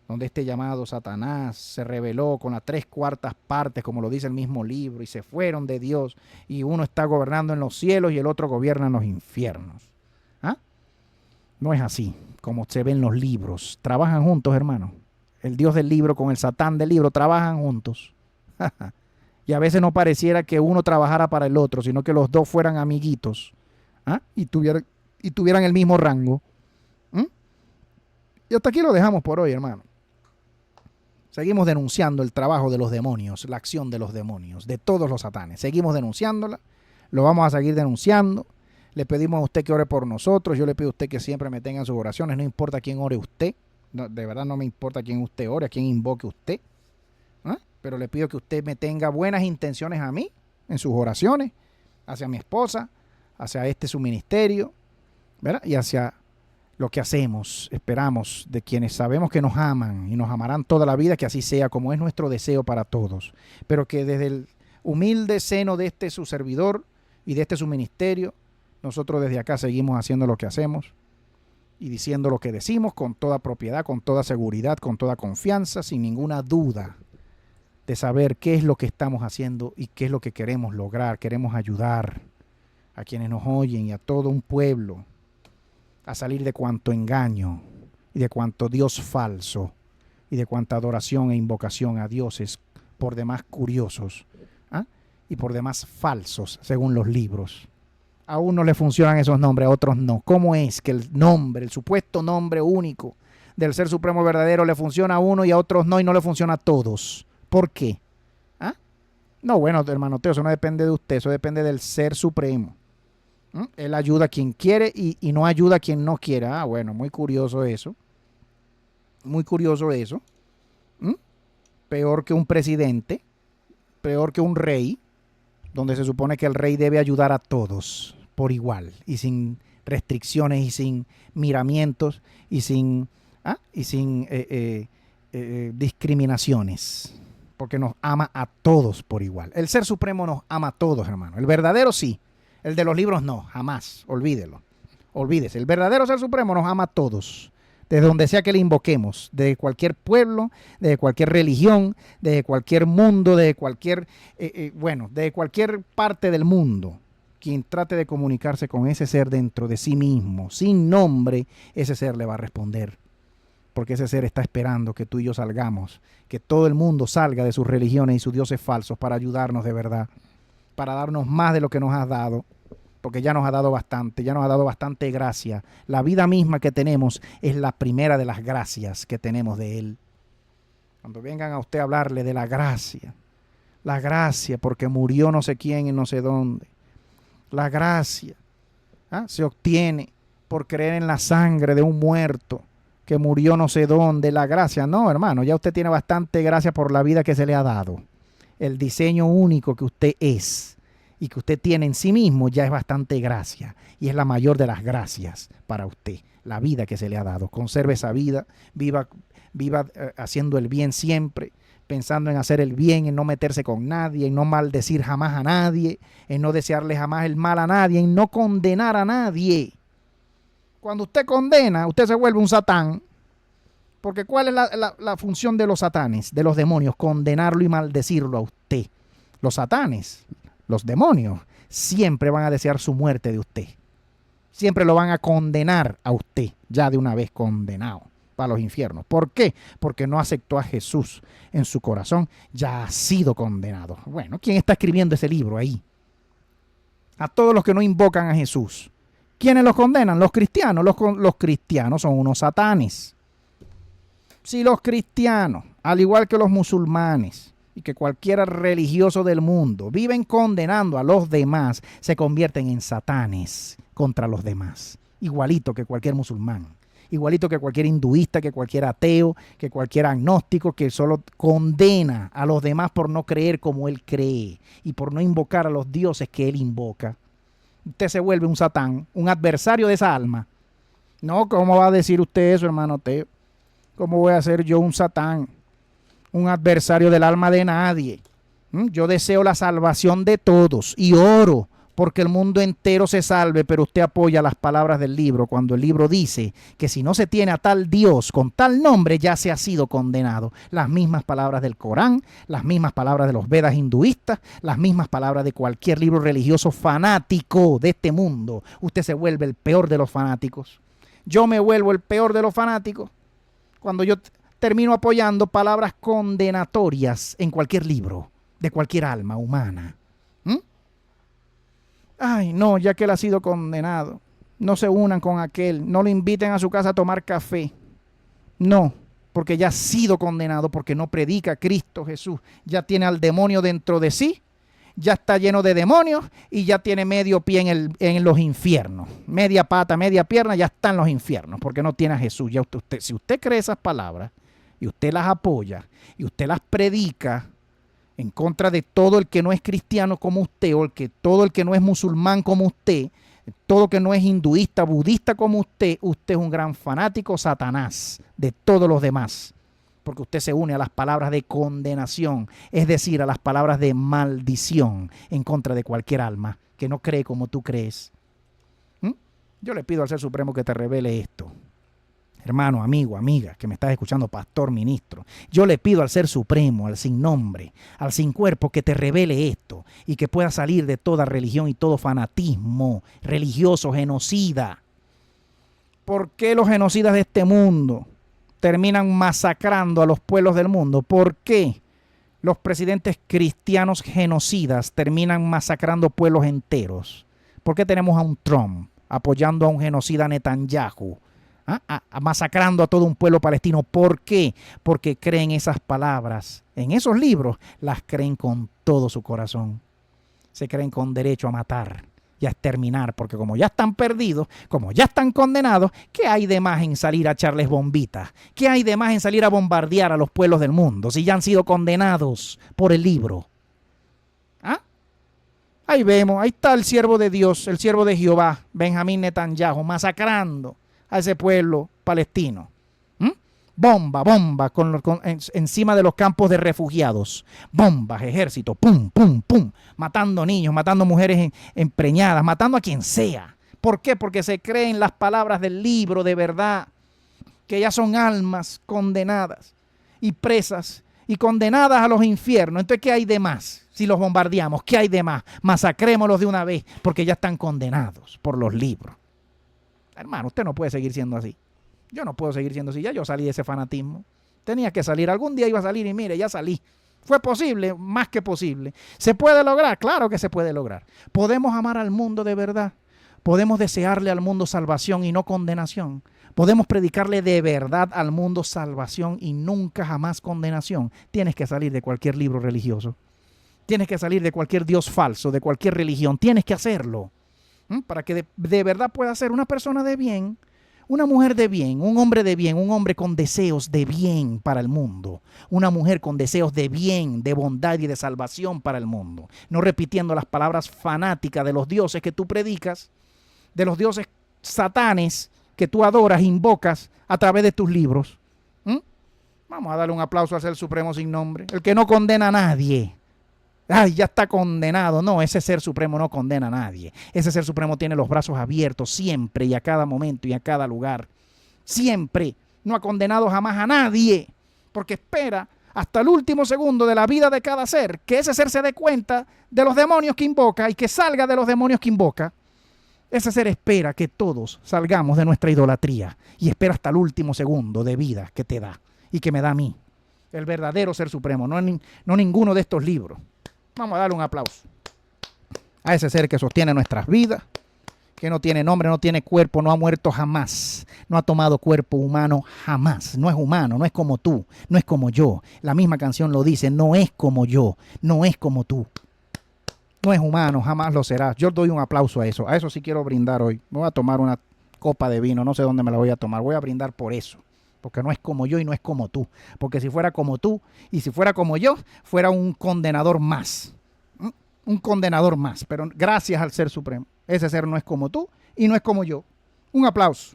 donde este llamado Satanás se rebeló con las 3/4 partes, como lo dice el mismo libro, y se fueron de Dios, y uno está gobernando en los cielos y el otro gobierna en los infiernos. ¿Ah? No es así, como se ve en los libros. Trabajan juntos, hermano. El Dios del libro con el Satán del libro trabajan juntos. Y a veces no pareciera que uno trabajara para el otro, sino que los dos fueran amiguitos. Y tuvieran el mismo rango. Y hasta aquí lo dejamos por hoy, hermano. Seguimos denunciando el trabajo de los demonios, la acción de los demonios, de todos los satanes. Seguimos denunciándola, lo vamos a seguir denunciando. Le pedimos a usted que ore por nosotros. Yo le pido a usted que siempre me tenga en sus oraciones, no importa quién ore usted. No, de verdad no me importa quién usted ore, a quién invoque usted. Pero le pido que usted me tenga buenas intenciones a mí, en sus oraciones, hacia mi esposa, hacia su ministerio, ¿verdad? Y hacia lo que hacemos, esperamos de quienes sabemos que nos aman y nos amarán toda la vida, que así sea como es nuestro deseo para todos. Pero que desde el humilde seno de su servidor y de su ministerio, nosotros desde acá seguimos haciendo lo que hacemos y diciendo lo que decimos con toda propiedad, con toda seguridad, con toda confianza, sin ninguna duda de saber qué es lo que estamos haciendo y qué es lo que queremos lograr. Queremos ayudar a quienes nos oyen y a todo un pueblo a salir de cuanto engaño y de cuanto Dios falso y de cuanta adoración e invocación a dioses por demás curiosos y por demás falsos según los libros. A unos le funcionan esos nombres, a otros no. ¿Cómo es que el nombre, el supuesto nombre único del Ser Supremo verdadero le funciona a uno y a otros no, y no le funciona a todos? ¿Por qué? No, bueno, hermano Teo, eso no depende de usted, eso depende del Ser Supremo. Él ayuda a quien quiere y no ayuda a quien no quiere. Bueno, muy curioso eso. Muy curioso eso. Peor que un presidente, peor que un rey, donde se supone que el rey debe ayudar a todos por igual y sin restricciones y sin miramientos y sin discriminaciones, porque nos ama a todos por igual. El Ser Supremo nos ama a todos, hermano. El verdadero sí, el de los libros no, jamás, olvídelo. Olvídese, el verdadero Ser Supremo nos ama a todos. desde donde sea que le invoquemos, de cualquier pueblo, de cualquier religión, de cualquier mundo, de cualquier, de cualquier parte del mundo. Quien trate de comunicarse con ese ser dentro de sí mismo, sin nombre, ese ser le va a responder. Porque ese ser está esperando que tú y yo salgamos, que todo el mundo salga de sus religiones y sus dioses falsos para ayudarnos de verdad, para darnos más de lo que nos has dado, porque ya nos ha dado bastante, ya nos ha dado bastante gracia. La vida misma que tenemos es la primera de las gracias que tenemos de Él. Cuando vengan a usted a hablarle de la gracia porque murió no sé quién y no sé dónde, la gracia se obtiene por creer en la sangre de un muerto que murió no sé dónde, la gracia. No, hermano, ya usted tiene bastante gracia por la vida que se le ha dado. El diseño único que usted es y que usted tiene en sí mismo ya es bastante gracia. Y es la mayor de las gracias para usted, la vida que se le ha dado. Conserve esa vida, viva haciendo el bien siempre, pensando en hacer el bien, en no meterse con nadie, en no maldecir jamás a nadie, en no desearle jamás el mal a nadie, en no condenar a nadie. Cuando usted condena, usted se vuelve un satán. Porque ¿cuál es la función de los satanes, de los demonios? Condenarlo y maldecirlo a usted. Los satanes, los demonios, siempre van a desear su muerte de usted. Siempre lo van a condenar a usted, ya de una vez condenado para los infiernos. ¿Por qué? Porque no aceptó a Jesús en su corazón, ya ha sido condenado. Bueno, ¿quién está escribiendo ese libro ahí? A todos los que no invocan a Jesús. ¿Quiénes los condenan? Los cristianos. Los cristianos son unos satanes. Si los cristianos, al igual que los musulmanes y que cualquier religioso del mundo, viven condenando a los demás, se convierten en satanes contra los demás. Igualito que cualquier musulmán. Igualito que cualquier hinduista, que cualquier ateo, que cualquier agnóstico que solo condena a los demás por no creer como él cree y por no invocar a los dioses que él invoca. Usted se vuelve un satán, un adversario de esa alma. No, ¿cómo va a decir usted eso, hermano Teo? ¿Cómo voy a ser yo un satán, un adversario del alma de nadie? Yo deseo la salvación de todos y oro porque el mundo entero se salve, pero usted apoya las palabras del libro cuando el libro dice que si no se tiene a tal Dios con tal nombre ya se ha sido condenado. Las mismas palabras del Corán, las mismas palabras de los Vedas hinduistas, las mismas palabras de cualquier libro religioso fanático de este mundo. Usted se vuelve el peor de los fanáticos. Yo me vuelvo el peor de los fanáticos cuando yo termino apoyando palabras condenatorias en cualquier libro de cualquier alma humana. Ay, no, ya que él ha sido condenado, no se unan con aquel, no lo inviten a su casa a tomar café. No, porque ya ha sido condenado, porque no predica a Cristo Jesús. Ya tiene al demonio dentro de sí, ya está lleno de demonios y ya tiene medio pie en los infiernos. Media pata, media pierna, ya está en los infiernos, porque no tiene a Jesús. Ya si usted cree esas palabras y usted las apoya y usted las predica en contra de todo el que no es cristiano como usted, o todo el que no es musulmán como usted, todo el que no es hinduista, budista como usted es un gran fanático Satanás de todos los demás, porque usted se une a las palabras de condenación, es decir, a las palabras de maldición en contra de cualquier alma que no cree como tú crees. Yo le pido al Ser Supremo que te revele esto. Hermano, amigo, amiga, que me estás escuchando, pastor, ministro, yo le pido al Ser Supremo, al sin nombre, al sin cuerpo, que te revele esto y que pueda salir de toda religión y todo fanatismo religioso, genocida. ¿Por qué los genocidas de este mundo terminan masacrando a los pueblos del mundo? ¿Por qué los presidentes cristianos genocidas terminan masacrando pueblos enteros? ¿Por qué tenemos a un Trump apoyando a un genocida Netanyahu? Masacrando a todo un pueblo palestino. ¿Por qué? Porque creen esas palabras. En esos libros las creen con todo su corazón. Se creen con derecho a matar y a exterminar, porque como ya están perdidos, como ya están condenados, ¿qué hay de más en salir a echarles bombitas? ¿Qué hay de más en salir a bombardear a los pueblos del mundo si ya han sido condenados por el libro? Ahí vemos, ahí está el siervo de Dios, el siervo de Jehová, Benjamín Netanyahu, masacrando a ese pueblo palestino. Bomba encima de los campos de refugiados. Bombas, ejército, pum, pum, pum. Matando niños, matando mujeres empreñadas, matando a quien sea. ¿Por qué? Porque se creen las palabras del libro de verdad. que ya son almas condenadas y presas y condenadas a los infiernos. Entonces, ¿qué hay de más? Si los bombardeamos, ¿qué hay de más? Masacrémoslos de una vez porque ya están condenados por los libros. Hermano, usted no puede seguir siendo así. Yo no puedo seguir siendo así. Ya yo salí de ese fanatismo. Tenía que salir. Algún día iba a salir y mire, ya salí. ¿Fue posible? Más que posible. ¿Se puede lograr? Claro que se puede lograr. ¿Podemos amar al mundo de verdad? ¿Podemos desearle al mundo salvación y no condenación? ¿Podemos predicarle de verdad al mundo salvación y nunca jamás condenación? Tienes que salir de cualquier libro religioso. Tienes que salir de cualquier dios falso, de cualquier religión. Tienes que hacerlo. Para que de verdad pueda ser una persona de bien, una mujer de bien, un hombre con deseos de bien para el mundo, una mujer con deseos de bien, de bondad y de salvación para el mundo. No repitiendo las palabras fanáticas de los dioses que tú predicas, de los dioses satanes que tú adoras, invocas a través de tus libros. Vamos a darle un aplauso al Ser Supremo sin nombre, el que no condena a nadie. Ay, ya está condenado. No, ese Ser Supremo no condena a nadie. Ese Ser Supremo tiene los brazos abiertos siempre y a cada momento y a cada lugar. Siempre. No ha condenado jamás a nadie. Porque espera hasta el último segundo de la vida de cada ser que ese ser se dé cuenta de los demonios que invoca y que salga de los demonios que invoca. Ese ser espera que todos salgamos de nuestra idolatría y espera hasta el último segundo de vida que te da y que me da a mí. El verdadero Ser Supremo, no ninguno de estos libros. Vamos a darle un aplauso a ese ser que sostiene nuestras vidas, que no tiene nombre, no tiene cuerpo, no ha muerto jamás, no ha tomado cuerpo humano jamás, no es humano, no es como tú, no es como yo. La misma canción lo dice, no es como yo, no es como tú. No es humano, jamás lo será. Yo doy un aplauso a eso sí quiero brindar hoy. Me voy a tomar una copa de vino, no sé dónde me la voy a tomar, voy a brindar por eso. Porque no es como yo y no es como tú. Porque si fuera como tú y si fuera como yo, fuera un condenador más. Un condenador más. Pero gracias al Ser Supremo. Ese ser no es como tú y no es como yo. Un aplauso.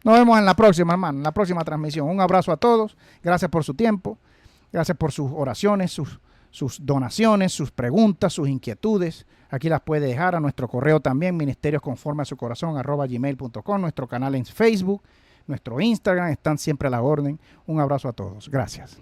Nos vemos en la próxima, hermano, en la próxima transmisión. Un abrazo a todos. Gracias por su tiempo. Gracias por sus oraciones, sus donaciones, sus preguntas, sus inquietudes. Aquí las puede dejar a nuestro correo también, ministeriosconformeasucorazon@gmail.com, nuestro canal en Facebook, nuestro Instagram, están siempre a la orden. Un abrazo a todos. Gracias.